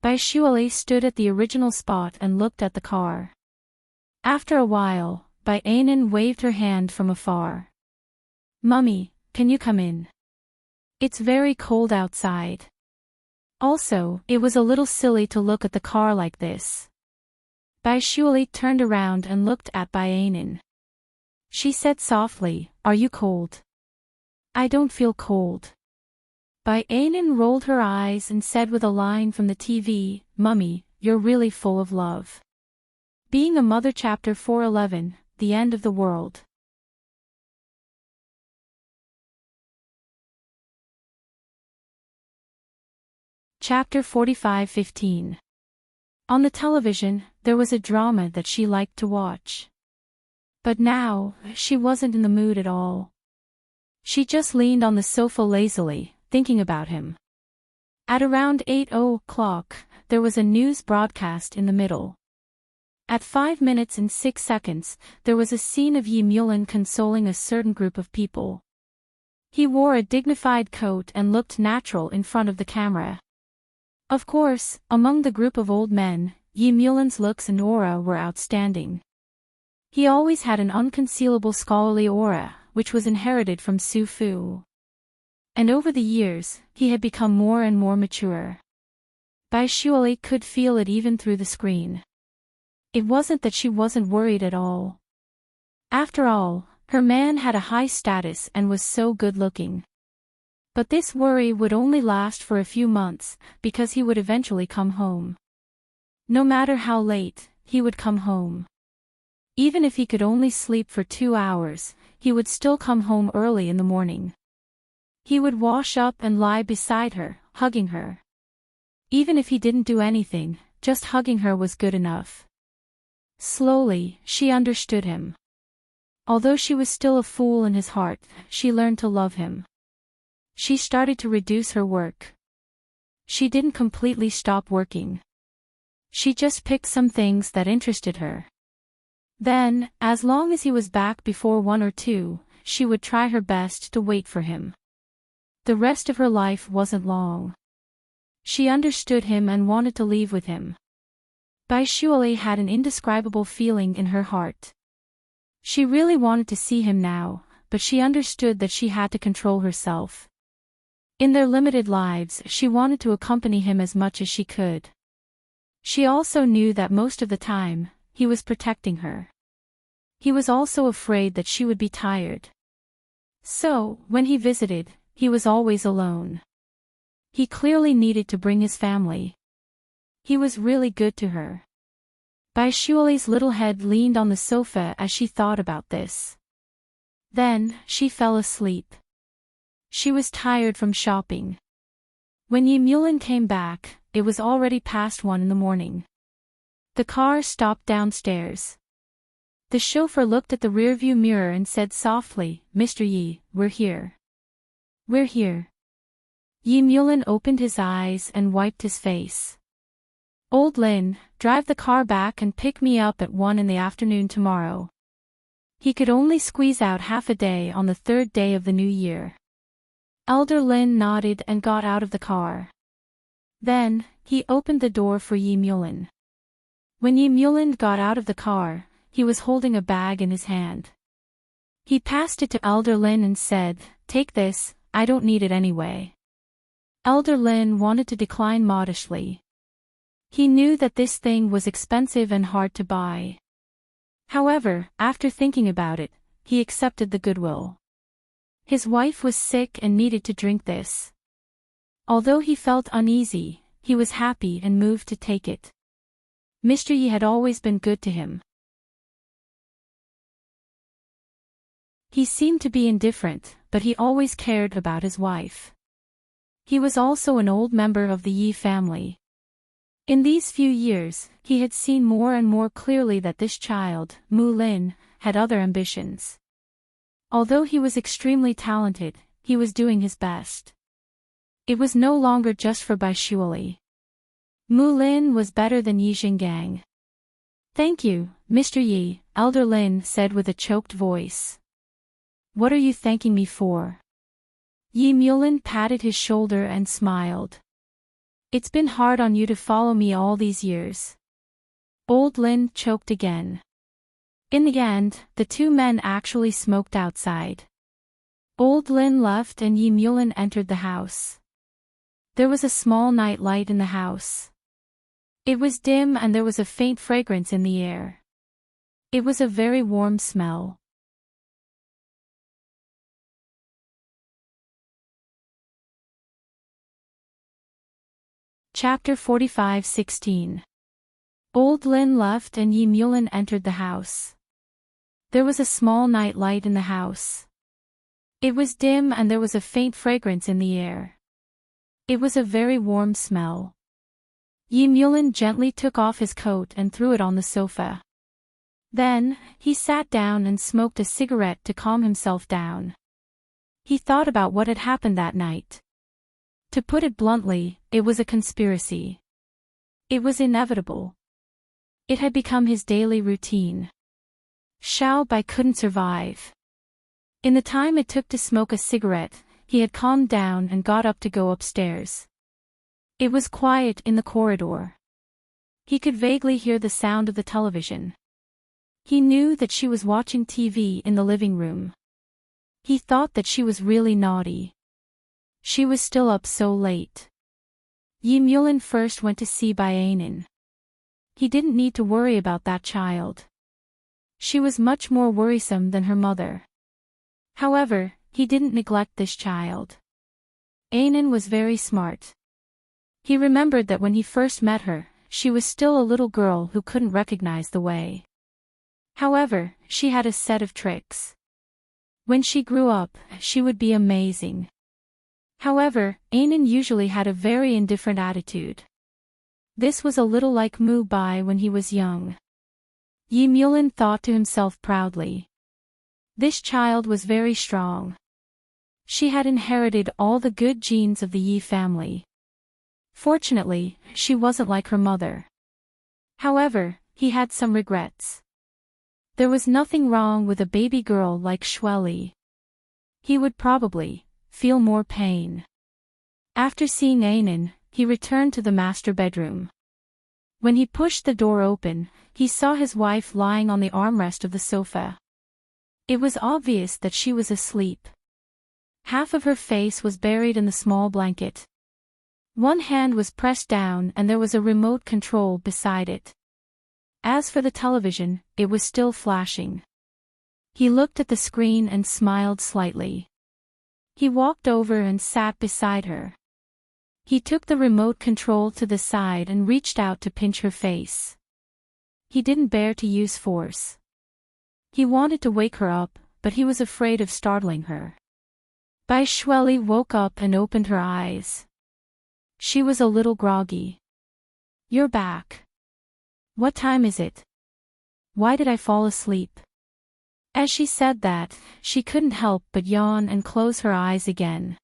Baishuali stood at the original spot and looked at the car. After a while, Bayanan waved her hand from afar. Mummy, can you come in? It's very cold outside. Also, it was a little silly to look at the car like this. Baishuali turned around and looked at Bayanin. She said softly, "Are you cold?" "I don't feel cold." Bayanin rolled her eyes and said with a line from the TV, "Mummy, you're really full of love." Being a Mother Chapter 411, The End of the World. Chapter 45:15. On the television, there was a drama that she liked to watch. But now, she wasn't in the mood at all. She just leaned on the sofa lazily, thinking about him. At around 8:00, there was a news broadcast in the middle. At 5 minutes and 6 seconds, there was a scene of Yi Mulin consoling a certain group of people. He wore a dignified coat and looked natural in front of the camera. Of course, among the group of old men, Yi Mulin's looks and aura were outstanding. He always had an unconcealable scholarly aura, which was inherited from Su Fu. And over the years, he had become more and more mature. Baishuali could feel it even through the screen. It wasn't that she wasn't worried at all. After all, her man had a high status and was so good-looking. But this worry would only last for a few months, because he would eventually come home. No matter how late, he would come home. Even if he could only sleep for 2 hours, he would still come home early in the morning. He would wash up and lie beside her, hugging her. Even if he didn't do anything, just hugging her was good enough. Slowly, she understood him. Although she was still a fool in his heart, she learned to love him. She started to reduce her work. She didn't completely stop working. She just picked some things that interested her. Then, as long as he was back before 1 or 2, she would try her best to wait for him. The rest of her life wasn't long. She understood him and wanted to leave with him. Baishuali had an indescribable feeling in her heart. She really wanted to see him now, but she understood that she had to control herself. In their limited lives, she wanted to accompany him as much as she could. She also knew that most of the time, he was protecting her. He was also afraid that she would be tired. So, when he visited, he was always alone. He clearly needed to bring his family. He was really good to her. Baishuali's little head leaned on the sofa as she thought about this. Then, she fell asleep. She was tired from shopping. When Yi Mulin came back, it was already past 1 in the morning. The car stopped downstairs. The chauffeur looked at the rearview mirror and said softly, "Mr. Yi, we're here." "We're here." Yi Mulin opened his eyes and wiped his face. "Old Lin, drive the car back and pick me up at 1 in the afternoon tomorrow." He could only squeeze out half a day on the 3rd day of the new year. Elder Lin nodded and got out of the car. Then, he opened the door for Yi Mulin. When Yi Mulin got out of the car, he was holding a bag in his hand. He passed it to Elder Lin and said, "Take this, I don't need it anyway." Elder Lin wanted to decline modestly. He knew that this thing was expensive and hard to buy. However, after thinking about it, he accepted the goodwill. His wife was sick and needed to drink this. Although he felt uneasy, he was happy and moved to take it. Mr. Yi had always been good to him. He seemed to be indifferent, but he always cared about his wife. He was also an old member of the Yi family. In these few years, he had seen more and more clearly that this child, Mu Lin, had other ambitions. Although he was extremely talented, he was doing his best. It was no longer just for Baishuali. Mu Lin was better than Yi Xinggang. "Thank you, Mr. Yi," Elder Lin said with a choked voice. "What are you thanking me for?" Yi Mulin patted his shoulder and smiled. "It's been hard on you to follow me all these years." Old Lin choked again. In the end, the 2 men actually smoked outside. Old Lin left and Yi Mulin entered the house. There was a small night light in the house. It was dim and there was a faint fragrance in the air. It was a very warm smell. Chapter 45:16. Old Lin left and Yi Mulin entered the house. There was a small night light in the house. It was dim and there was a faint fragrance in the air. It was a very warm smell. Yi Mulin gently took off his coat and threw it on the sofa. Then, he sat down and smoked a cigarette to calm himself down. He thought about what had happened that night. To put it bluntly, it was a conspiracy. It was inevitable. It had become his daily routine. Xiao Bai couldn't survive. In the time it took to smoke a cigarette, he had calmed down and got up to go upstairs. It was quiet in the corridor. He could vaguely hear the sound of the television. He knew that she was watching TV in the living room. He thought that she was really naughty. She was still up so late. Yi Mulin first went to see Baianin. He didn't need to worry about that child. She was much more worrisome than her mother. However, he didn't neglect this child. Ainin was very smart. He remembered that when he first met her, she was still a little girl who couldn't recognize the way. However, she had a set of tricks. When she grew up, she would be amazing. However, Ainin usually had a very indifferent attitude. This was a little like Mu Bai when he was young. Yi Mulin thought to himself proudly. This child was very strong. She had inherited all the good genes of the Yi family. Fortunately, she wasn't like her mother. However, he had some regrets. There was nothing wrong with a baby girl like Xueli. He would probably feel more pain. After seeing Ainin, he returned to the master bedroom. When he pushed the door open, he saw his wife lying on the armrest of the sofa. It was obvious that she was asleep. Half of her face was buried in the small blanket. One hand was pressed down and there was a remote control beside it. As for the television, it was still flashing. He looked at the screen and smiled slightly. He walked over and sat beside her. He took the remote control to the side and reached out to pinch her face. He didn't bear to use force. He wanted to wake her up, but he was afraid of startling her. Bai Xueli woke up and opened her eyes. She was a little groggy. "You're back. What time is it? Why did I fall asleep?" As she said that, she couldn't help but yawn and close her eyes again.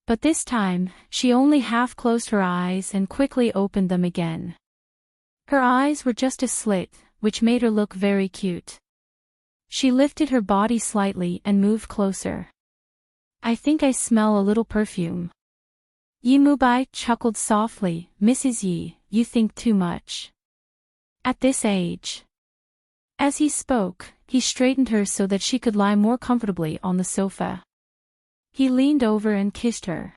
But this time, she only half closed her eyes and quickly opened them again. Her eyes were just a slit, which made her look very cute. She lifted her body slightly and moved closer. "I think I smell a little perfume." Yi Mubai chuckled softly. "Mrs. Yi, you think too much. At this age." As he spoke, he straightened her so that she could lie more comfortably on the sofa. He leaned over and kissed her.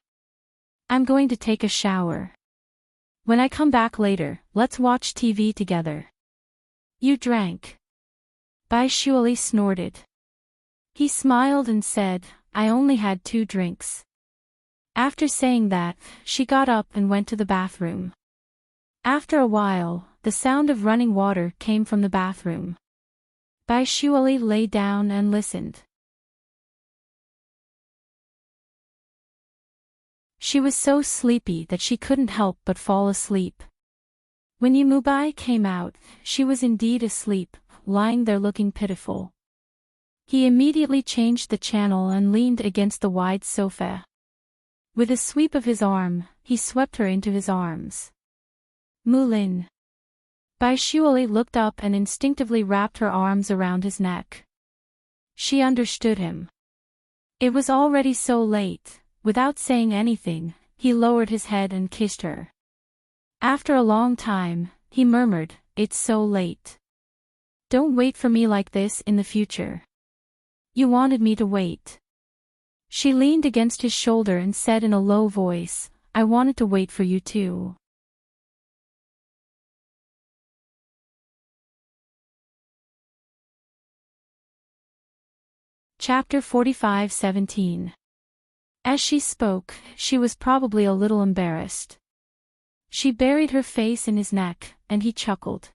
"I'm going to take a shower. When I come back later, let's watch TV together." "You drank?" Bai Xueli snorted. He smiled and said, "I only had 2 drinks." After saying that, she got up and went to the bathroom. After a while, the sound of running water came from the bathroom. Bai Xueli lay down and listened. She was so sleepy that she couldn't help but fall asleep. When Yi Mubai came out, she was indeed asleep, lying there looking pitiful. He immediately changed the channel and leaned against the wide sofa. With a sweep of his arm, he swept her into his arms. "Mulin." Bai Xueli looked up and instinctively wrapped her arms around his neck. She understood him. It was already so late. Without saying anything, he lowered his head and kissed her. After a long time, he murmured, "It's so late. Don't wait for me like this in the future. You wanted me to wait." She leaned against his shoulder and said in a low voice, I wanted to wait for you too. Chapter 45:17. As she spoke, she was probably a little embarrassed. She buried her face in his neck, and he chuckled.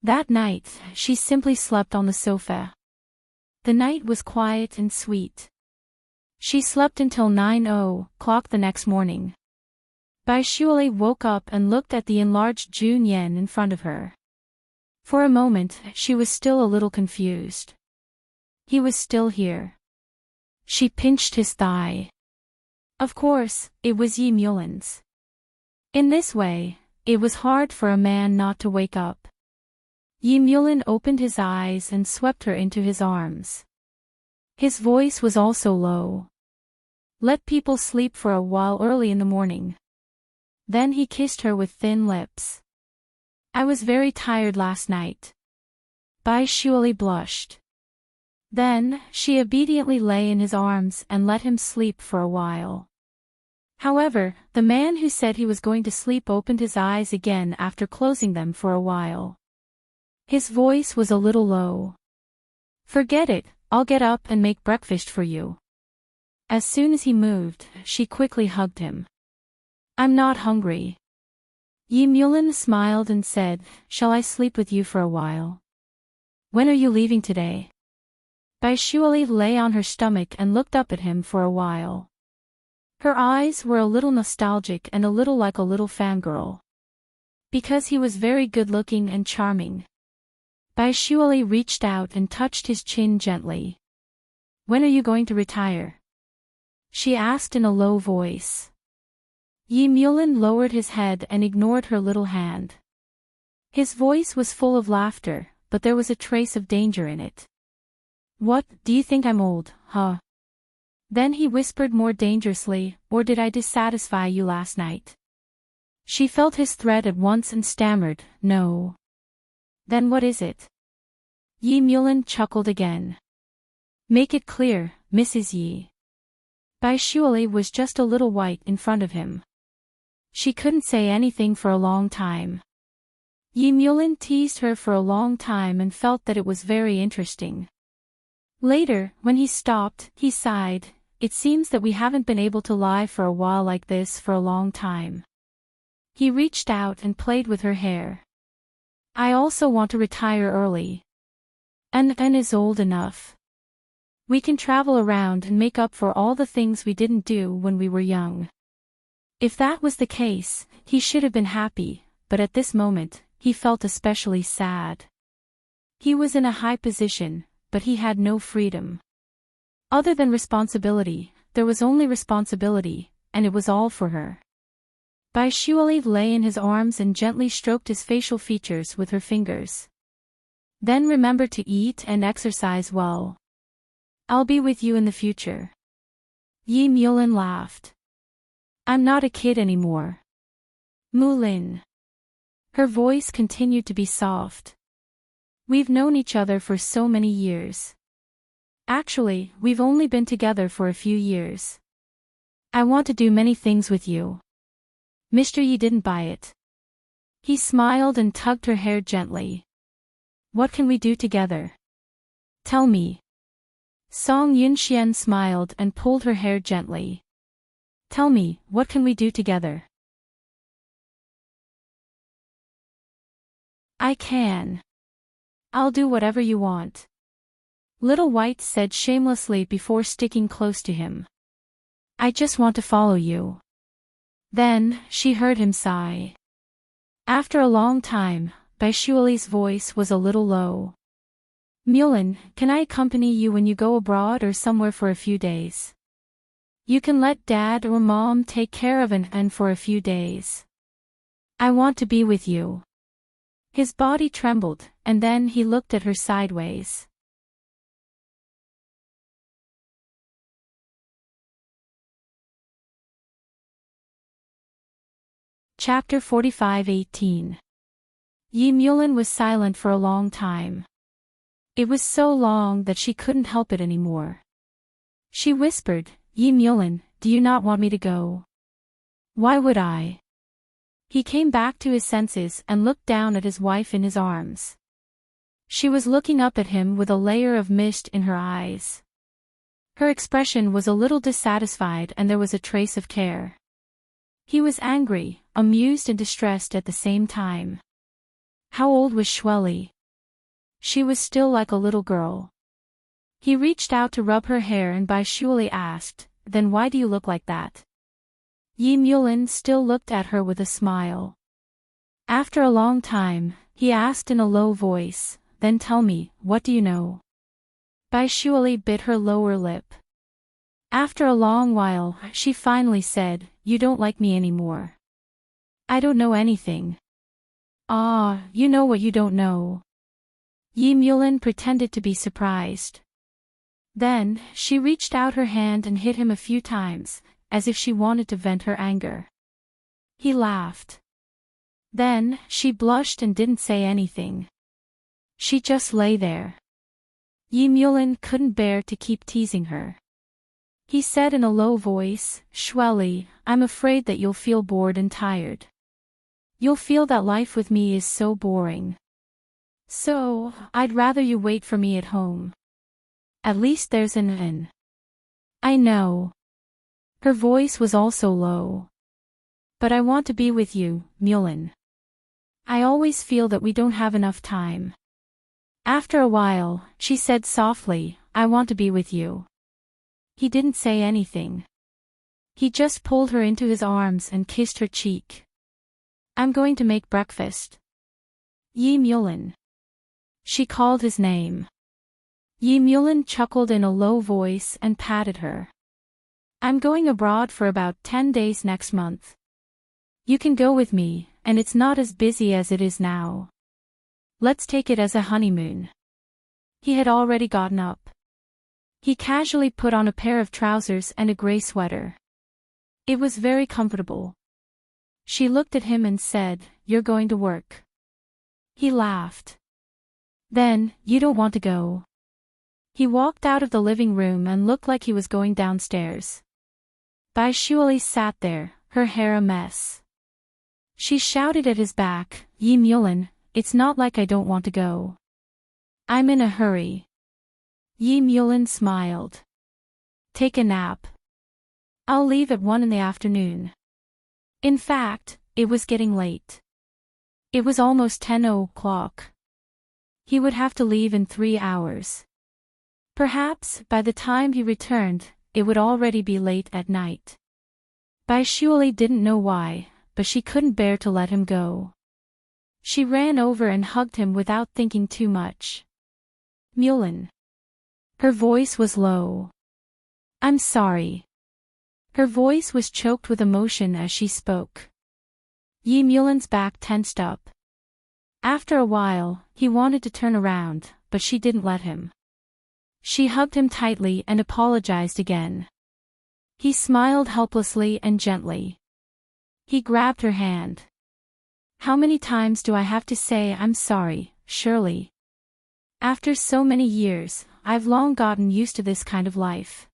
That night, she simply slept on the sofa. The night was quiet and sweet. She slept until 9:00 the next morning. Baishuali woke up and looked at the enlarged Jun Yen in front of her. For a moment, she was still a little confused. He was still here. She pinched his thigh. Of course, it was Yi Mulin's. In this way, it was hard for a man not to wake up. Yi Mulin opened his eyes and swept her into his arms. His voice was also low. Let people sleep for a while early in the morning. Then he kissed her with thin lips. I was very tired last night. Baishuali blushed. Then, she obediently lay in his arms and let him sleep for a while. However, the man who said he was going to sleep opened his eyes again after closing them for a while. His voice was a little low. Forget it, I'll get up and make breakfast for you. As soon as he moved, she quickly hugged him. I'm not hungry. Yi Mulin smiled and said, Shall I sleep with you for a while? When are you leaving today? Baishuali lay on her stomach and looked up at him for a while. Her eyes were a little nostalgic and a little like a little fangirl. Because he was very good-looking and charming. Baishuali reached out and touched his chin gently. When are you going to retire? She asked in a low voice. Yi Mulin lowered his head and ignored her little hand. His voice was full of laughter, but there was a trace of danger in it. What, do you think I'm old, huh? Then he whispered more dangerously, or did I dissatisfy you last night? She felt his threat at once and stammered, No. Then what is it? Yi Mulin chuckled again. Make it clear, Mrs. Yi. Baishuali was just a little white in front of him. She couldn't say anything for a long time. Yi Mulin teased her for a long time and felt that it was very interesting. Later, when he stopped, he sighed, It seems that we haven't been able to lie for a while like this for a long time. He reached out and played with her hair. I also want to retire early. N is old enough. We can travel around and make up for all the things we didn't do when we were young. If that was the case, he should have been happy, but at this moment, he felt especially sad. He was in a high position, but he had no freedom. Other than responsibility, there was only responsibility, and it was all for her. Baishuali lay in his arms and gently stroked his facial features with her fingers. Then remember to eat and exercise well. I'll be with you in the future. Yi Mulin laughed. I'm not a kid anymore. Mulin. Her voice continued to be soft. We've known each other for so many years. Actually, we've only been together for a few years. I want to do many things with you. Mr. Yi didn't buy it. He smiled and tugged her hair gently. What can we do together? Tell me. Song Yunxian smiled and pulled her hair gently. Tell me, what can we do together? I can. I'll do whatever you want. Little White said shamelessly before sticking close to him. I just want to follow you. Then, she heard him sigh. After a long time, Baishuali's voice was a little low. Mulin, can I accompany you when you go abroad or somewhere for a few days? You can let Dad or Mom take care of An for a few days. I want to be with you. His body trembled, and then he looked at her sideways. Chapter 45:18. Yi Mulin was silent for a long time. It was so long that she couldn't help it anymore. She whispered, Yi Mulin, do you not want me to go? Why would I? He came back to his senses and looked down at his wife in his arms. She was looking up at him with a layer of mist in her eyes. Her expression was a little dissatisfied and there was a trace of care. He was angry, amused and distressed at the same time. How old was Shweli? She was still like a little girl. He reached out to rub her hair and Bai Shuali asked, then why do you look like that? Yi Mulin still looked at her with a smile. After a long time, he asked in a low voice, then tell me, what do you know? Bai Shuali bit her lower lip. After a long while, she finally said, you don't like me anymore. I don't know anything. Ah, you know what you don't know. Yi Mulin pretended to be surprised. Then, she reached out her hand and hit him a few times, as if she wanted to vent her anger. He laughed. Then, she blushed and didn't say anything. She just lay there. Yi Mulin couldn't bear to keep teasing her. He said in a low voice, Shweli, I'm afraid that you'll feel bored and tired. You'll feel that life with me is so boring. So, I'd rather you wait for me at home. At least there's an inn. I know. Her voice was also low. But I want to be with you, Mulin. I always feel that we don't have enough time. After a while, she said softly, I want to be with you. He didn't say anything. He just pulled her into his arms and kissed her cheek. I'm going to make breakfast. Yi Mulin. She called his name. Yi Mulin chuckled in a low voice and patted her. I'm going abroad for about 10 days next month. You can go with me, and it's not as busy as it is now. Let's take it as a honeymoon. He had already gotten up. He casually put on a pair of trousers and a gray sweater. It was very comfortable. She looked at him and said, You're going to work. He laughed. Then, you don't want to go. He walked out of the living room and looked like he was going downstairs. Bai Shuali sat there, her hair a mess. She shouted at his back, Yi Mulin, it's not like I don't want to go. I'm in a hurry. Yi Mulin smiled. Take a nap. I'll leave at 1 in the afternoon. In fact, it was getting late. It was almost 10 o'clock. He would have to leave in 3 hours. Perhaps, by the time he returned, it would already be late at night. Bai Shuali didn't know why, but she couldn't bear to let him go. She ran over and hugged him without thinking too much. Mulin. Her voice was low. I'm sorry. Her voice was choked with emotion as she spoke. Yi Mulin's back tensed up. After a while, he wanted to turn around, but she didn't let him. She hugged him tightly and apologized again. He smiled helplessly and gently. He grabbed her hand. How many times do I have to say I'm sorry, Shirley? After so many years, I've long gotten used to this kind of life.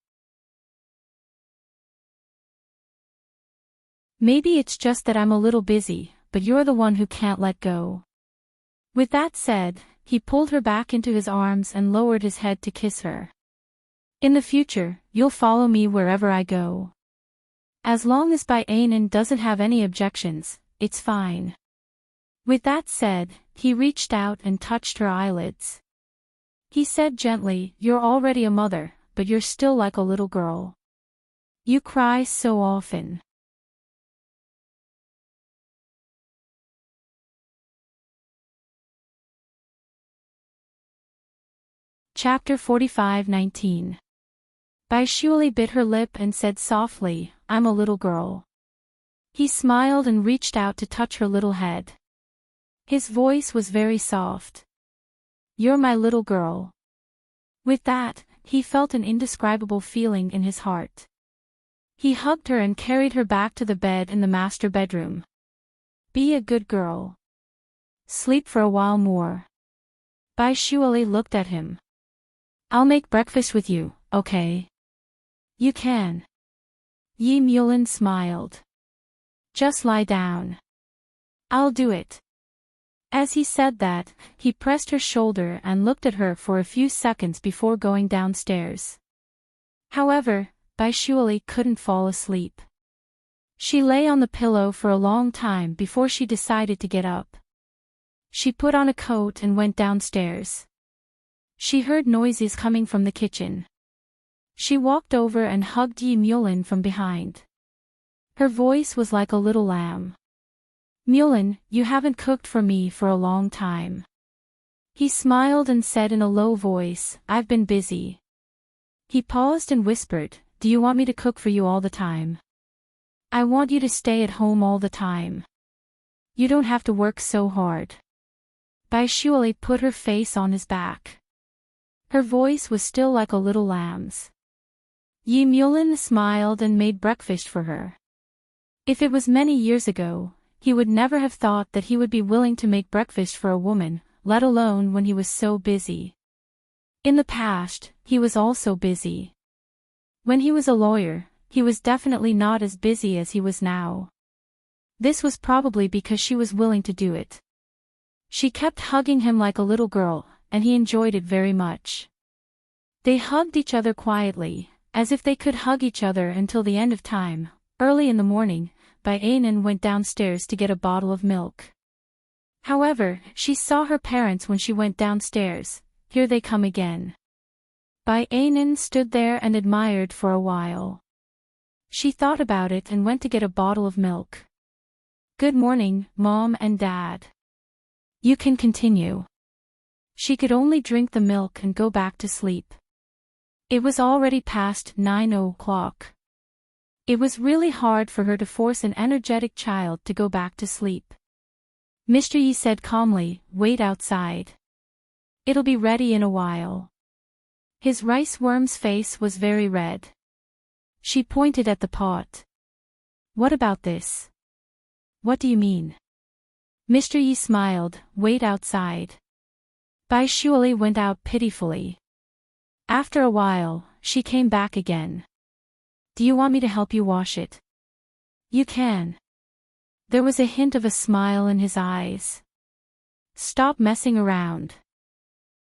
Maybe it's just that I'm a little busy, but you're the one who can't let go. With that said, he pulled her back into his arms and lowered his head to kiss her. In the future, you'll follow me wherever I go. As long as Bai Anan doesn't have any objections, it's fine. With that said, he reached out and touched her eyelids. He said gently, You're already a mother, but you're still like a little girl. You cry so often. Chapter 45:19. Bai Shuali bit her lip and said softly, I'm a little girl. He smiled and reached out to touch her little head. His voice was very soft. You're my little girl. With that, he felt an indescribable feeling in his heart. He hugged her and carried her back to the bed in the master bedroom. Be a good girl. Sleep for a while more. Bai Shuali looked at him. I'll make breakfast with you, okay? You can. Yi Mulin smiled. Just lie down. I'll do it. As he said that, he pressed her shoulder and looked at her for a few seconds before going downstairs. However, Baishuali couldn't fall asleep. She lay on the pillow for a long time before she decided to get up. She put on a coat and went downstairs. She heard noises coming from the kitchen. She walked over and hugged Yi Mulin from behind. Her voice was like a little lamb. Mulin, you haven't cooked for me for a long time. He smiled and said in a low voice, I've been busy. He paused and whispered, do you want me to cook for you all the time? I want you to stay at home all the time. You don't have to work so hard. Baishuali put her face on his back. Her voice was still like a little lamb's. Yi Mulin smiled and made breakfast for her. If it was many years ago, he would never have thought that he would be willing to make breakfast for a woman, let alone when he was so busy. In the past, he was also busy. When he was a lawyer, he was definitely not as busy as he was now. This was probably because she was willing to do it. She kept hugging him like a little girl, and he enjoyed it very much. They hugged each other quietly, as if they could hug each other until the end of time. Early in the morning, Bainan went downstairs to get a bottle of milk. However, she saw her parents when she went downstairs. Here they come again. Bainan stood there and admired for a while. She thought about it and went to get a bottle of milk. Good morning, Mom and Dad. You can continue. She could only drink the milk and go back to sleep. It was already past 9 o'clock. It was really hard for her to force an energetic child to go back to sleep. Mr. Yi said calmly, wait outside. It'll be ready in a while. His rice worm's face was very red. She pointed at the pot. What about this? What do you mean? Mr. Yi smiled, wait outside. Baishuali went out pitifully. After a while, she came back again. Do you want me to help you wash it? You can. There was a hint of a smile in his eyes. Stop messing around.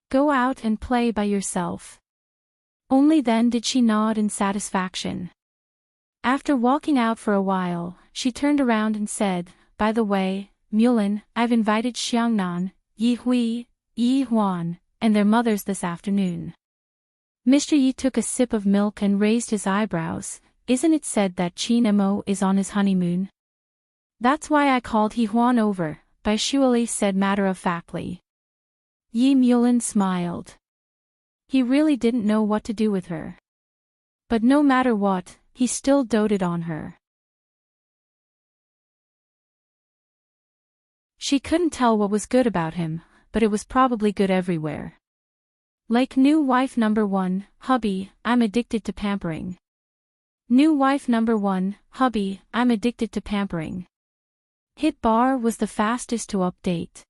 Go out and play by yourself. Only then did she nod in satisfaction. After walking out for a while, she turned around and said, by the way, Mulin, I've invited Xiangnan, Yi Hui, Yi Huan, and their mothers this afternoon. Mr. Yi took a sip of milk and raised his eyebrows. Isn't it said that Qin Mo is on his honeymoon? That's why I called He Huan over, Baishuali said matter-of-factly. Yi Mulin smiled. He really didn't know what to do with her. But no matter what, he still doted on her. She couldn't tell what was good about him, but it was probably good everywhere. Like new wife number 1, hubby, I'm addicted to pampering. New wife number 1, hubby, I'm addicted to pampering. Hit bar was the fastest to update.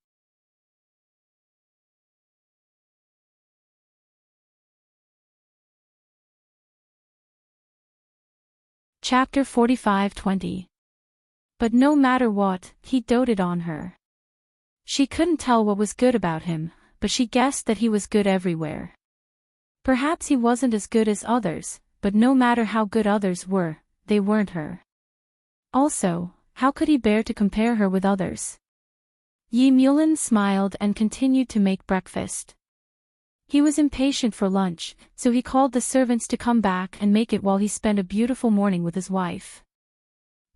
Chapter 45-20. But no matter what, he doted on her. She couldn't tell what was good about him, but she guessed that he was good everywhere. Perhaps he wasn't as good as others, but no matter how good others were, they weren't her. Also, how could he bear to compare her with others? Yi Mulin smiled and continued to make breakfast. He was impatient for lunch, so he called the servants to come back and make it while he spent a beautiful morning with his wife.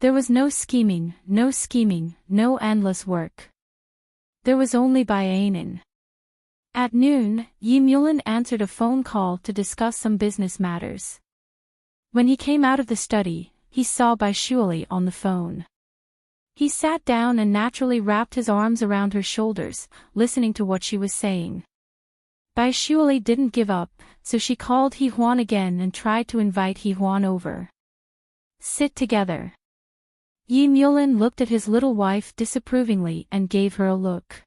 There was no scheming, no endless work. There was only Bainan. At noon, Yi Mulin answered a phone call to discuss some business matters. When he came out of the study, he saw Baishuali on the phone. He sat down and naturally wrapped his arms around her shoulders, listening to what she was saying. Baishuali didn't give up, so she called He Huan again and tried to invite He Huan over. Sit together. Yi Mulin looked at his little wife disapprovingly and gave her a look.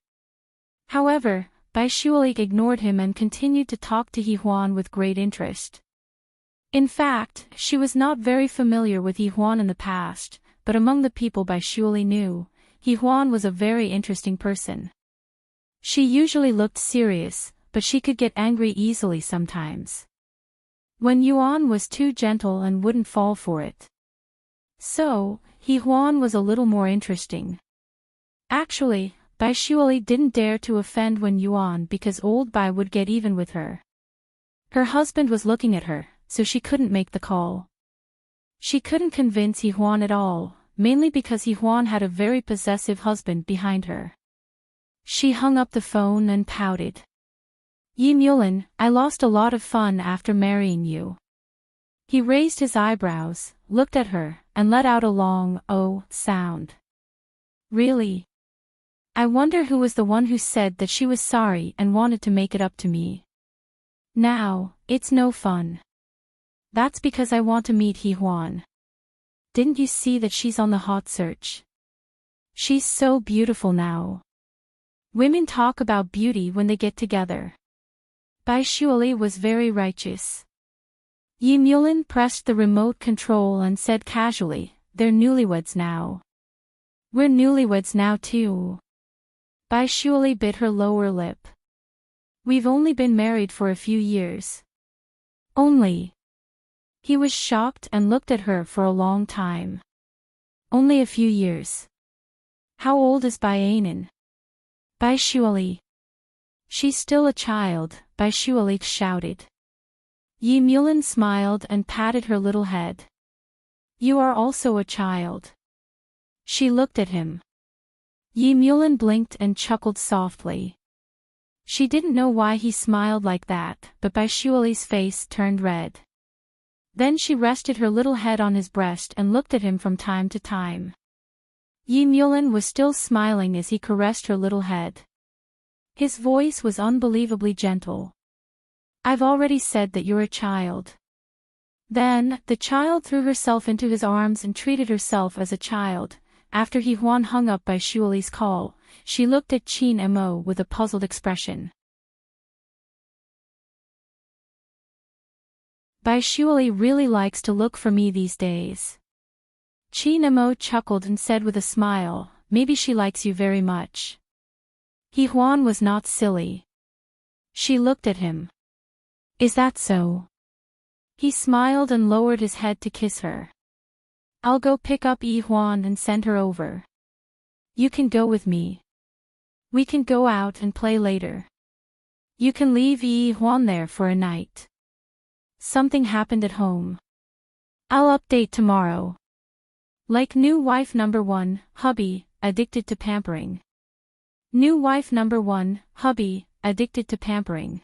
However, Baishuali ignored him and continued to talk to He Huan with great interest. In fact, she was not very familiar with Yi Huan in the past, but among the people Bai Shuali knew, Yi Huan was a very interesting person. She usually looked serious, but she could get angry easily sometimes. When Yuan was too gentle and wouldn't fall for it. So, Yi Huan was a little more interesting. Actually, Bai Shuali didn't dare to offend Wen Yuan because old Bai would get even with her. Her husband was looking at her, so she couldn't make the call. She couldn't convince Yi Huan at all, mainly because Yi Huan had a very possessive husband behind her. She hung up the phone and pouted. Yi Mulin, I lost a lot of fun after marrying you. He raised his eyebrows, looked at her, and let out a long, oh, sound. Really? I wonder who was the one who said that she was sorry and wanted to make it up to me. Now, it's no fun. That's because I want to meet Yi Huan. Didn't you see that she's on the hot search? She's so beautiful now. Women talk about beauty when they get together. Bai Shuali was very righteous. Yi Mulin pressed the remote control and said casually, they're newlyweds now. We're newlyweds now too. Bai Shuali bit her lower lip. We've only been married for a few years. Only. He was shocked and looked at her for a long time. Only a few years. How old is Bai Anan? Bai Shuali. She's still a child, Bai Shuali shouted. Yi Mulin smiled and patted her little head. You are also a child. She looked at him. Yi Mulin blinked and chuckled softly. She didn't know why he smiled like that, but Bai Shuali's face turned red. Then she rested her little head on his breast and looked at him from time to time. Yi Mulin was still smiling as he caressed her little head. His voice was unbelievably gentle. I've already said that you're a child. Then, the child threw herself into his arms and treated herself as a child. After Yi Huan hung up Bai Shuali's call, she looked at Qin Mo with a puzzled expression. Bai Shuali really likes to look for me these days. Qin Mo chuckled and said with a smile, maybe she likes you very much. Yi Huan was not silly. She looked at him. Is that so? He smiled and lowered his head to kiss her. I'll go pick up Yi Huan and send her over. You can go with me. We can go out and play later. You can leave Yi Huan there for a night. Something happened at home. I'll update tomorrow. Like new wife number 1, hubby, addicted to pampering. New wife number 1, hubby, addicted to pampering.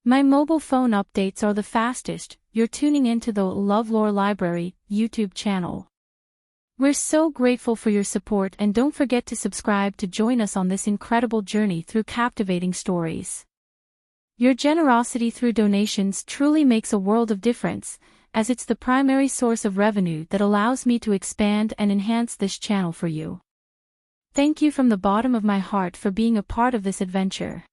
My mobile phone updates are the fastest. You're tuning into the LoveLore Library YouTube channel. We're so grateful for your support and don't forget to subscribe to join us on this incredible journey through captivating stories. Your generosity through donations truly makes a world of difference, as it's the primary source of revenue that allows me to expand and enhance this channel for you. Thank you from the bottom of my heart for being a part of this adventure.